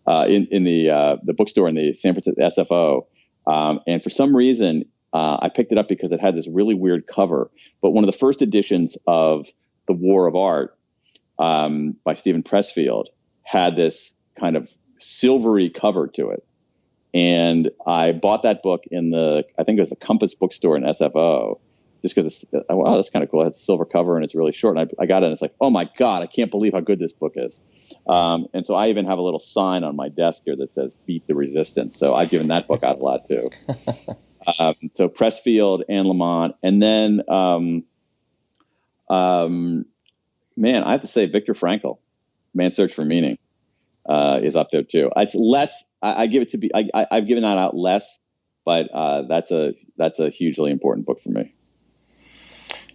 G: in the bookstore in the San Francisco SFO. And for some reason, I picked it up because it had this really weird cover. But one of the first editions of The War of Art by Stephen Pressfield had this kind of silvery cover to it. And I bought that book I think it was the Compass bookstore in SFO, just because wow, that's kind of cool. It has a silver cover and it's really short. And I got it and it's like, oh my God, I can't believe how good this book is. And so I even have a little sign on my desk here that says beat the resistance. So I've given that book out a lot too. So Pressfield, Anne Lamott, and then, man, I have to say Viktor Frankl, Man's Search for Meaning, is up there too. It's less, I give it to be, I've given that out less, but that's a hugely important book for me.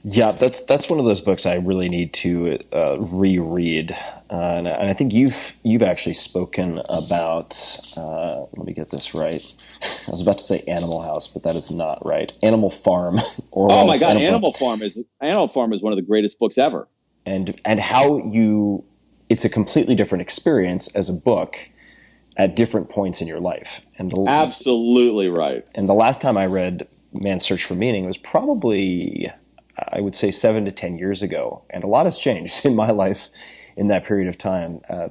F: Yeah, that's one of those books I really need to reread, and I think you've actually spoken about. Let me get this right. I was about to say Animal House, but that is not right. Animal Farm.
G: Oh my God, Animal Farm is one of the greatest books ever.
F: And how it's a completely different experience as a book at different points in your life.
G: Absolutely right.
F: And the last time I read Man's Search for Meaning was probably, I would say, 7 to 10 years ago. And a lot has changed in my life in that period of time. I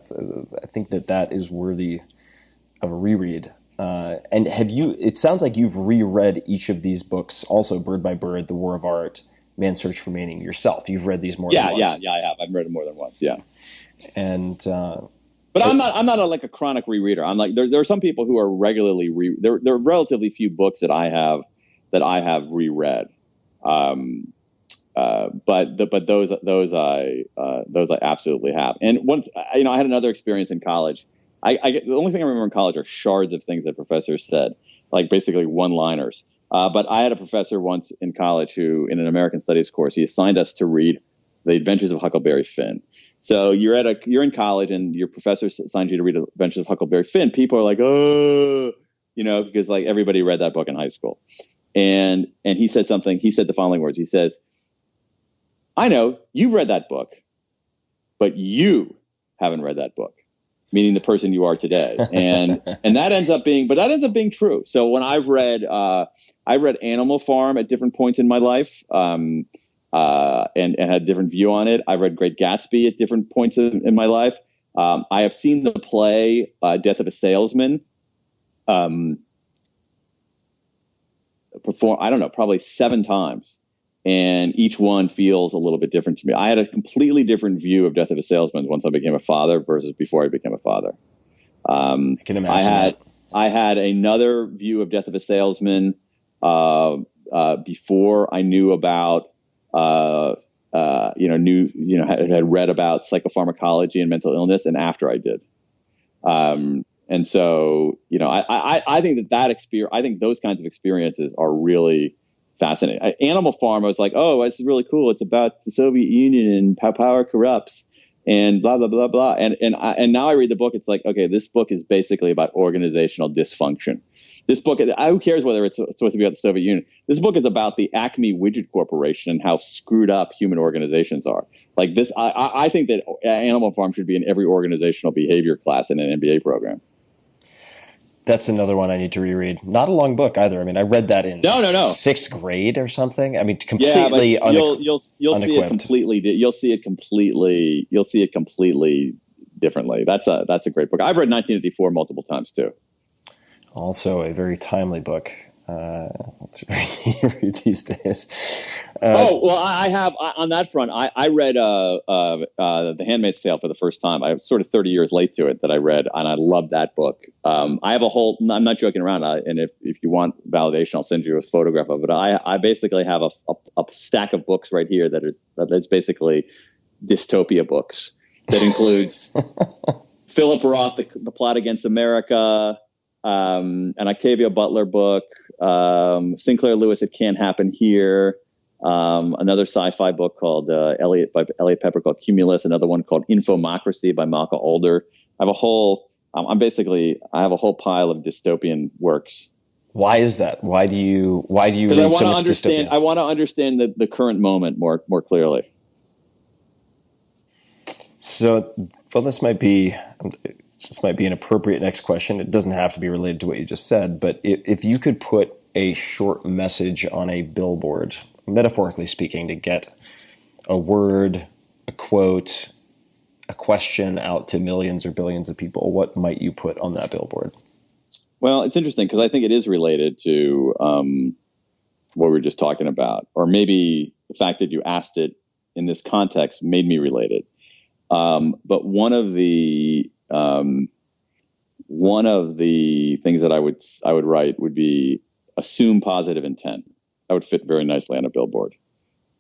F: think that is worthy of a reread. And it sounds like you've reread each of these books, also Bird by Bird, The War of Art, Man's Search for Meaning, yourself. You've read these more than once. Yeah, I have. I've read them more than once, yeah.
G: And but I'm not like a chronic rereader. I'm like there are some people who are regularly there are relatively few books that I have reread. But those I absolutely have. And once I had another experience in college. The only thing I remember in college are shards of things that professors said, like basically one-liners. But I had a professor once in college who, in an American Studies course, he assigned us to read The Adventures of Huckleberry Finn. So you're in college and your professor assigned you to read Adventures of Huckleberry Finn. People are like, oh, because like everybody read that book in high school. And he said something. He said the following words. He says, "I know you've read that book, but you haven't read that book," meaning the person you are today. And that ends up being true. So when I read Animal Farm at different points in my life, and had a different view on it. I read Great Gatsby at different points in my life. I have seen the play Death of a Salesman perform, I don't know, probably 7 times. And each one feels a little bit different to me. I had a completely different view of Death of a Salesman once I became a father versus before I became a father.
F: I can imagine.
G: I had another view of Death of a Salesman before I knew about had read about psychopharmacology and mental illness, and after I did. And so, I think that experience, I think those kinds of experiences are really fascinating. Animal Farm, I was like, oh, this is really cool. It's about the Soviet Union and how power corrupts and blah, blah, blah, blah. And now I read the book. It's like, okay, this book is basically about organizational dysfunction. This book, who cares whether it's supposed to be about the Soviet Union? This book is about the Acme Widget Corporation and how screwed up human organizations are. Like this, I think that Animal Farm should be in every organizational behavior class in an MBA program.
F: That's another one I need to reread. Not a long book either. I mean, I read that in
G: no.
F: 6th grade or something. I mean, completely
G: you'll see it completely. You'll see it completely differently. That's a great book. I've read 1984 multiple times too. Also
F: a very timely book. Let's read these days.
G: I have on that front. I read The Handmaid's Tale for the first time. I was sort of 30 years late to it that I read, and I loved that book. I have a whole. I'm not joking around. And if you want validation, I'll send you a photograph of it. I basically have a stack of books right here that's basically dystopia books. That includes Philip Roth, the Plot Against America. An Octavia Butler book, Sinclair Lewis, It Can't Happen Here, another sci-fi book called Elliot Pepper called Cumulus, another one called Infomocracy by Malcolm Older. I have a whole pile of dystopian works.
F: Why is that? Why do you read
G: I
F: so much dystopian?
G: I want to understand the current moment more clearly.
F: So, well, this might be an appropriate next question. It doesn't have to be related to what you just said, but if you could put a short message on a billboard, metaphorically speaking, to get a word, a quote, a question out to millions or billions of people, what might you put on that billboard?
G: Well, it's interesting because I think it is related to what we were just talking about, or maybe the fact that you asked it in this context made me relate it. But one of the things that I would write would be assume positive intent. That would fit very nicely on a billboard.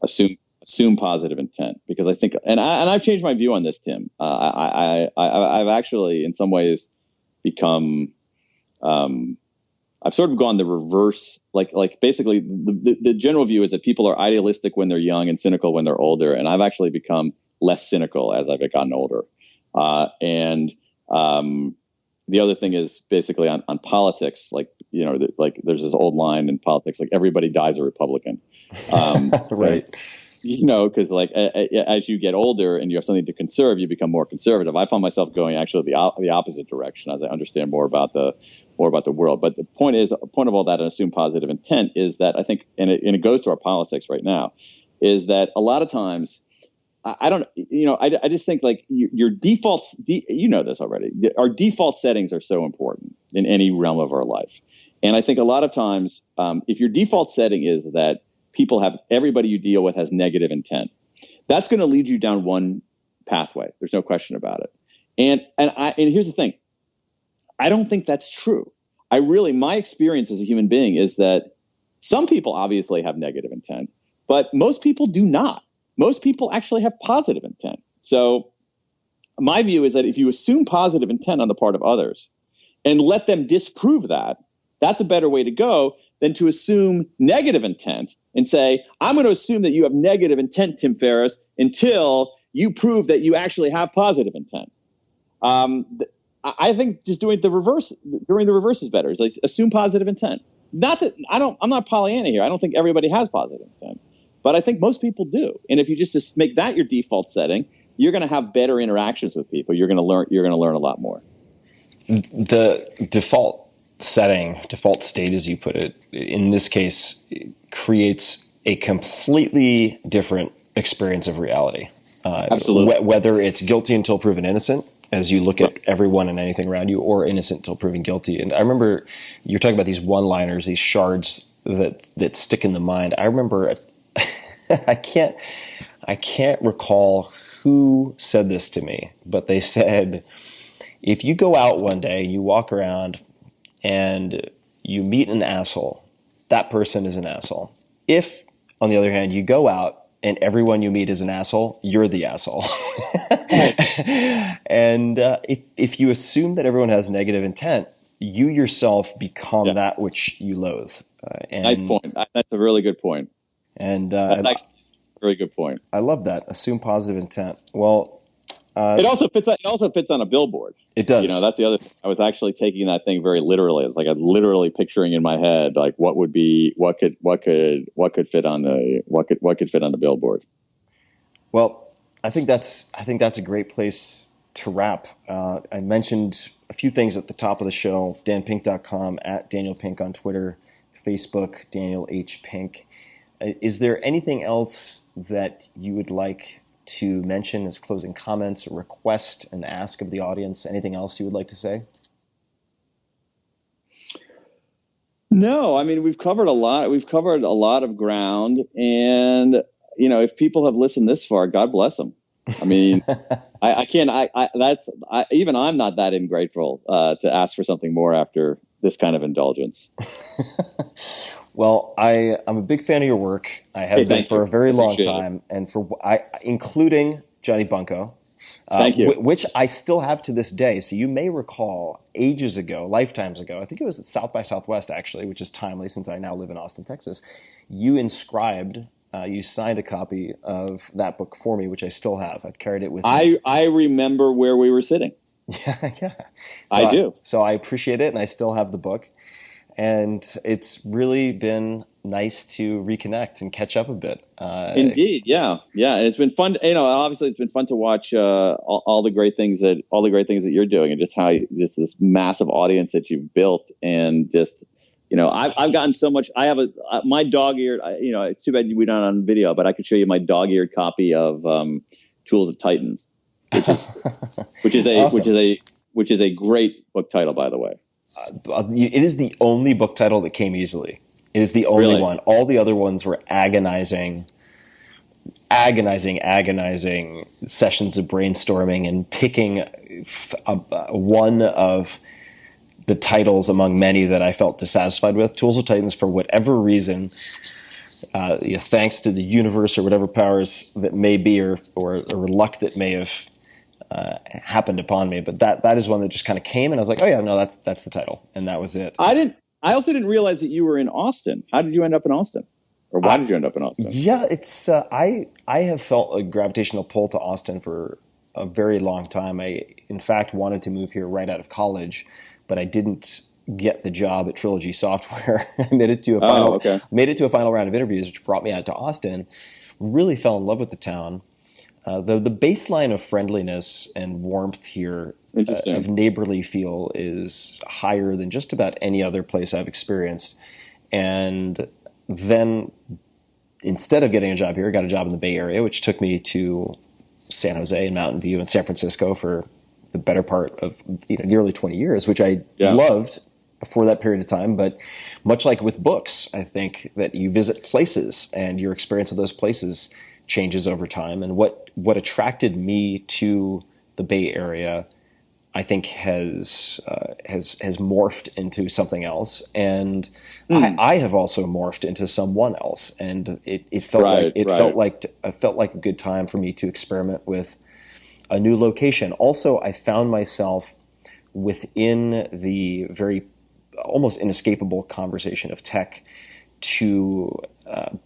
G: Assume positive intent, because I think, and I've changed my view on this, Tim. I've actually, in some ways, become, I've sort of gone the reverse. Like basically, the general view is that people are idealistic when they're young and cynical when they're older, and I've actually become less cynical as I've gotten older. The other thing is basically on politics, like there's this old line in politics, like everybody dies a Republican.
F: Right.
G: Because as you get older and you have something to conserve, you become more conservative. I found myself going actually the opposite direction as I understand more about the world. But the point of all that and assume positive intent is that I think, and it goes to our politics right now, is that a lot of times, I just think like your defaults, you know this already. Our default settings are so important in any realm of our life. And I think a lot of times, if your default setting is that everybody you deal with has negative intent, that's going to lead you down one pathway. There's no question about it. And here's the thing. I don't think that's true. My experience as a human being is that some people obviously have negative intent, but most people do not. Most people actually have positive intent. So my view is that if you assume positive intent on the part of others and let them disprove that, that's a better way to go than to assume negative intent and say, I'm going to assume that you have negative intent, Tim Ferriss, until you prove that you actually have positive intent. I think just doing the reverse is better. It's like assume positive intent. not that I'm not Pollyanna here. I don't think everybody has positive intent, but I think most people do. And if you just make that your default setting, you're going to have better interactions with people. You're going to learn a lot more.
F: The default setting, default state, as you put it, in this case, creates a completely different experience of reality.
G: Absolutely.
F: Whether it's guilty until proven innocent, as you look at everyone and anything around you, or innocent until proven guilty. And I remember you're talking about these one-liners, these shards that stick in the mind. I remember, I can't recall who said this to me, but they said, if you go out one day, you walk around and you meet an asshole, that person is an asshole. If, on the other hand, you go out and everyone you meet is an asshole, you're the asshole. And if you assume that everyone has negative intent, you yourself become that which you loathe.
G: Nice point. That's a really good point.
F: And
G: that's actually a really good point.
F: I love that. Assume positive intent. Well,
G: it also fits on a billboard.
F: It does.
G: You know, that's the other thing. I was actually taking that thing very literally. It's like I'm literally picturing in my head like what could fit on the billboard.
F: Well, I think that's a great place to wrap. I mentioned a few things at the top of the show. danpink.com, at Daniel Pink on Twitter, Facebook, Daniel H. Pink. Is there anything else that you would like to mention as closing comments, or request and ask of the audience? Anything else you would like to say?
G: No, I mean, we've covered a lot. We've covered a lot of ground, and you know, if people have listened this far, God bless them. I mean, even I'm not that ungrateful to ask for something more after this kind of indulgence.
F: Well, I'm a big fan of your work. I have been for a very long time, and including Johnny Bunko,
G: thank you,
F: which I still have to this day. So you may recall ages ago, lifetimes ago, I think it was at South by Southwest actually, which is timely since I now live in Austin, Texas. You you signed a copy of that book for me, which I still have. I've carried it with me.
G: I remember where we were sitting.
F: Yeah. So
G: I do.
F: So I appreciate it, and I still have the book. And it's really been nice to reconnect and catch up a bit.
G: Indeed, yeah. It's been fun. You know, obviously, it's been fun to watch all the great things that you're doing, and just how this massive audience that you've built, and just, you know, I've gotten so much. I have my dog-eared. You know, it's too bad we don't on video, but I could show you my dog-eared copy of Tools of Titans, which is a great book title, by the way.
F: It is the only book title that came easily. It is the only one. All the other ones were agonizing sessions of brainstorming and picking one of the titles among many that I felt dissatisfied with. Tools of Titans, for whatever reason, thanks to the universe or whatever powers that may be, or luck that may have happened upon me, but that is one that just kind of came, and I was like, oh yeah, no, that's the title, and that was it.
G: I also didn't realize that you were in Austin. How did you end up in Austin, or why did you end up in Austin?
F: Yeah, it's I have felt a gravitational pull to Austin for a very long time. I in fact wanted to move here right out of college, but I didn't get the job at Trilogy Software. I made it to a final round of interviews, which brought me out to Austin. Really fell in love with the town. The baseline of friendliness and warmth here, of neighborly feel, is higher than just about any other place I've experienced. And then instead of getting a job here, I got a job in the Bay Area, which took me to San Jose and Mountain View and San Francisco for the better part of nearly 20 years, which I loved for that period of time. But much like with books, I think that you visit places and your experience of those places changes over time. And what attracted me to the Bay Area, I think, has morphed into something else, and I have also morphed into someone else. And it felt like a good time for me to experiment with a new location. Also, I found myself within the very almost inescapable conversation of tech to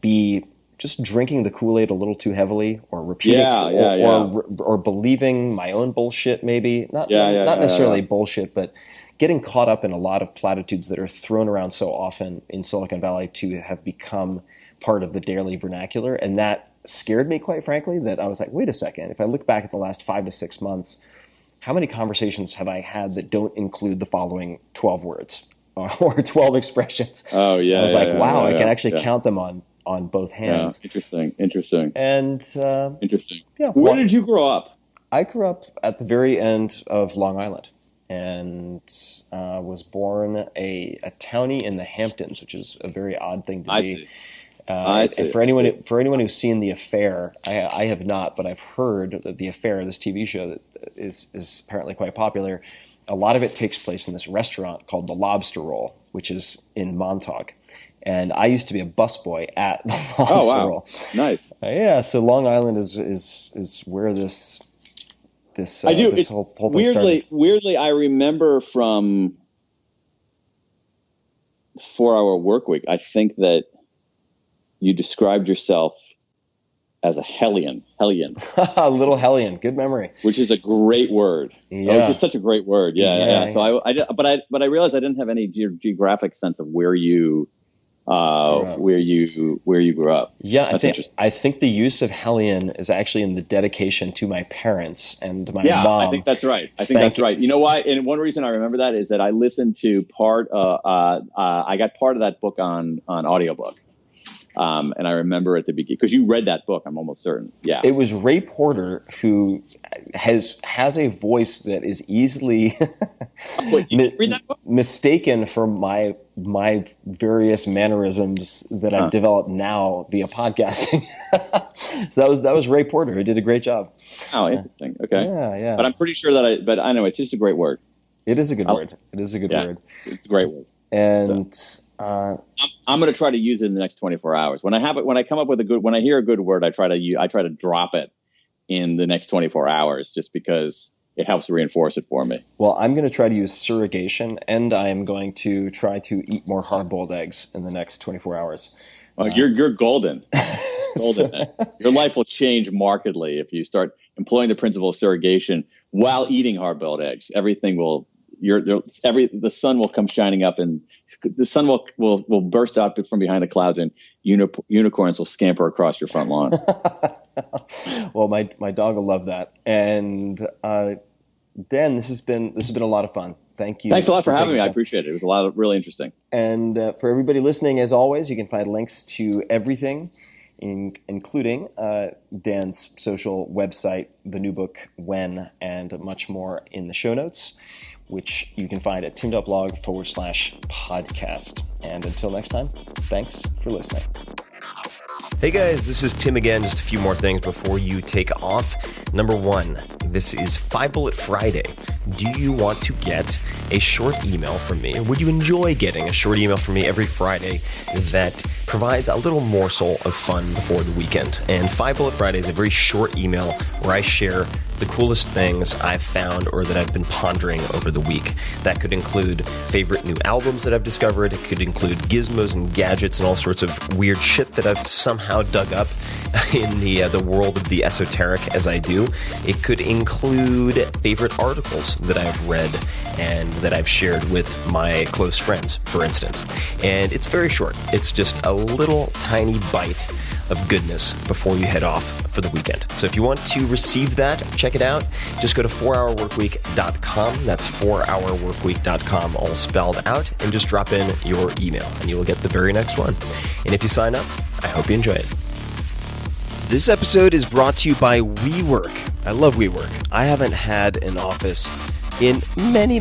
F: be just drinking the Kool-Aid a little too heavily, or repeating, or believing my own bullshit, maybe not necessarily bullshit, but getting caught up in a lot of platitudes that are thrown around so often in Silicon Valley to have become part of the daily vernacular. And that scared me, quite frankly, that I was like, wait a second, if I look back at the last 5 to 6 months, how many conversations have I had that don't include the following 12 words or 12 expressions?
G: Oh, yeah.
F: I was wow, I can actually count them on both hands.
G: Interesting.
F: And
G: interesting.
F: Yeah.
G: Where did you grow up?
F: I grew up at the very end of Long Island, and was born a townie in the Hamptons, which is a very odd thing to be.
G: I see.
F: And for anyone who's seen The Affair, I have not, but I've heard that The Affair, this TV show that is apparently quite popular, a lot of it takes place in this restaurant called the Lobster Roll, which is in Montauk. And I used to be a busboy at the Lobster Roll.
G: Nice.
F: Yeah, so Long Island is where this
G: I do.
F: This whole thing started.
G: Weirdly, I remember from 4 Hour Workweek, I think that you described yourself as a hellion.
F: A little hellion. Good memory.
G: Which is a great word.
F: Yeah.
G: It's just such a great word. Yeah. So I realized I didn't have any geographic sense of where you grew up.
F: Yeah,
G: That's interesting.
F: I think the use of hellion is actually in the dedication to my parents and my mom.
G: Yeah, I think that's right. Right. You know why? And one reason I remember that is that I listened to I got part of that book on audiobook. And I remember at the beginning, because you read that book, I'm almost certain. Yeah.
F: It was Ray Porter, who has a voice that is easily
G: Wait, you read that book?
F: mistaken for my various mannerisms that I've developed now via podcasting. So that was Ray Porter, who did a great job.
G: Oh, interesting. Okay.
F: Yeah.
G: But I'm pretty sure that but I know it's just a great word.
F: It is a good word. It is a good word.
G: It's a great word.
F: And
G: I'm going to try to use it in the next 24 hours. When I hear a good word, I try to drop it in the next 24 hours, just because it helps reinforce it for me.
F: Well, I'm going to try to use surrogation, and I am going to try to eat more hard-boiled eggs in the next 24 hours.
G: You're golden. Your life will change markedly if you start employing the principle of surrogation while eating hard-boiled eggs. Everything will. The sun will come shining up, and the sun will burst out from behind the clouds, and unicorns will scamper across your front lawn.
F: Well, my dog will love that. And Dan, this has been a lot of fun. Thank you.
G: Thanks a lot for having me. I appreciate it. It was a lot of really interesting.
F: And for everybody listening, as always, you can find links to everything, including Dan's social website, the new book, When, and much more in the show notes, which you can find at tim.blog/podcast. And until next time, thanks for listening.
A: Hey guys, this is Tim again. Just a few more things before you take off. Number one, this is 5 Bullet Friday. Do you want to get a short email from me? Would you enjoy getting a short email from me every Friday that provides a little morsel of fun before the weekend? And 5 Bullet Friday is a very short email where I share the coolest things I've found or that I've been pondering over the week. That could include favorite new albums that I've discovered. It could include gizmos and gadgets and all sorts of weird shit that I've somehow dug up in the world of the esoteric as I do. It could include favorite articles that I've read and that I've shared with my close friends, for instance. And it's very short. It's just a little tiny bite of goodness before you head off for the weekend. So if you want to receive that, check it out. Just go to 4hourworkweek.com. That's 4hourworkweek.com, all spelled out, and just drop in your email and you will get the very next one. And if you sign up, I hope you enjoy it. This episode is brought to you by WeWork. I love WeWork. I haven't had an office in many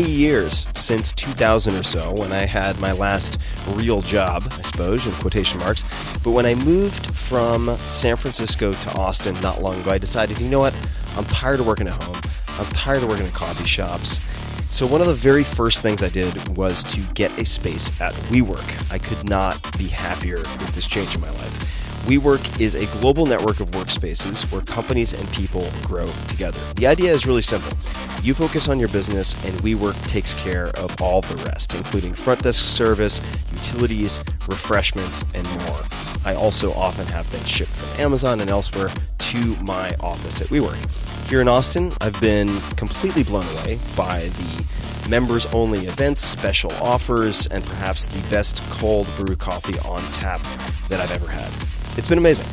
A: years, since 2000 or so, when I had my last real job, I suppose, in quotation marks. But when I moved from San Francisco to Austin not long ago, I decided, you know what? I'm tired of working at home. I'm tired of working in coffee shops. So one of the very first things I did was to get a space at WeWork. I could not be happier with this change in my life. WeWork is a global network of workspaces where companies and people grow together. The idea is really simple. You focus on your business, and WeWork takes care of all the rest, including front desk service, utilities, refreshments, and more.
F: I also often have things shipped from Amazon and elsewhere to my office at WeWork. Here in Austin, I've been completely blown away by the members-only events, special offers, and perhaps the best cold brew coffee on tap that I've ever had. It's been amazing.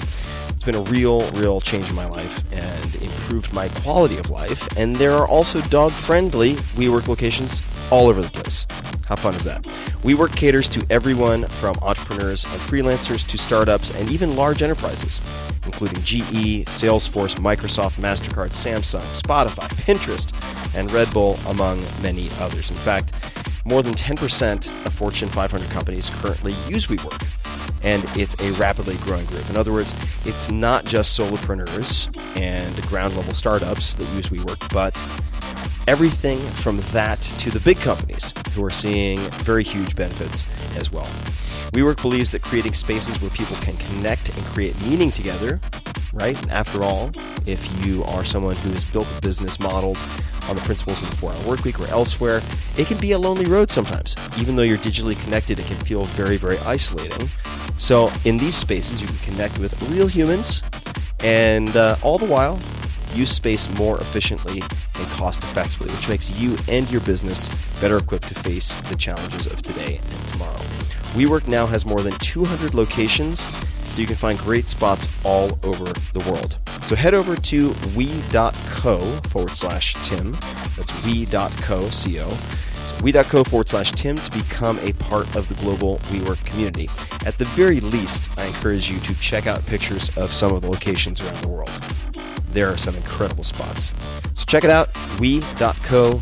F: It's been a real change in my life and improved my quality of life. And there are also dog-friendly WeWork locations all over the place. How fun is that? WeWork caters to everyone from entrepreneurs and freelancers to startups and even large enterprises, including GE, Salesforce, Microsoft, MasterCard, Samsung, Spotify, Pinterest, and Red Bull, among many others. In fact, more than 10% of Fortune 500 companies currently use WeWork, and it's a rapidly growing group. In other words, it's not just solopreneurs and ground-level startups that use WeWork, but everything from that to the big companies who are seeing very huge benefits as well. WeWork believes that creating spaces where people can connect and create meaning together, right? And after all, if you are someone who has built a business modeled on the principles of the 4-hour workweek or elsewhere, it can be a lonely road sometimes. Even though you're digitally connected, it can feel very isolating. So in these spaces, you can connect with real humans and all the while use space more efficiently and cost effectively, which makes you and your business better equipped to face the challenges of today and tomorrow. WeWork now has more than 200 locations, so you can find great spots all over the world. So head over to we.co/Tim. That's we.co, C-O. So we.co/Tim to become a part of the global WeWork community. At the very least, I encourage you to check out pictures of some of the locations around the world. There are some incredible spots. So check it out, we.co/Tim.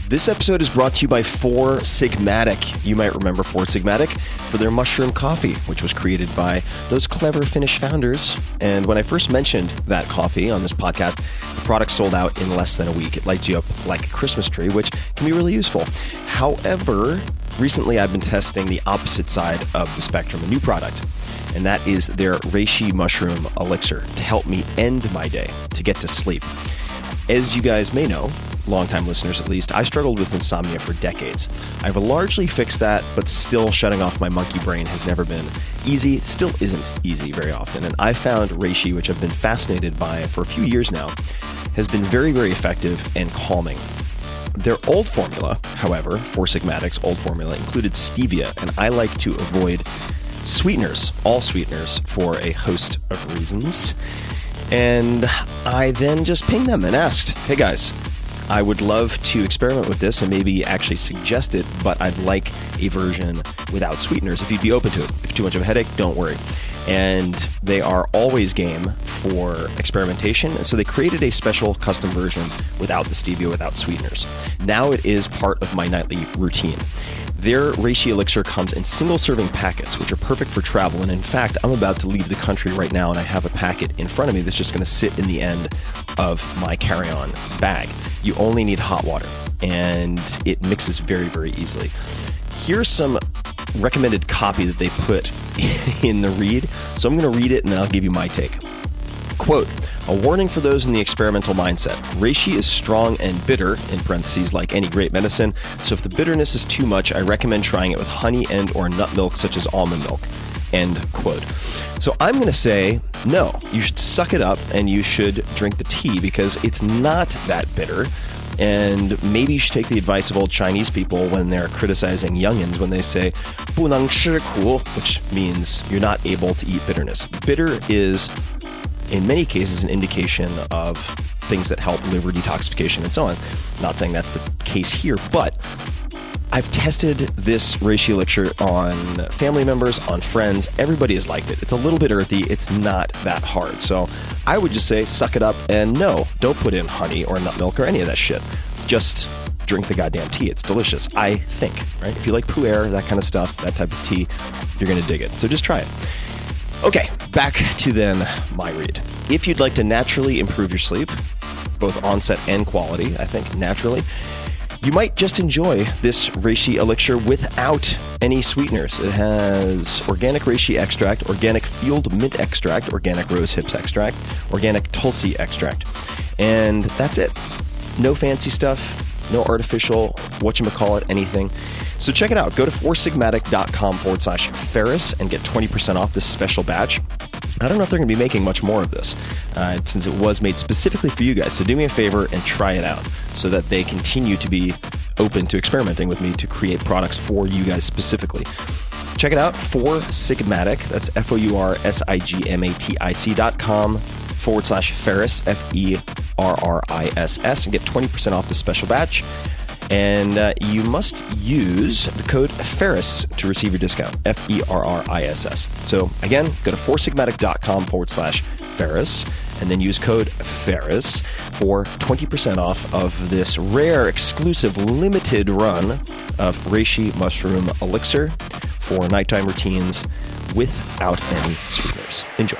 F: This episode is brought to you by Four Sigmatic. You might remember Four Sigmatic for their mushroom coffee, which was created by those clever Finnish founders. And when I first mentioned that coffee on this podcast, the product sold out in less than a week. It lights you up like a Christmas tree, which can be really useful. However, recently I've been testing the opposite side of the spectrum, a new product. And that is their reishi mushroom elixir to help me end my day, to get to sleep. As you guys may know, longtime listeners at least, I struggled with insomnia for decades. I've largely fixed that, but still shutting off my monkey brain has never been easy, still isn't easy very often. And I found reishi, which I've been fascinated by for a few years now, has been very effective and calming. Their old formula, however, Four Sigmatic's old formula, included stevia, and I like to avoid sweeteners, all sweeteners, for a host of reasons. And I then just pinged them and asked, hey guys, I would love to experiment with this and maybe actually suggest it, but I'd like a version without sweeteners if you'd be open to it. If too much of a headache, don't worry. And they are always game for experimentation, and so they created a special custom version without the stevia, without sweeteners. Now it is part of my nightly routine. Their reishi elixir comes in single-serving packets, which are perfect for travel. And in fact, I'm about to leave the country right now, and I have a packet in front of me that's just going to sit in the end of my carry-on bag. You only need hot water, and it mixes very easily. Here's some recommended copy that they put in the read. So I'm going to read it, and I'll give you my take. Quote, a warning for those in the experimental mindset. Reishi is strong and bitter, in parentheses, like any great medicine, so if the bitterness is too much, I recommend trying it with honey and or nut milk, such as almond milk. End quote. So I'm going to say, no, you should suck it up and you should drink the tea because it's not that bitter. And maybe you should take the advice of old Chinese people when they're criticizing youngins when they say, 不能吃苦, which means you're not able to eat bitterness. Bitter is, in many cases, an indication of things that help liver detoxification and so on. Not saying that's the case here, but I've tested this reishi elixir on family members, on friends. Everybody has liked it. It's a little bit earthy. It's not that hard. So I would just say, suck it up and no, don't put in honey or nut milk or any of that shit. Just drink the goddamn tea. It's delicious, I think, right? If you like pu'er, that kind of stuff, that type of tea, you're going to dig it. So just try it. Okay, back to then my read. If you'd like to naturally improve your sleep, both onset and quality, I think naturally, you might just enjoy this reishi elixir without any sweeteners. It has organic reishi extract, organic field mint extract, organic rose hips extract, organic tulsi extract. And that's it. No fancy stuff, No artificial, whatchamacallit, anything. So check it out. Go to foursigmatic.com/Ferriss and get 20% off this special batch. I don't know if they're going to be making much more of this since it was made specifically for you guys. So do me a favor and try it out so that they continue to be open to experimenting with me to create products for you guys specifically. Check it out, foursigmatic. That's foursigmatic.com/Ferriss, Ferriss, and get 20% off the special batch. And you must use the code Ferriss to receive your discount, Ferriss. So again, go to foursigmatic.com/Ferriss and then use code Ferriss for 20% off of this rare, exclusive, limited run of reishi mushroom elixir for nighttime routines without any sweeteners. Enjoy.